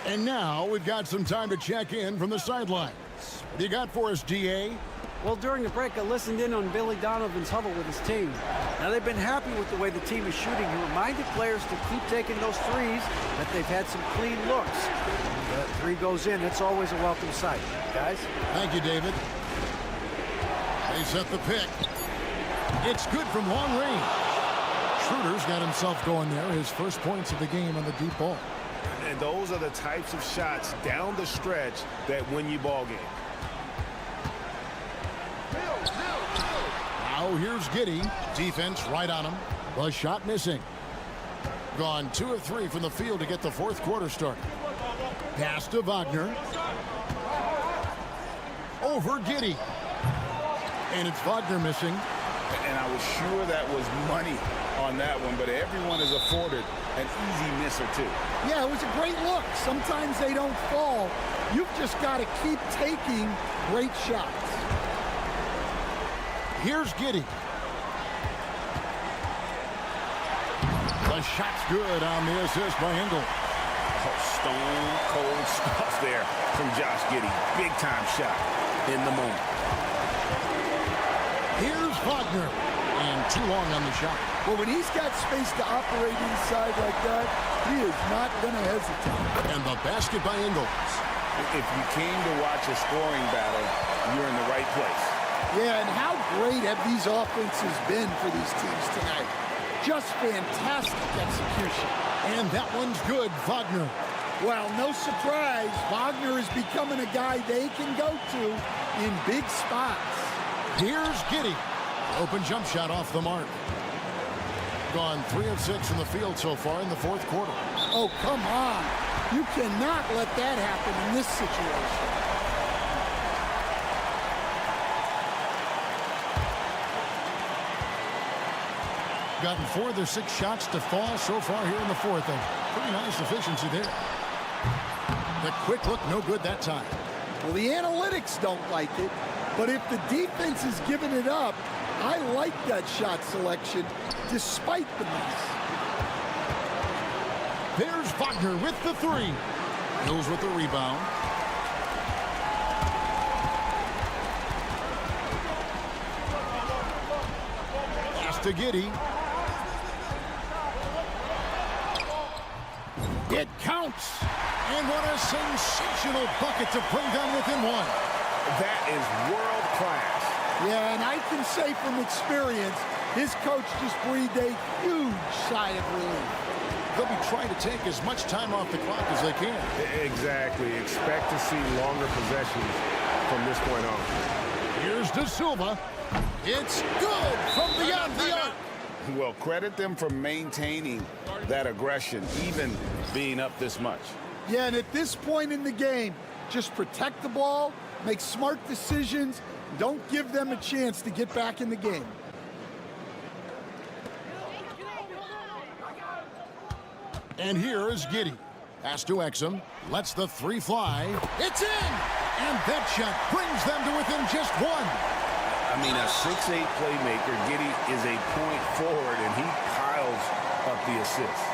And now we've got some time to check in from the sidelines. What do you got for us, DA? Well, during the break, I listened in on Billy Donovan's huddle with his team. Now, they've been happy with the way the team is shooting. He reminded players to keep taking those threes, that they've had some clean looks. The 3 goes in. That's always a welcome sight. Guys? Thank you, David. They set the pick. It's good from long range. Schroeder's got himself going there. His first points of the game on the deep ball. And those are the types of shots down the stretch that win you ball games. Now here's Giddey. Defense right on him. The shot missing. Gone 2 of 3 from the field to get the 4th quarter started. Pass to Wagner. Over Giddey. And it's Wagner missing. And I was sure that was money on that one, but everyone is afforded an easy miss or 2. Yeah, it was a great look. Sometimes they don't fall. You've just got to keep taking great shots. Here's Giddey. The shot's good on the assist by Engel. Oh, stone cold stuff there from Josh Giddey. Big time shot in the moment. Here's Wagner. And too long on the shot. Well, when he's got space to operate inside like that, he is not going to hesitate. And the basket by Ingles. If you came to watch a scoring battle, you're in the right place. Yeah, and how great have these offenses been for these teams tonight? Just fantastic execution. And that one's good, Wagner. Well, no surprise, Wagner is becoming a guy they can go to in big spots. Here's Giddey. Open jump shot off the mark. Gone 3 of 6 in the field so far in the fourth quarter. Oh, come on. You cannot let that happen in this situation. Gotten 4 of their 6 shots to fall so far here in the fourth. A pretty nice efficiency there. The quick look, no good that time. Well, the analytics don't like it, but if the defense is giving it up, I like that shot selection despite the miss. There's Wagner with the 3. Hills with the rebound. Pass to Giddey. It counts. And what a sensational bucket to bring them within 1. That is world class. Yeah, and I can say from experience, his coach just breathed a huge sigh of relief. They'll be trying to take as much time off the clock as they can. Exactly. Expect to see longer possessions from this point on. Here's De Silva. It's good from beyond the arc. Well, credit them for maintaining that aggression, even being up this much. Yeah, and at this point in the game, just protect the ball, make smart decisions, don't give them a chance to get back in the game. And here is Giddey. Pass to Exum. Lets the 3 fly. It's in! And that shot brings them to within just 1. I mean, a 6'8" playmaker. Giddey is a point forward, and he piles up the assists.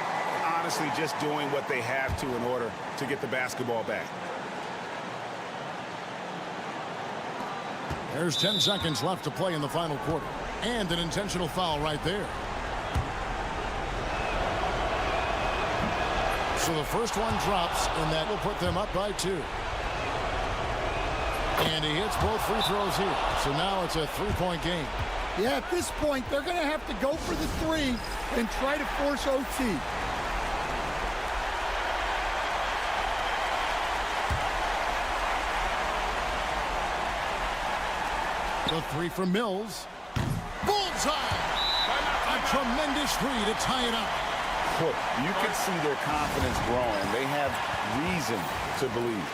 Honestly, just doing what they have to in order to get the basketball back. There's 10 seconds left to play in the final quarter. And an intentional foul right there. So the first one drops, and that will put them up by 2. And he hits both free throws here. So now it's a 3-point game. Yeah, at this point, they're going to have to go for the 3 and try to force OT. The 3 from Mills. Bullseye! A tremendous 3 to tie it up. Look, you can see their confidence growing. They have reason to believe.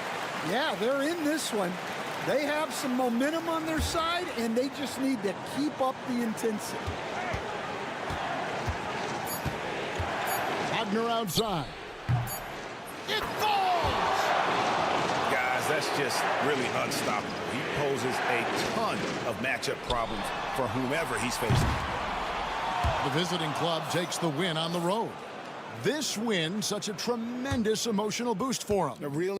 Yeah, they're in this one. They have some momentum on their side, and they just need to keep up the intensity. Wagner outside. It falls! Guys, that's just really unstoppable. He poses a ton of matchup problems for whomever he's facing. The visiting club takes the win on the road. This win, such a tremendous emotional boost for them.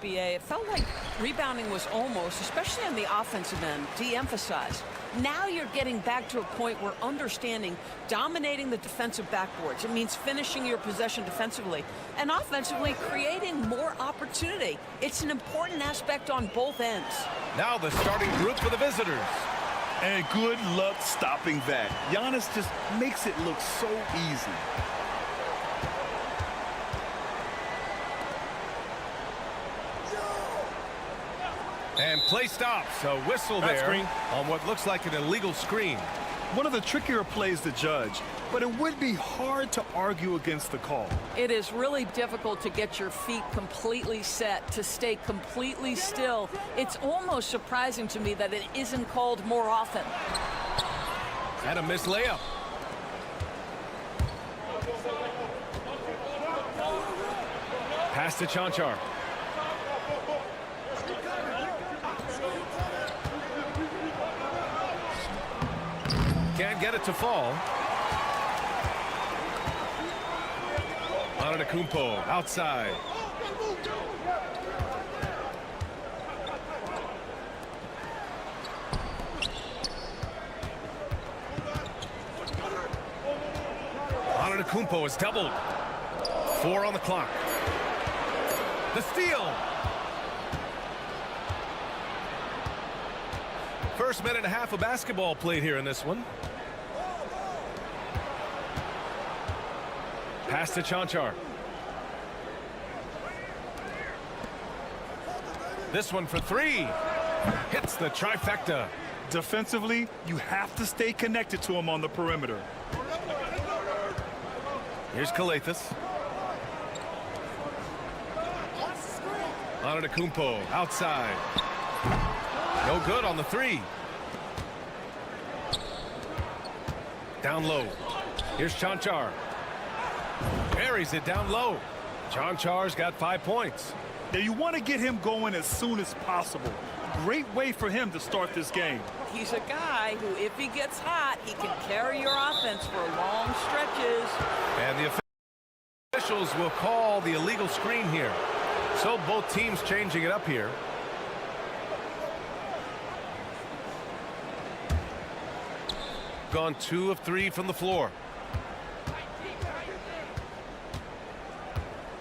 BA, it felt like rebounding was almost, especially on the offensive end, de-emphasized. Now you're getting back to a point where understanding dominating the defensive backboards. It means finishing your possession defensively and offensively creating more opportunity. It's an important aspect on both ends. Now the starting group for the visitors. And good luck stopping that. Giannis just makes it look so easy. And play stops. A whistle That's there green. on what looks like an illegal screen. One of the trickier plays to judge, but it would be hard to argue against the call. It is really difficult to get your feet completely set, to stay completely still. It's almost surprising to me that it isn't called more often. And a missed layup. Pass to Chanchar. Can't get it to fall. Antetokounmpo outside. Antetokounmpo is doubled. 4 on the clock. The steal. First minute and a half of basketball played here in this one. Pass to Chanchar. This one for 3. Hits the trifecta. Defensively, you have to stay connected to him on the perimeter. Here's Kalathis. Antetokounmpo outside. No good on the 3. Down low. Here's Chanchar. Buries it down low. Chanchar's got 5 points. Now you want to get him going as soon as possible. Great way for him to start this game. He's a guy who, if he gets hot, he can carry your offense for long stretches. And the officials will call the illegal screen here. So both teams changing it up here. Gone 2 of 3 from the floor.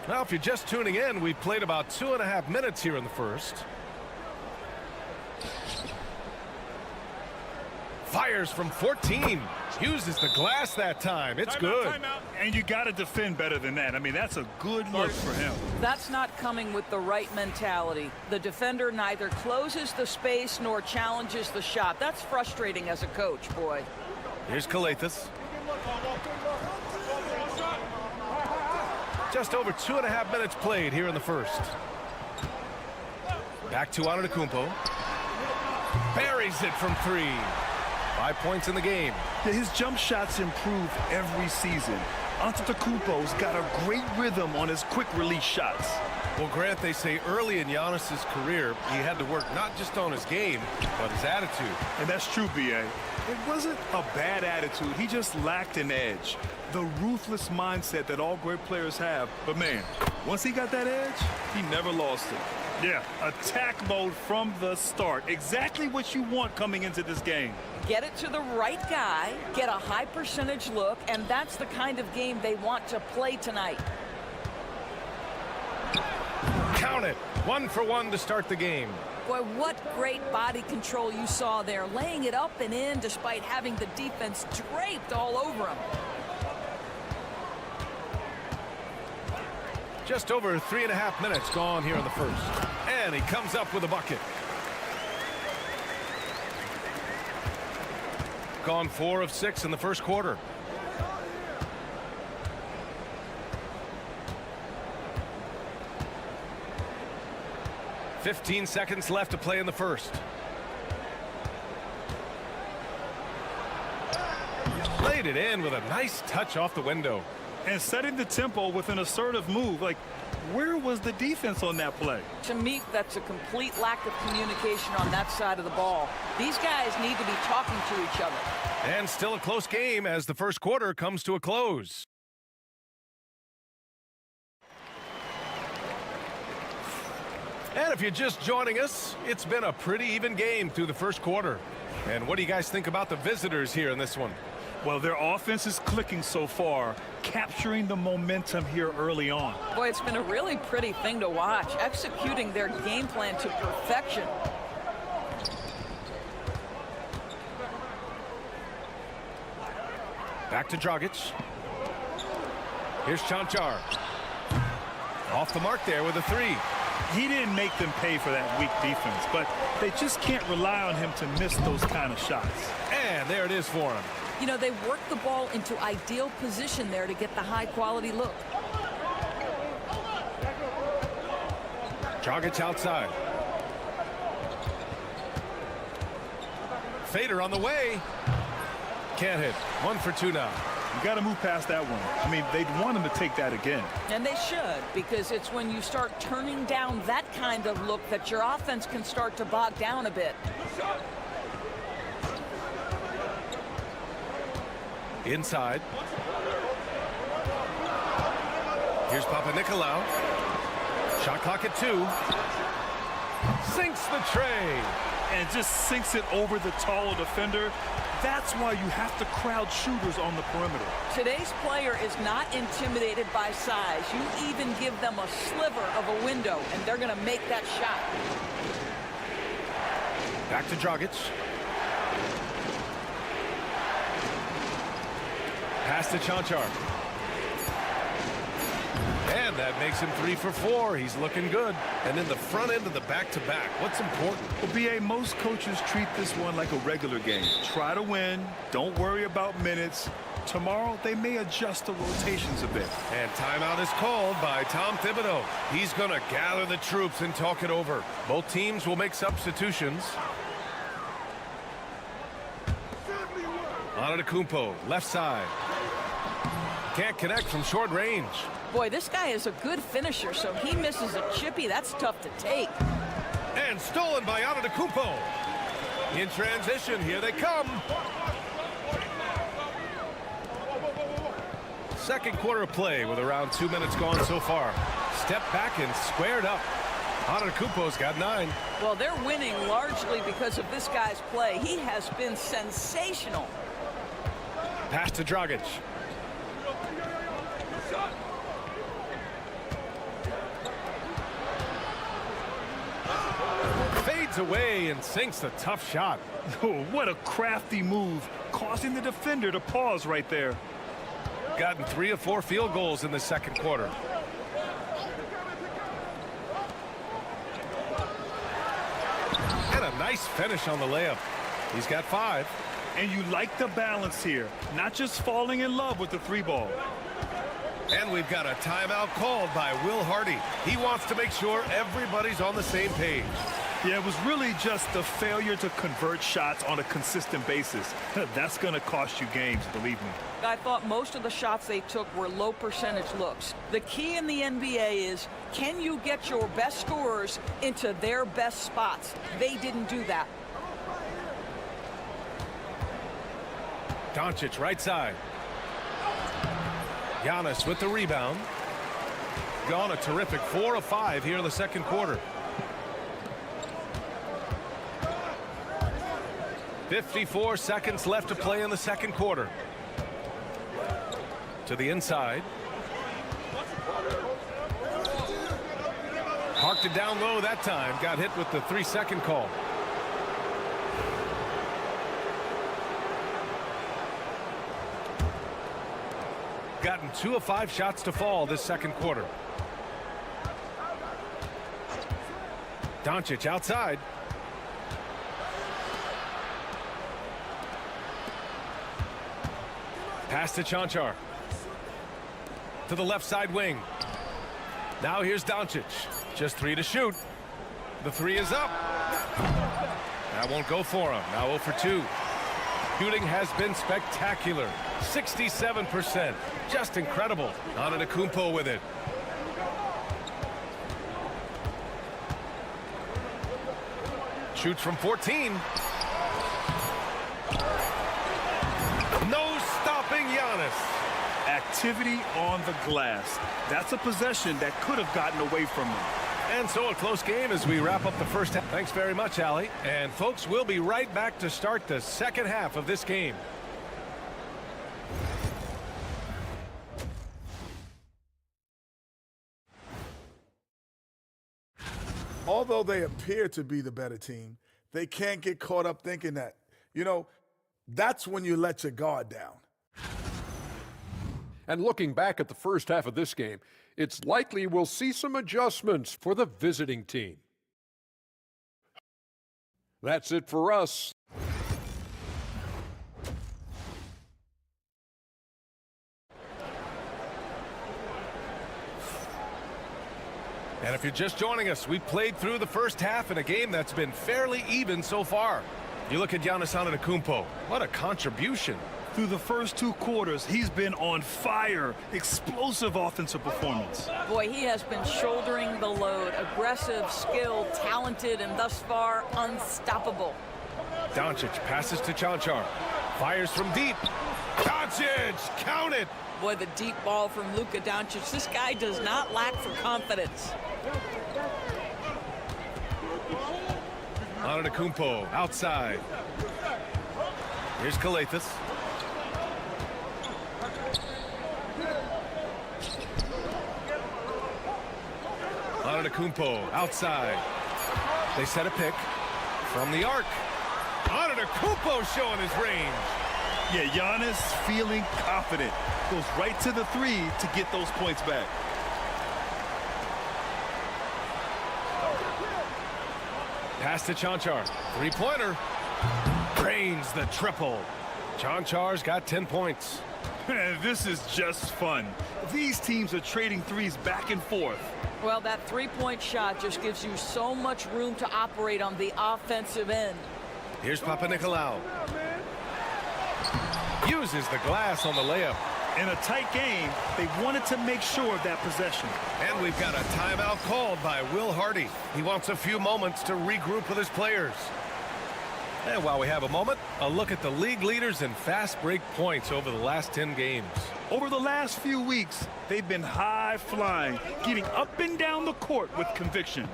Now, if you're just tuning in, we've played about 2.5 minutes here in the first. Fires from 14. Uses the glass that time. It's good. Timeout. And you got to defend better than that. I mean, that's a good look for him. That's not coming with the right mentality. The defender neither closes the space nor challenges the shot. That's frustrating as a coach, boy. Here's Kalathis. Just over 2.5 minutes played here in the first. Back to Antetokounmpo. Buries it from 3. 5 points in the game. Yeah, his jump shots improve every season. Antetokounmpo's got a great rhythm on his quick release shots. Well, Grant, they say early in Giannis's career, he had to work not just on his game, but his attitude. And that's true, B.A. It wasn't a bad attitude. He just lacked an edge. The ruthless mindset that all great players have. But, man, once he got that edge, he never lost it. Yeah, attack mode from the start. Exactly what you want coming into this game. Get it to the right guy, get a high percentage look, and that's the kind of game they want to play tonight. Count it. 1 for 1 to start the game. Boy, what great body control you saw there, laying it up and in despite having the defense draped all over him. Just over 3.5 minutes gone here in the first. And he comes up with a bucket. Gone 4 of 6 in the first quarter. "15 seconds left to play in the first. Laid it in with a nice touch off the window. And setting the tempo with an assertive move. Like, where was the defense on that play? To me, that's a complete lack of communication on that side of the ball. These guys need to be talking to each other. And still a close game as the first quarter comes to a close. And if you're just joining us, it's been a pretty even game through the first quarter. And what do you guys think about the visitors here in this one? Well, their offense is clicking so far, capturing the momentum here early on. Boy, it's been a really pretty thing to watch, executing their game plan to perfection. Back to Dragic. Here's Chanchar. Off the mark there with a 3. He didn't make them pay for that weak defense, but they just can't rely on him to miss those kind of shots. And there it is for him. You know, they worked the ball into ideal position there to get the high-quality look. Dragic outside. Fader on the way. Can't hit. 1 for 2 now. You got to move past that one. I mean, they'd want him to take that again. And they should, because it's when you start turning down that kind of look that your offense can start to bog down a bit. Inside. Here's Papanikolaou. Shot clock at 2. Sinks the tray. And just sinks it over the taller defender. That's why you have to crowd shooters on the perimeter. Today's player is not intimidated by size. You even give them a sliver of a window, and they're going to make that shot. Back to Dragic. Pass to Chanchar. And that makes him 3 for 4. He's looking good. And in the front end of the back-to-back, what's important? Well, B.A., most coaches treat this one like a regular game. Try to win. Don't worry about minutes. Tomorrow, they may adjust the rotations a bit. And timeout is called by Tom Thibodeau. He's going to gather the troops and talk it over. Both teams will make substitutions. Antetokounmpo, left side. Can't connect from short range. Boy, this guy is a good finisher, so he misses a chippy. That's tough to take. And stolen by Antetokounmpo. In transition, here they come. Second quarter of play with around 2 minutes gone so far. Step back and squared up. Antetokounmpo's got 9. Well, they're winning largely because of this guy's play. He has been sensational. Pass to Dragic. Fades away and sinks the tough shot. Oh, what a crafty move, causing the defender to pause right there. Gotten 3 of 4 field goals in the second quarter. And a nice finish on the layup. He's got 5. And you like the balance here, not just falling in love with the 3-ball. And we've got a timeout called by Will Hardy. He wants to make sure everybody's on the same page. Yeah, it was really just the failure to convert shots on a consistent basis. That's going to cost you games, believe me. I thought most of the shots they took were low percentage looks. The key in the NBA is, can you get your best scorers into their best spots? They didn't do that. Doncic right side. Giannis with the rebound. Gone a terrific 4 of 5 here in the second quarter. 54 seconds left to play in the second quarter. To the inside. Parked it down low that time. Got hit with the 3-second call. Gotten 2 of 5 shots to fall this second quarter. Doncic outside. Pass to Chanchar. To the left side wing. Now here's Doncic. Just 3 to shoot. The 3 is up. That won't go for him. Now 0 for 2. Shooting has been spectacular. 67%. Just incredible. Antetokounmpo with it. Shoots from 14. No stopping Giannis. Activity on the glass. That's a possession that could have gotten away from them. And so a close game as we wrap up the first half. Thanks very much, Allie. And folks, we'll be right back to start the second half of this game. Although they appear to be the better team, they can't get caught up thinking that. You know, that's when you let your guard down. And looking back at the first half of this game, it's likely we'll see some adjustments for the visiting team. That's it for us. And if you're just joining us, we played through the first half in a game that's been fairly even so far. You look at Giannis Antetokounmpo. What a contribution. Through the first 2 quarters, he's been on fire. Explosive offensive performance. Boy, he has been shouldering the load. Aggressive, skilled, talented, and thus far unstoppable. Doncic passes to Chanchar. Fires from deep. Doncic, count it. Boy, the deep ball from Luka Doncic. This guy does not lack for confidence. Antetokounmpo outside. Here's Kalathis. Antetokounmpo outside. They set a pick from the arc. Antetokounmpo showing his range. Yeah, Giannis feeling confident. Goes right to the 3 to get those points back. Pass to Chanchar. 3-pointer. Drains the triple. Chanchar's got 10 points. This is just fun. These teams are trading threes back and forth. Well, that 3-point shot just gives you so much room to operate on the offensive end. Here's Papanikolaou. Uses the glass on the layup. In a tight game, they wanted to make sure of that possession. And we've got a timeout called by Will Hardy. He wants a few moments to regroup with his players. And while we have a moment, a look at the league leaders in fast break points over the last 10 games. Over the last few weeks, they've been high flying, getting up and down the court with conviction.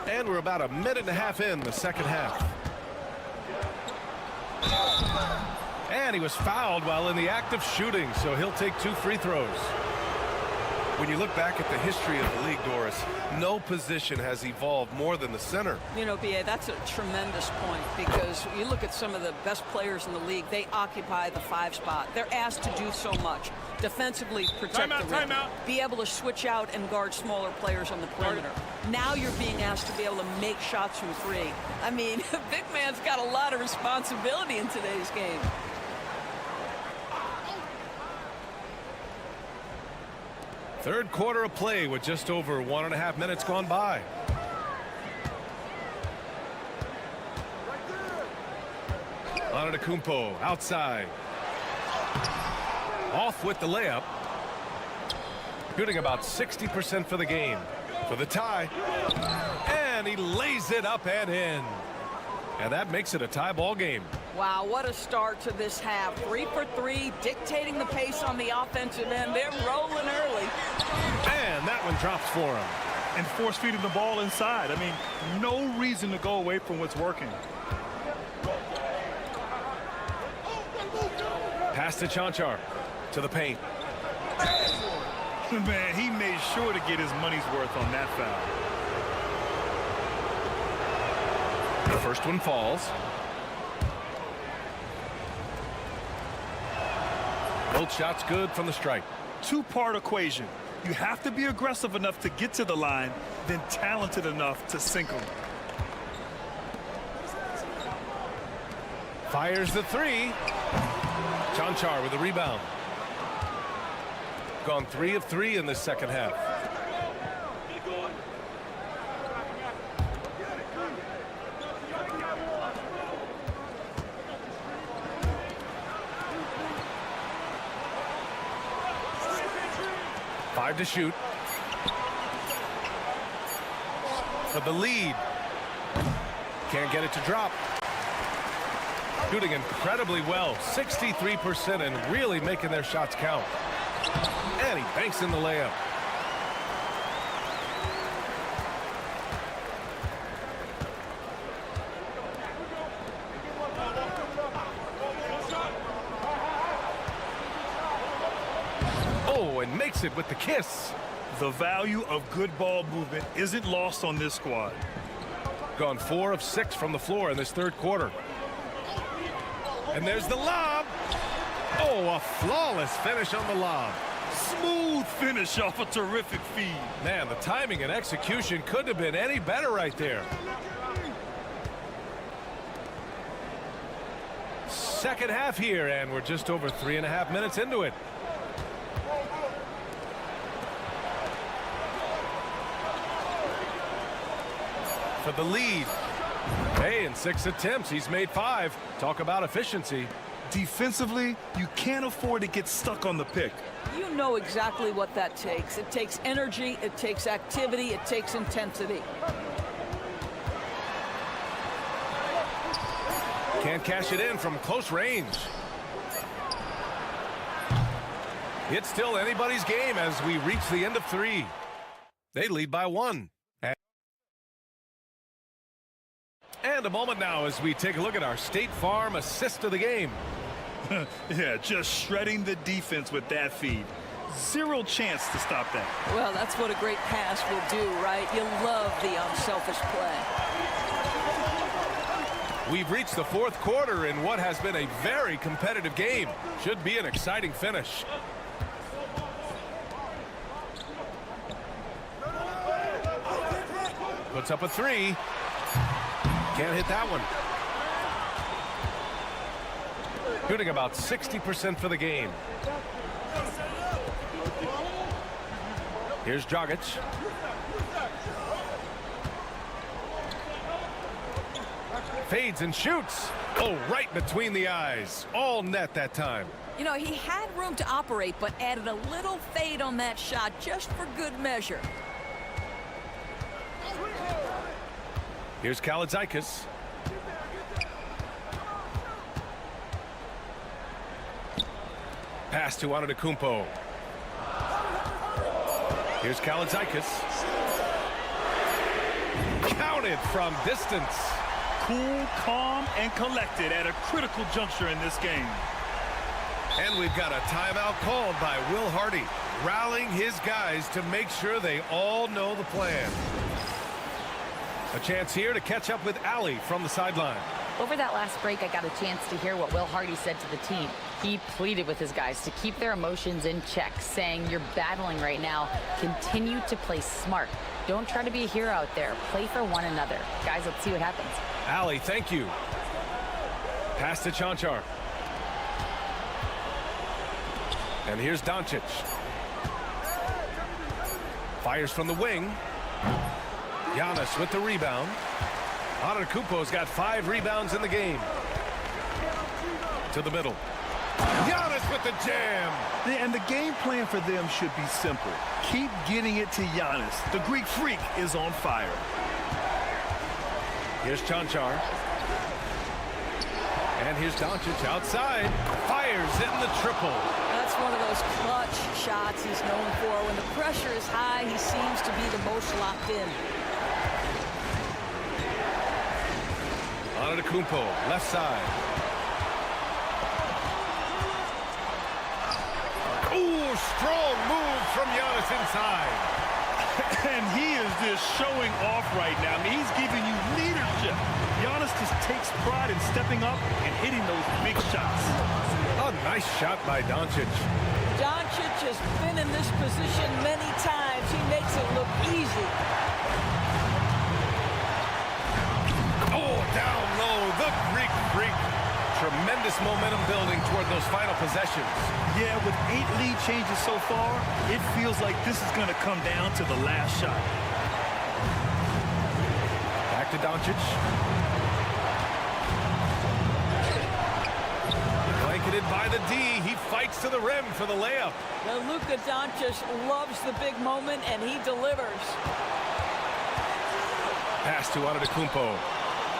And we're about a minute and a half in the second half. And he was fouled while in the act of shooting, so he'll take 2 free throws. When you look back at the history of the league, Doris, no position has evolved more than the center. You know, B.A., that's a tremendous point, because you look at some of the best players in the league, they occupy the 5 spot. They're asked to do so much. Defensively, protect the rim. Be able to switch out and guard smaller players on the perimeter. Now you're being asked to be able to make shots from 3. I mean, big man's got a lot of responsibility in today's game. Third quarter of play with just over 1.5 minutes gone by. Antetokounmpo outside. Off with the layup. Shooting about 60% for the game. For the tie. And he lays it up and in. And that makes it a tie ball game. Wow, what a start to this half. 3 for 3, dictating the pace on the offensive end. They're rolling early. And that one drops for him. And force feeding the ball inside. I mean, no reason to go away from what's working. Pass to Chanchar. To the paint. Man, he made sure to get his money's worth on that foul. The first one falls. Both shots good from the stripe. 2-part equation. You have to be aggressive enough to get to the line, then talented enough to sink them. Fires the 3. Chanchar with the rebound. Gone 3 of 3 in this second half. Five to shoot. For the lead. Can't get it to drop. Shooting incredibly well. 63% and really making their shots count. And he banks in the layup. Oh, and makes it with the kiss. The value of good ball movement isn't lost on this squad. Gone 4 of 6 from the floor in this third quarter. And there's the lob. Oh, a flawless finish on the lob. Smooth finish off a terrific feed. Man, the timing and execution couldn't have been any better right there. Second half here, and we're just over 3.5 minutes into it. For the lead. Hey, in 6 attempts, he's made 5. Talk about efficiency. Defensively, you can't afford to get stuck on the pick. You know exactly what that takes. It takes energy, it takes activity, it takes intensity. Can't cash it in from close range. It's still anybody's game as we reach the end of 3. They lead by 1. And a moment now as we take a look at our State Farm assist of the game. Yeah, just shredding the defense with that feed. Zero chance to stop that. Well, that's what a great pass will do, right? You love the unselfish play. We've reached the 4th quarter in what has been a very competitive game. Should be an exciting finish. Puts up a 3. Can't hit that one. Shooting about 60% for the game. Here's Dragic. Fades and shoots. Oh, right between the eyes. All net that time. You know, he had room to operate, but added a little fade on that shot just for good measure. Here's Kaladzikis. Pass to Antetokounmpo. Here's Kaladzikis. Counted from distance. Cool, calm, and collected at a critical juncture in this game. And we've got a timeout called by Will Hardy, rallying his guys to make sure they all know the plan. A chance here to catch up with Allie from the sideline. Over that last break, I got a chance to hear what Will Hardy said to the team. He pleaded with his guys to keep their emotions in check, saying, "You're battling right now. Continue to play smart. Don't try to be a hero out there. Play for one another." Guys, let's see what happens. Allie, thank you. Pass to Chanchar. And here's Doncic. Fires from the wing. Giannis with the rebound. Antetokounmpo's got 5 rebounds in the game. To the middle. Giannis with the jam. And the game plan for them should be simple. Keep getting it to Giannis. The Greek freak is on fire. Here's Chanchar. And here's Doncic outside. Fires in the triple. That's one of those clutch shots he's known for. When the pressure is high, he seems to be the most locked in. Antetokounmpo, left side. Ooh, strong move from Giannis inside. And he is just showing off right now. I mean, he's giving you leadership. Giannis just takes pride in stepping up and hitting those big shots. A nice shot by Doncic. Doncic has been in this position many times. He makes it look easy. Oh, down low, the Greek freak. Tremendous momentum building toward those final possessions. Yeah, with 8 lead changes so far, it feels like this is going to come down to the last shot. Back to Doncic. Blanketed by the D. He fights to the rim for the layup. Now, Luka Doncic loves the big moment, and he delivers. Pass to Antetokounmpo.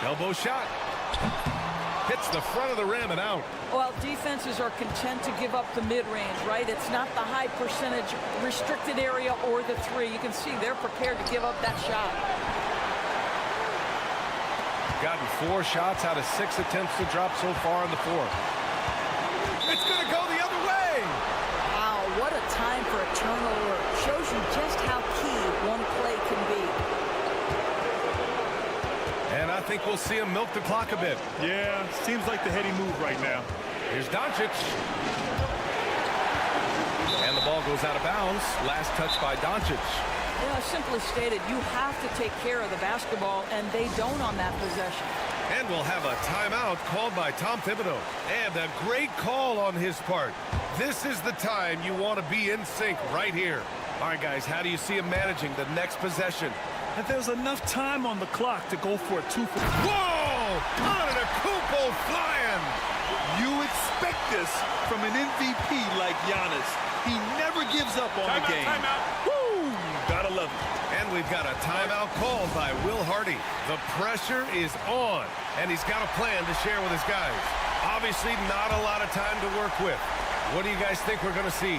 Elbow shot. Hits the front of the rim and out. Well, defenses are content to give up the mid-range, right? It's not the high percentage restricted area or the 3. You can see they're prepared to give up that shot. Gotten 4 shots out of 6 attempts to drop so far in the 4th. It's going to go the other way. Wow, what a time for a turnover. Shows you just how key one play can be. And I think we'll see him milk the clock a bit. Yeah, seems like the heady move right now. Here's Doncic. And the ball goes out of bounds. Last touch by Doncic. Yeah, simply stated, you have to take care of the basketball, and they don't on that possession. And we'll have a timeout called by Tom Thibodeau. And a great call on his part. This is the time you want to be in sync right here. All right, guys, how do you see him managing the next possession? And there's enough time on the clock to go for a 2 for... Whoa! Antetokounmpo flying! You expect this from an MVP like Giannis. He never gives up on the game. Timeout. Woo! Gotta love it. And we've got a timeout called by Will Hardy. The pressure is on, and he's got a plan to share with his guys. Obviously, not a lot of time to work with. What do you guys think we're going to see?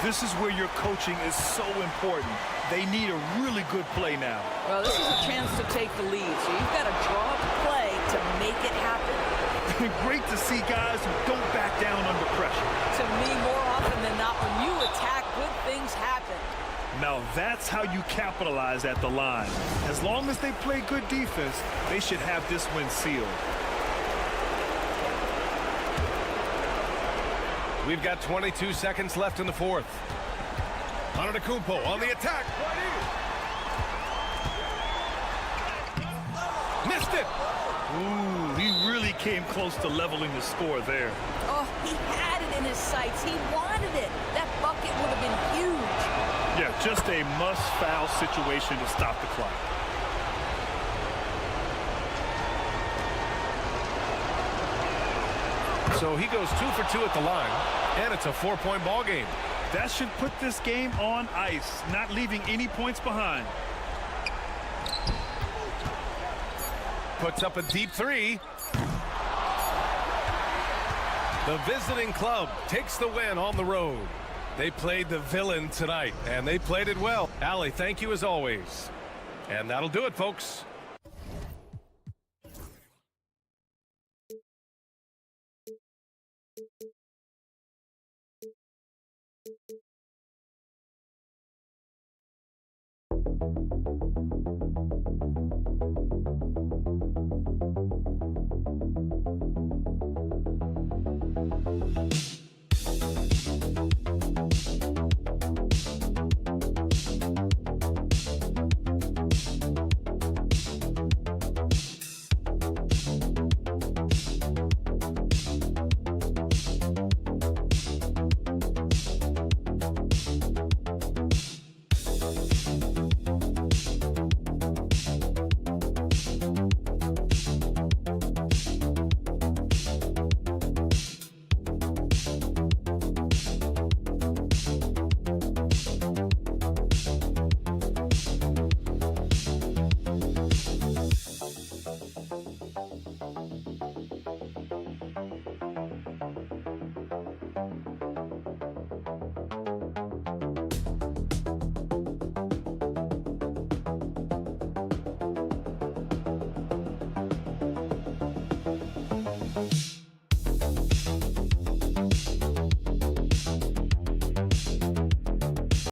This is where your coaching is so important. They need a really good play now. Well, this is a chance to take the lead, so you've got to draw up a play to make it happen. Great to see guys who don't back down under pressure. To me, more often than not, when you attack, good things happen. Now that's how you capitalize at the line. As long as they play good defense, they should have this win sealed. We've got 22 seconds left in the fourth. Antetokounmpo on the attack. Missed it. Ooh, he really came close to leveling the score there. Oh, he had it in his sights. He wanted it. That bucket would have been huge. Yeah, just a must-foul situation to stop the clock. So he goes 2 for 2 at the line, and it's a 4-point ball game. That should put this game on ice, not leaving any points behind. Puts up a deep three. The visiting club takes the win on the road. They played the villain tonight, and they played it well. Allie, thank you as always. And that'll do it, folks.